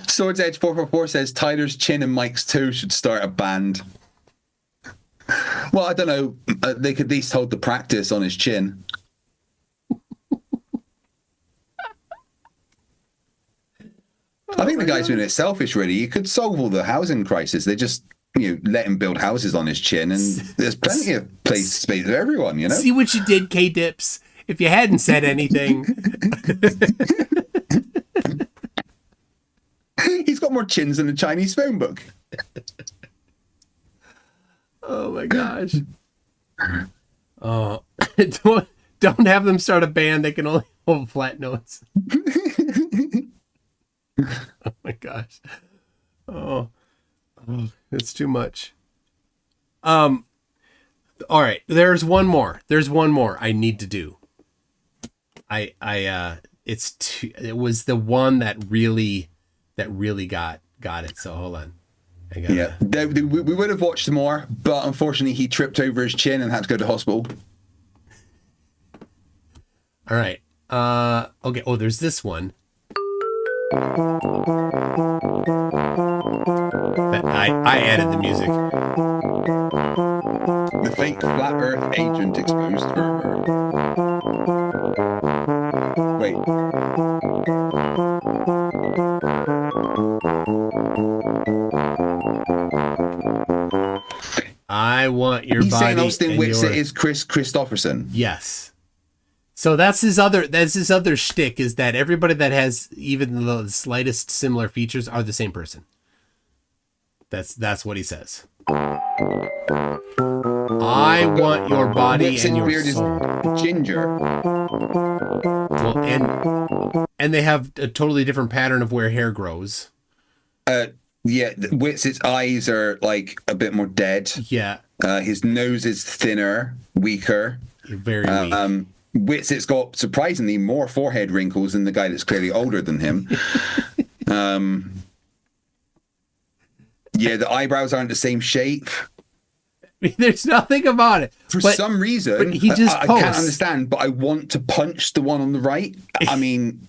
Speaker 1: Swords Edge 444 says Tyler's chin and Mike's toe should start a band. Well, I don't know. They could at least hold the practice on his chin. I think the guy's been a bit selfish, really. You could solve all the housing crisis. They just, let him build houses on his chin, and there's plenty of space for everyone,
Speaker 4: See what you did, K-Dips? If you hadn't said anything.
Speaker 1: He's got more chins than a Chinese phone book.
Speaker 4: Oh, my gosh. Oh, don't have them start a band. They can only hold flat notes. Oh my gosh. Oh, it's too much. All right. There's one more I need to do. It was the one that really got it. So hold on.
Speaker 1: We would have watched more, but unfortunately he tripped over his chin and had to go to hospital.
Speaker 4: All right. Okay. Oh, there's this one. I added the music.
Speaker 1: The fake flat Earth agent exposed. Wait.
Speaker 4: I want your
Speaker 1: He's
Speaker 4: body.
Speaker 1: saying Austin Whitsitt is Chris Christopherson.
Speaker 4: Yes. So that's his other shtick, is that everybody that has even the slightest similar features are the same person. That's what he says. I want your body and your
Speaker 1: beard
Speaker 4: soul.
Speaker 1: Is ginger.
Speaker 4: Well, and they have a totally different pattern of where hair grows.
Speaker 1: Witsitt's eyes are like a bit more dead.
Speaker 4: Yeah.
Speaker 1: His nose is thinner, weaker.
Speaker 4: Very weak.
Speaker 1: Witsitt's got surprisingly more forehead wrinkles than the guy that's clearly older than him. Yeah, the eyebrows aren't the same shape.
Speaker 4: There's nothing about it.
Speaker 1: For some reason,
Speaker 4: he just
Speaker 1: I can't understand, but I want to punch the one on the right. I mean...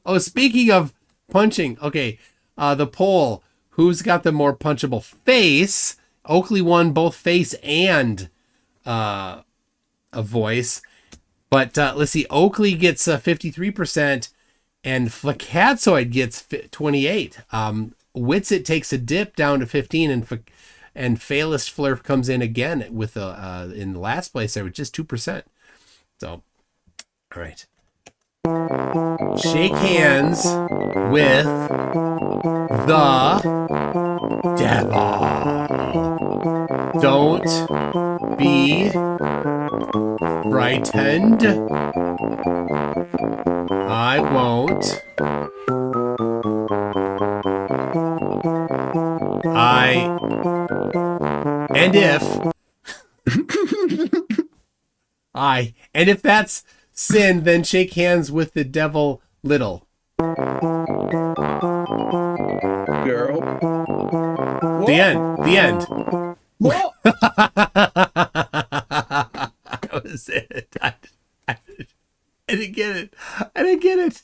Speaker 4: Oh, speaking of punching, okay, the poll, who's got the more punchable face? Oakley won both face and a voice. But let's see, Oakley gets 53%, and Flacatzoid gets 28%. Witsit takes a dip down to 15%, and Failist Flurf comes in again with in the last place there with just 2%. So, all right. Shake hands with the devil. Don't be frightened. I won't. And if that's sin, then shake hands with the devil little.
Speaker 1: Girl.
Speaker 4: The end.
Speaker 1: What?
Speaker 4: That was it. I didn't get it.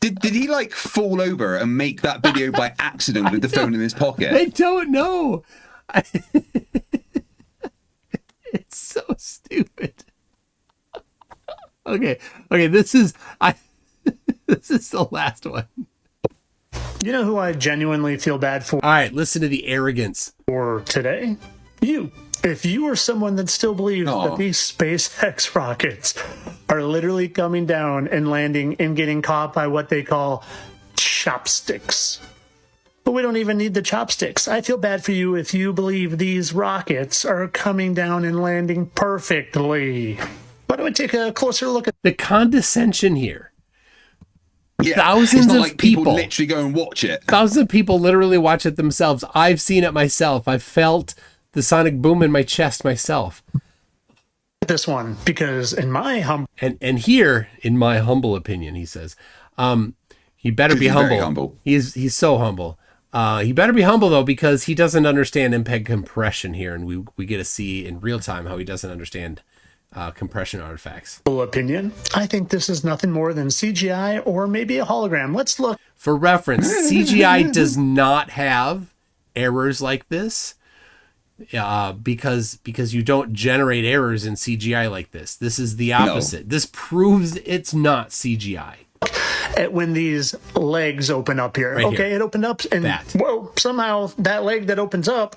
Speaker 1: Did he like fall over and make that video by accident with the phone in his pocket?
Speaker 4: I don't know. It's so stupid. Okay. This is the last one.
Speaker 6: You know who I genuinely feel bad for?
Speaker 4: All right, listen to the arrogance.
Speaker 6: For today? You. If you are someone that still believes that these SpaceX rockets are literally coming down and landing and getting caught by what they call chopsticks. But we don't even need the chopsticks. I feel bad for you if you believe these rockets are coming down and landing perfectly. Why don't we take a closer look at
Speaker 4: the condescension here?
Speaker 1: Yeah,
Speaker 4: thousands
Speaker 1: it's not
Speaker 4: of
Speaker 1: like people
Speaker 4: people
Speaker 1: literally go and watch it.
Speaker 4: Thousands of people literally watch it themselves. I've seen it myself. I've felt the sonic boom in my chest myself.
Speaker 6: This one, because in my humble
Speaker 4: in my humble opinion, he says, he better be humble.
Speaker 1: Very humble.
Speaker 4: He's so humble. He better be humble though, because he doesn't understand MPEG compression here, and we get to see in real time how he doesn't understand compression artifacts.
Speaker 6: Opinion, I think this is nothing more than CGI or maybe a hologram. Let's look.
Speaker 4: For reference, CGI does not have errors like this. Because you don't generate errors in CGI like this. This is the opposite. No. This proves it's not CGI.
Speaker 6: At when these legs open up here.
Speaker 4: Right
Speaker 6: okay,
Speaker 4: here.
Speaker 6: It opened up and whoa, somehow that leg that opens up,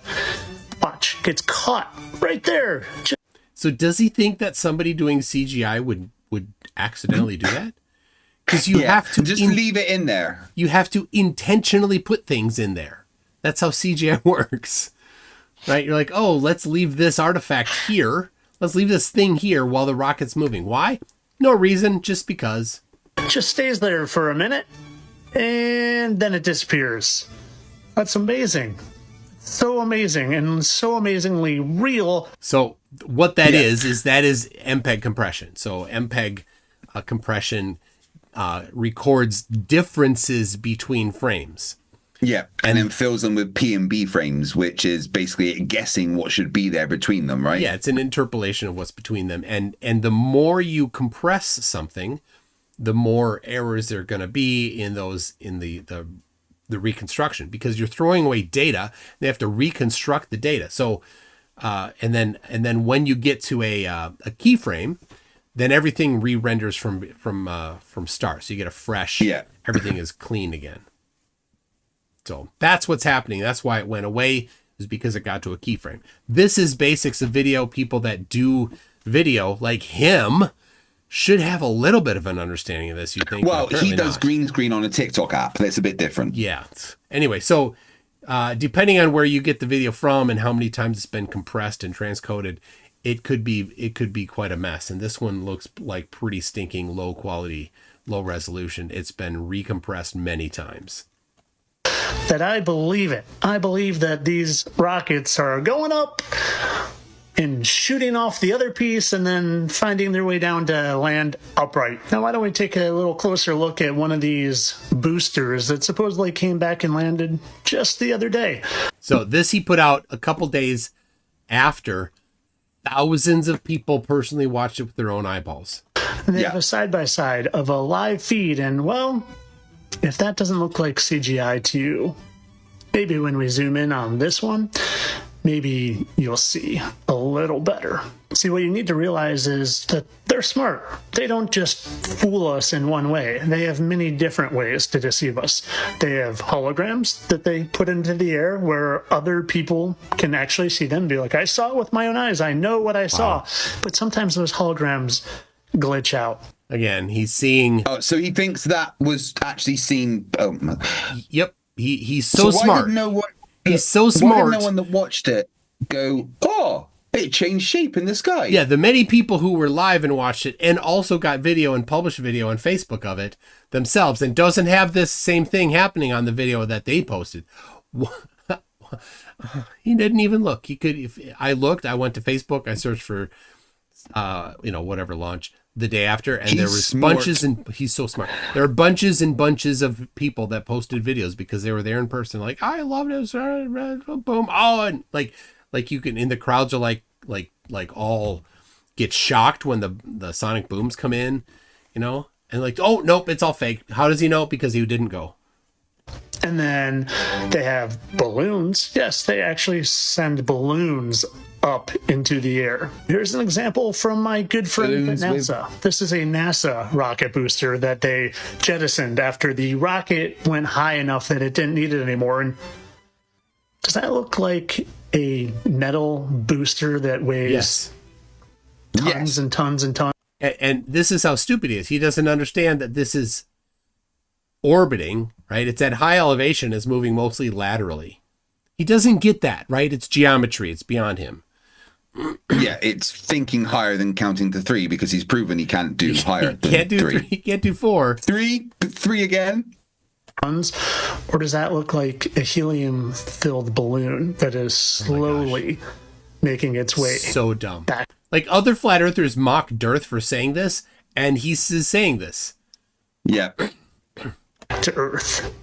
Speaker 6: watch, gets caught right there.
Speaker 4: So does he think that somebody doing CGI would accidentally do that? Because you have to
Speaker 1: just leave it in there.
Speaker 4: You have to intentionally put things in there. That's how CGI works. Right? You're like, oh, let's leave this artifact here. Let's leave this thing here while the rocket's moving. Why? No reason, just because.
Speaker 6: It just stays there for a minute, and then it disappears. That's amazing. So amazing, and so amazingly real.
Speaker 4: So what that is MPEG compression. So MPEG compression records differences between frames.
Speaker 1: Yeah, and then fills them with P&B frames, which is basically guessing what should be there between them, right?
Speaker 4: Yeah, it's an interpolation of what's between them. And the more you compress something, the more errors there are going to be in the reconstruction, because you're throwing away data. They have to reconstruct the data. So, and then when you get to a keyframe, then everything re-renders from start. So you get a fresh.
Speaker 1: Yeah.
Speaker 4: Everything is clean again. So that's what's happening. That's why it went away, is because it got to a keyframe. This is basics of video. People that do video like him should have a little bit of an understanding of this, you think.
Speaker 1: Well, he does green screen on a TikTok app. That's a bit different.
Speaker 4: Yeah. Anyway, so depending on where you get the video from and how many times it's been compressed and transcoded, it could be quite a mess. And this one looks like pretty stinking low quality, low resolution. It's been recompressed many times.
Speaker 6: That I believe it. I believe that these rockets are going up in shooting off the other piece and then finding their way down to land upright. Now, why don't we take a little closer look at one of these boosters that supposedly came back and landed just the other day.
Speaker 4: So this he put out a couple days after thousands of people personally watched it with their own eyeballs.
Speaker 6: And they have a side-by-side of a live feed, and, well, if that doesn't look like CGI to you, maybe when we zoom in on this one, maybe you'll see a little better. See, what you need to realize is that they're smart. They don't just fool us in one way. They have many different ways to deceive us. They have holograms that they put into the air where other people can actually see them and be like, I saw it with my own eyes. I know what I saw. But sometimes those holograms glitch out.
Speaker 4: Again, he's seeing...
Speaker 1: Oh, so he thinks that was actually seen... Oh.
Speaker 4: Yep. He's so smart.
Speaker 1: Why did no one...
Speaker 4: He's so smart.
Speaker 1: Why did no one that watched it go, oh, it changed shape in the sky?
Speaker 4: Yeah, the many people who were live and watched it and also got video and published video on Facebook of it themselves and doesn't have this same thing happening on the video that they posted. He didn't even look. He could, if I looked, I went to Facebook, I searched for, whatever launch the day after, and there was bunches, and he's so smart. There are bunches and bunches of people that posted videos because they were there in person. Like, I loved it. Boom. Oh, and like you can, in the crowds are like all get shocked when the sonic booms come in, and like, oh nope, it's all fake. How does he know? Because he didn't go.
Speaker 6: And then they have balloons. Yes, they actually send balloons up into the air. Here's an example from my good friend at NASA. This is a NASA rocket booster that they jettisoned after the rocket went high enough that it didn't need it anymore. And does that look like a metal booster that weighs tons and tons and tons?
Speaker 4: And this is how stupid he is. He doesn't understand that this is orbiting, right? It's at high elevation, is moving mostly laterally. He doesn't get that, right? It's geometry. It's beyond him.
Speaker 1: Yeah, it's thinking higher than counting to 3 because he's proven he can't do higher than 3.
Speaker 4: He can't do 4.
Speaker 1: 3 again?
Speaker 6: Or does that look like a helium-filled balloon that is slowly making its way?
Speaker 4: So dumb.
Speaker 6: Back.
Speaker 4: Like, other flat earthers mock Dearth for saying this, and he's saying this.
Speaker 1: Yeah.
Speaker 6: To Earth.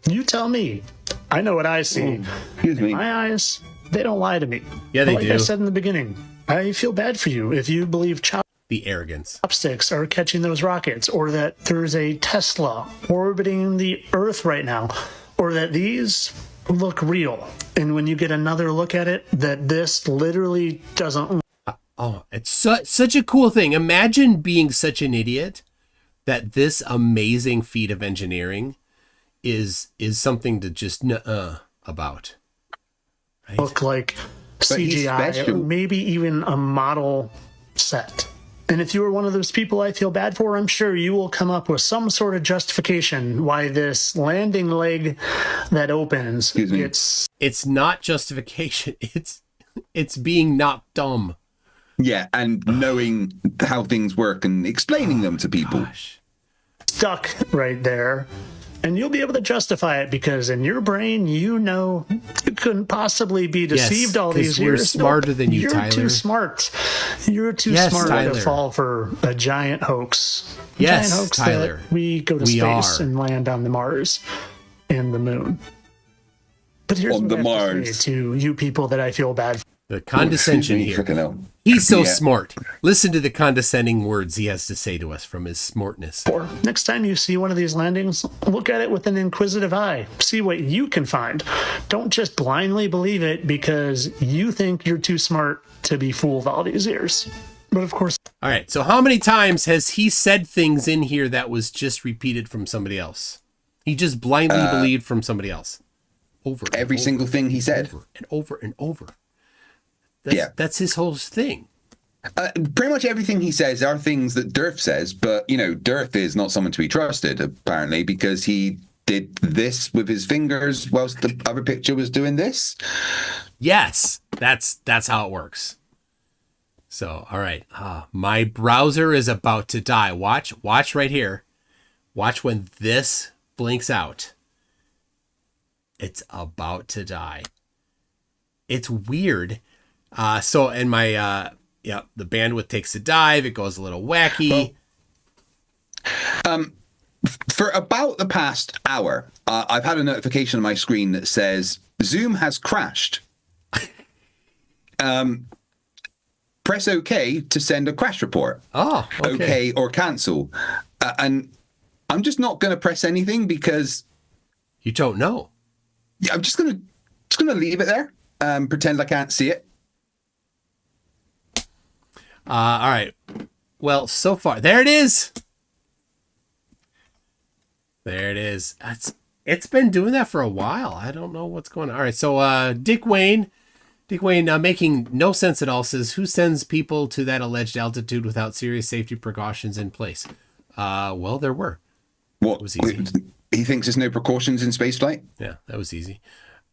Speaker 6: You tell me. I know what I see.
Speaker 1: Excuse me.
Speaker 6: My eyes, they don't lie to me.
Speaker 4: Yeah, they
Speaker 6: do. Like I said in the beginning, I feel bad for you if you believe
Speaker 4: the arrogance.
Speaker 6: Chopsticks are catching those rockets, or that there's a Tesla orbiting the Earth right now, or that these look real. And when you get another look at it, that this literally doesn't.
Speaker 4: Oh, it's such a cool thing. Imagine being such an idiot that this amazing feat of engineering is something to just about. Right?
Speaker 6: Look like CGI, or maybe even a model set. And if you were one of those people I feel bad for, I'm sure you will come up with some sort of justification why this landing leg that opens
Speaker 4: it's not justification. It's being not dumb.
Speaker 1: Yeah, and knowing how things work and explaining them to people.
Speaker 6: Stuck right there. And you'll be able to justify it because in your brain, you couldn't possibly be deceived all these years.
Speaker 4: We're smarter than you, Tyler.
Speaker 6: You're too smart. You're too smart to fall for a giant hoax.
Speaker 4: Yes,
Speaker 6: giant hoax
Speaker 4: Tyler.
Speaker 6: That we go to space and land on the Mars and the moon. But here's what I have to say to you people that I feel bad for.
Speaker 4: The condescension here. He's so smart. Listen to the condescending words he has to say to us from his smartness.
Speaker 6: Next time you see one of these landings, look at it with an inquisitive eye. See what you can find. Don't just blindly believe it because you think you're too smart to be fooled all these years. But of course...
Speaker 4: All right, so how many times has he said things in here that was just repeated from somebody else? He just blindly believed from somebody else.
Speaker 1: Every single thing he said.
Speaker 4: Over and over and over. That's his whole thing.
Speaker 1: Pretty much everything he says are things that Dearth says, but, Dearth is not someone to be trusted, apparently, because he did this with his fingers whilst the other picture was doing this.
Speaker 4: Yes, that's how it works. So, all right. My browser is about to die. Watch right here. Watch when this blinks out. It's about to die. It's weird And my, the bandwidth takes a dive. It goes a little wacky.
Speaker 1: For about the past hour, I've had a notification on my screen that says Zoom has crashed. Press OK to send a crash report.
Speaker 4: Oh,
Speaker 1: okay or cancel. And I'm just not going to press anything because
Speaker 4: you don't know.
Speaker 1: Yeah, I'm just going to leave it there. Pretend I can't see it.
Speaker 4: All right. Well, so far, there it is. There it is. It's been doing that for a while. I don't know what's going on. All right. So, Dick Wayne, making no sense at all, says, who sends people to that alleged altitude without serious safety precautions in place? Well, there were.
Speaker 1: What
Speaker 4: was easy?
Speaker 1: He thinks there's no precautions in spaceflight?
Speaker 4: Yeah, that was easy.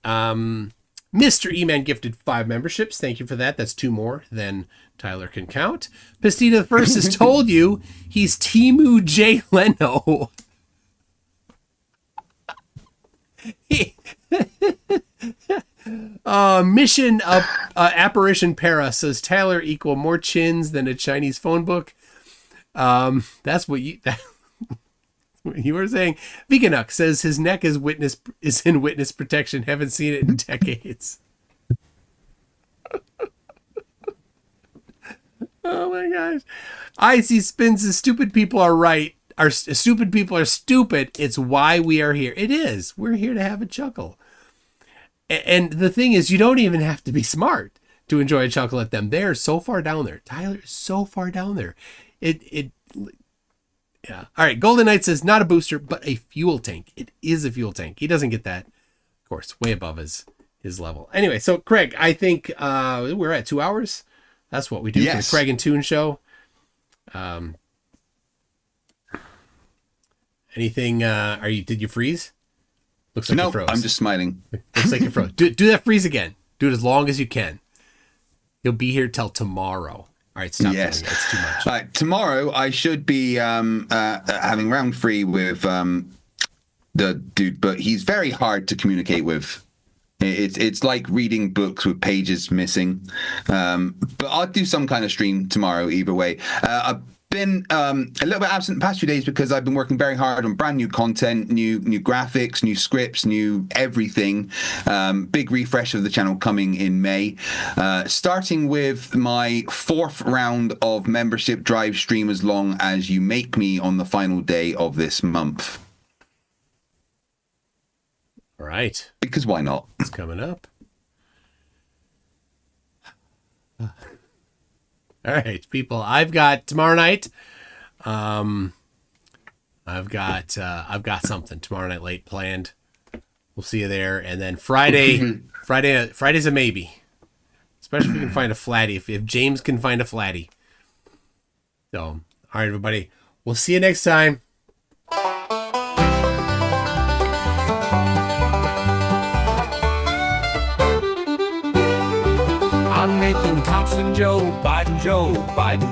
Speaker 4: Mr. E-Man gifted 5 memberships. Thank you for that. That's 2 more than Tyler can count. Pistina the First has told you he's Timu J. Leno. Mission Apparition Para says Tyler equal more chins than a Chinese phone book. That's what you were saying. Veganuk says his neck is in witness protection. Haven't seen it in decades. Oh my gosh. Icy Spins says stupid people are right. Stupid people are stupid. It's why we are here. It is. We're here to have a chuckle. And the thing is, you don't even have to be smart to enjoy a chuckle at them. They're so far down there. Tyler is so far down there. Yeah. All right. Golden Knight says not a booster, but a fuel tank. It is a fuel tank. He doesn't get that. Of course, way above his level. Anyway, so Kreg, I think we're at 2 hours. That's what we do for the Kreg and Toon show. Anything? Did you freeze? Looks like you froze.
Speaker 1: I'm just smiling.
Speaker 4: Looks like you froze. Do that freeze again. Do it as long as you can. You'll be here till tomorrow. All right, stop doing it. It's too much.
Speaker 1: All right, tomorrow I should be having round 3 with the dude, but he's very hard to communicate with. It's like reading books with pages missing. But I'll do some kind of stream tomorrow either way. I've been a little bit absent the past few days because I've been working very hard on brand new content, new graphics, new scripts, new everything. Big refresh of the channel coming in May. Starting with my 4th round of membership drive stream As Long As You Make Me on the final day of this month.
Speaker 4: All right.
Speaker 1: Because why not?
Speaker 4: It's coming up. All right, people. I've got tomorrow night. I've got something tomorrow night late planned. We'll see you there, and then Friday's a maybe. Especially if we can find a flatty. If James can find a flatty. So, all right, everybody. We'll see you next time.
Speaker 3: I'm Nathan Thompson, Joe Biden.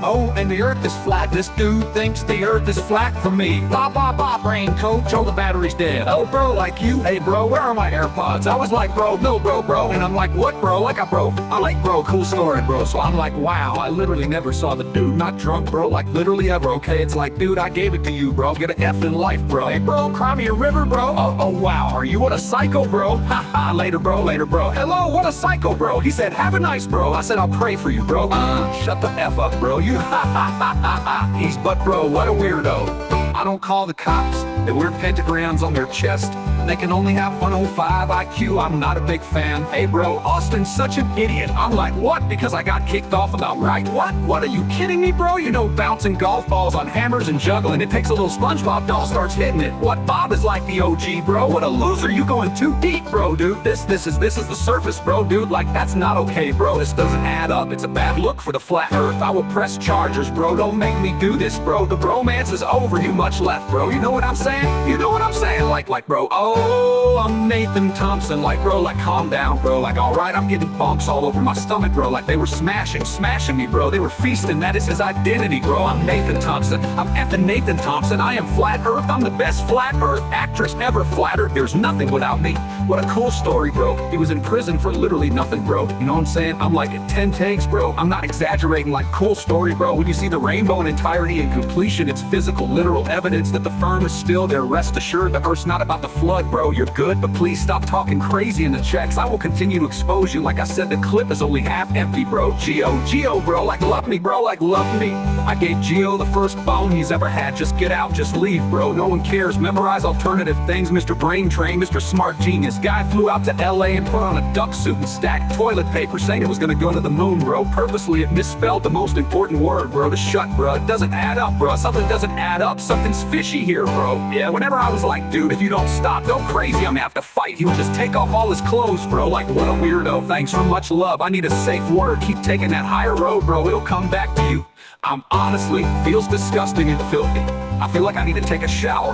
Speaker 3: Oh, and the earth is flat. This dude thinks the earth is flat for me. Blah, brain coach. Oh, the battery's dead. Oh, bro, like you. Hey, bro, where are my AirPods? I was like, bro, no, bro. And I'm like, what, bro? Like, I like, bro, cool story, bro. So I'm like, wow, I literally never saw the dude not drunk, bro. Like, literally ever, okay? It's like, dude, I gave it to you, bro. Get an F in life, bro. Hey, bro, cry me a river, bro. Oh, wow. Are you what a psycho, bro? Haha, later, bro. Hello, what a psycho, bro. He said, have a nice, bro. I said, I'll pray for you, bro. Shut the F up, bro. You He's but, bro, what a weirdo. I don't call the cops. They wear pentagrams on their chest. They can only have 105 IQ. I'm not a big fan. Hey, bro, Austin's such an idiot. I'm like, what? Because I got kicked off about right. What are you kidding me, bro? You know, bouncing golf balls on hammers and juggling. It takes a little SpongeBob doll starts hitting it. What? Bob is like the OG, bro. What a loser. You going too deep, bro, dude. This is the surface, bro, dude. Like, that's not okay, bro. This doesn't add up. It's a bad look for the flat earth. I will press chargers, bro. Don't make me do this, bro. The bromance is over. You much left, bro. You know what I'm saying? Like, bro. Oh, bro, I'm Nathan Thompson. Like, bro, like, calm down, bro. Like, alright, I'm getting bumps all over my stomach, bro. Like, they were smashing me, bro. They were feasting, that is his identity, bro. I'm Nathan Thompson. I'm effing Nathan Thompson. I am flat earth. I'm the best flat earth actress ever flattered. There's nothing without me. What a cool story, bro. He was in prison for literally nothing, bro. You know what I'm saying? I'm like at 10 tanks, bro. I'm not exaggerating. Like, cool story, bro. When you see the rainbow in entirety and completion, it's physical, literal evidence that the firm is still there. Rest assured, the earth's not about to flood, bro. You're good, but please stop talking crazy in the checks. I will continue to expose you. Like I said, the clip is only half empty, bro. Geo, bro. Like, love me, bro. Like, love me. I gave Geo the first bone he's ever had. Just get out, just leave, bro. No one cares. Memorize alternative things. Mr. Brain Train, Mr. Smart Genius. Guy flew out to LA and put on a duck suit and stacked toilet paper, saying it was gonna go to the moon, bro. Purposely, it misspelled the most important word, bro. To shut, bro. It doesn't add up, bro. Something doesn't add up. Something's fishy here, bro. Yeah, whenever I was like, dude, if you don't stop, go crazy, I'm gonna have to fight. He would just take off all his clothes, bro. Like, what a weirdo. Thanks for much love. I need a safe word. Keep taking that higher road, bro. It'll come back to you. I'm honestly feels disgusting and filthy. I feel like I need to take a shower.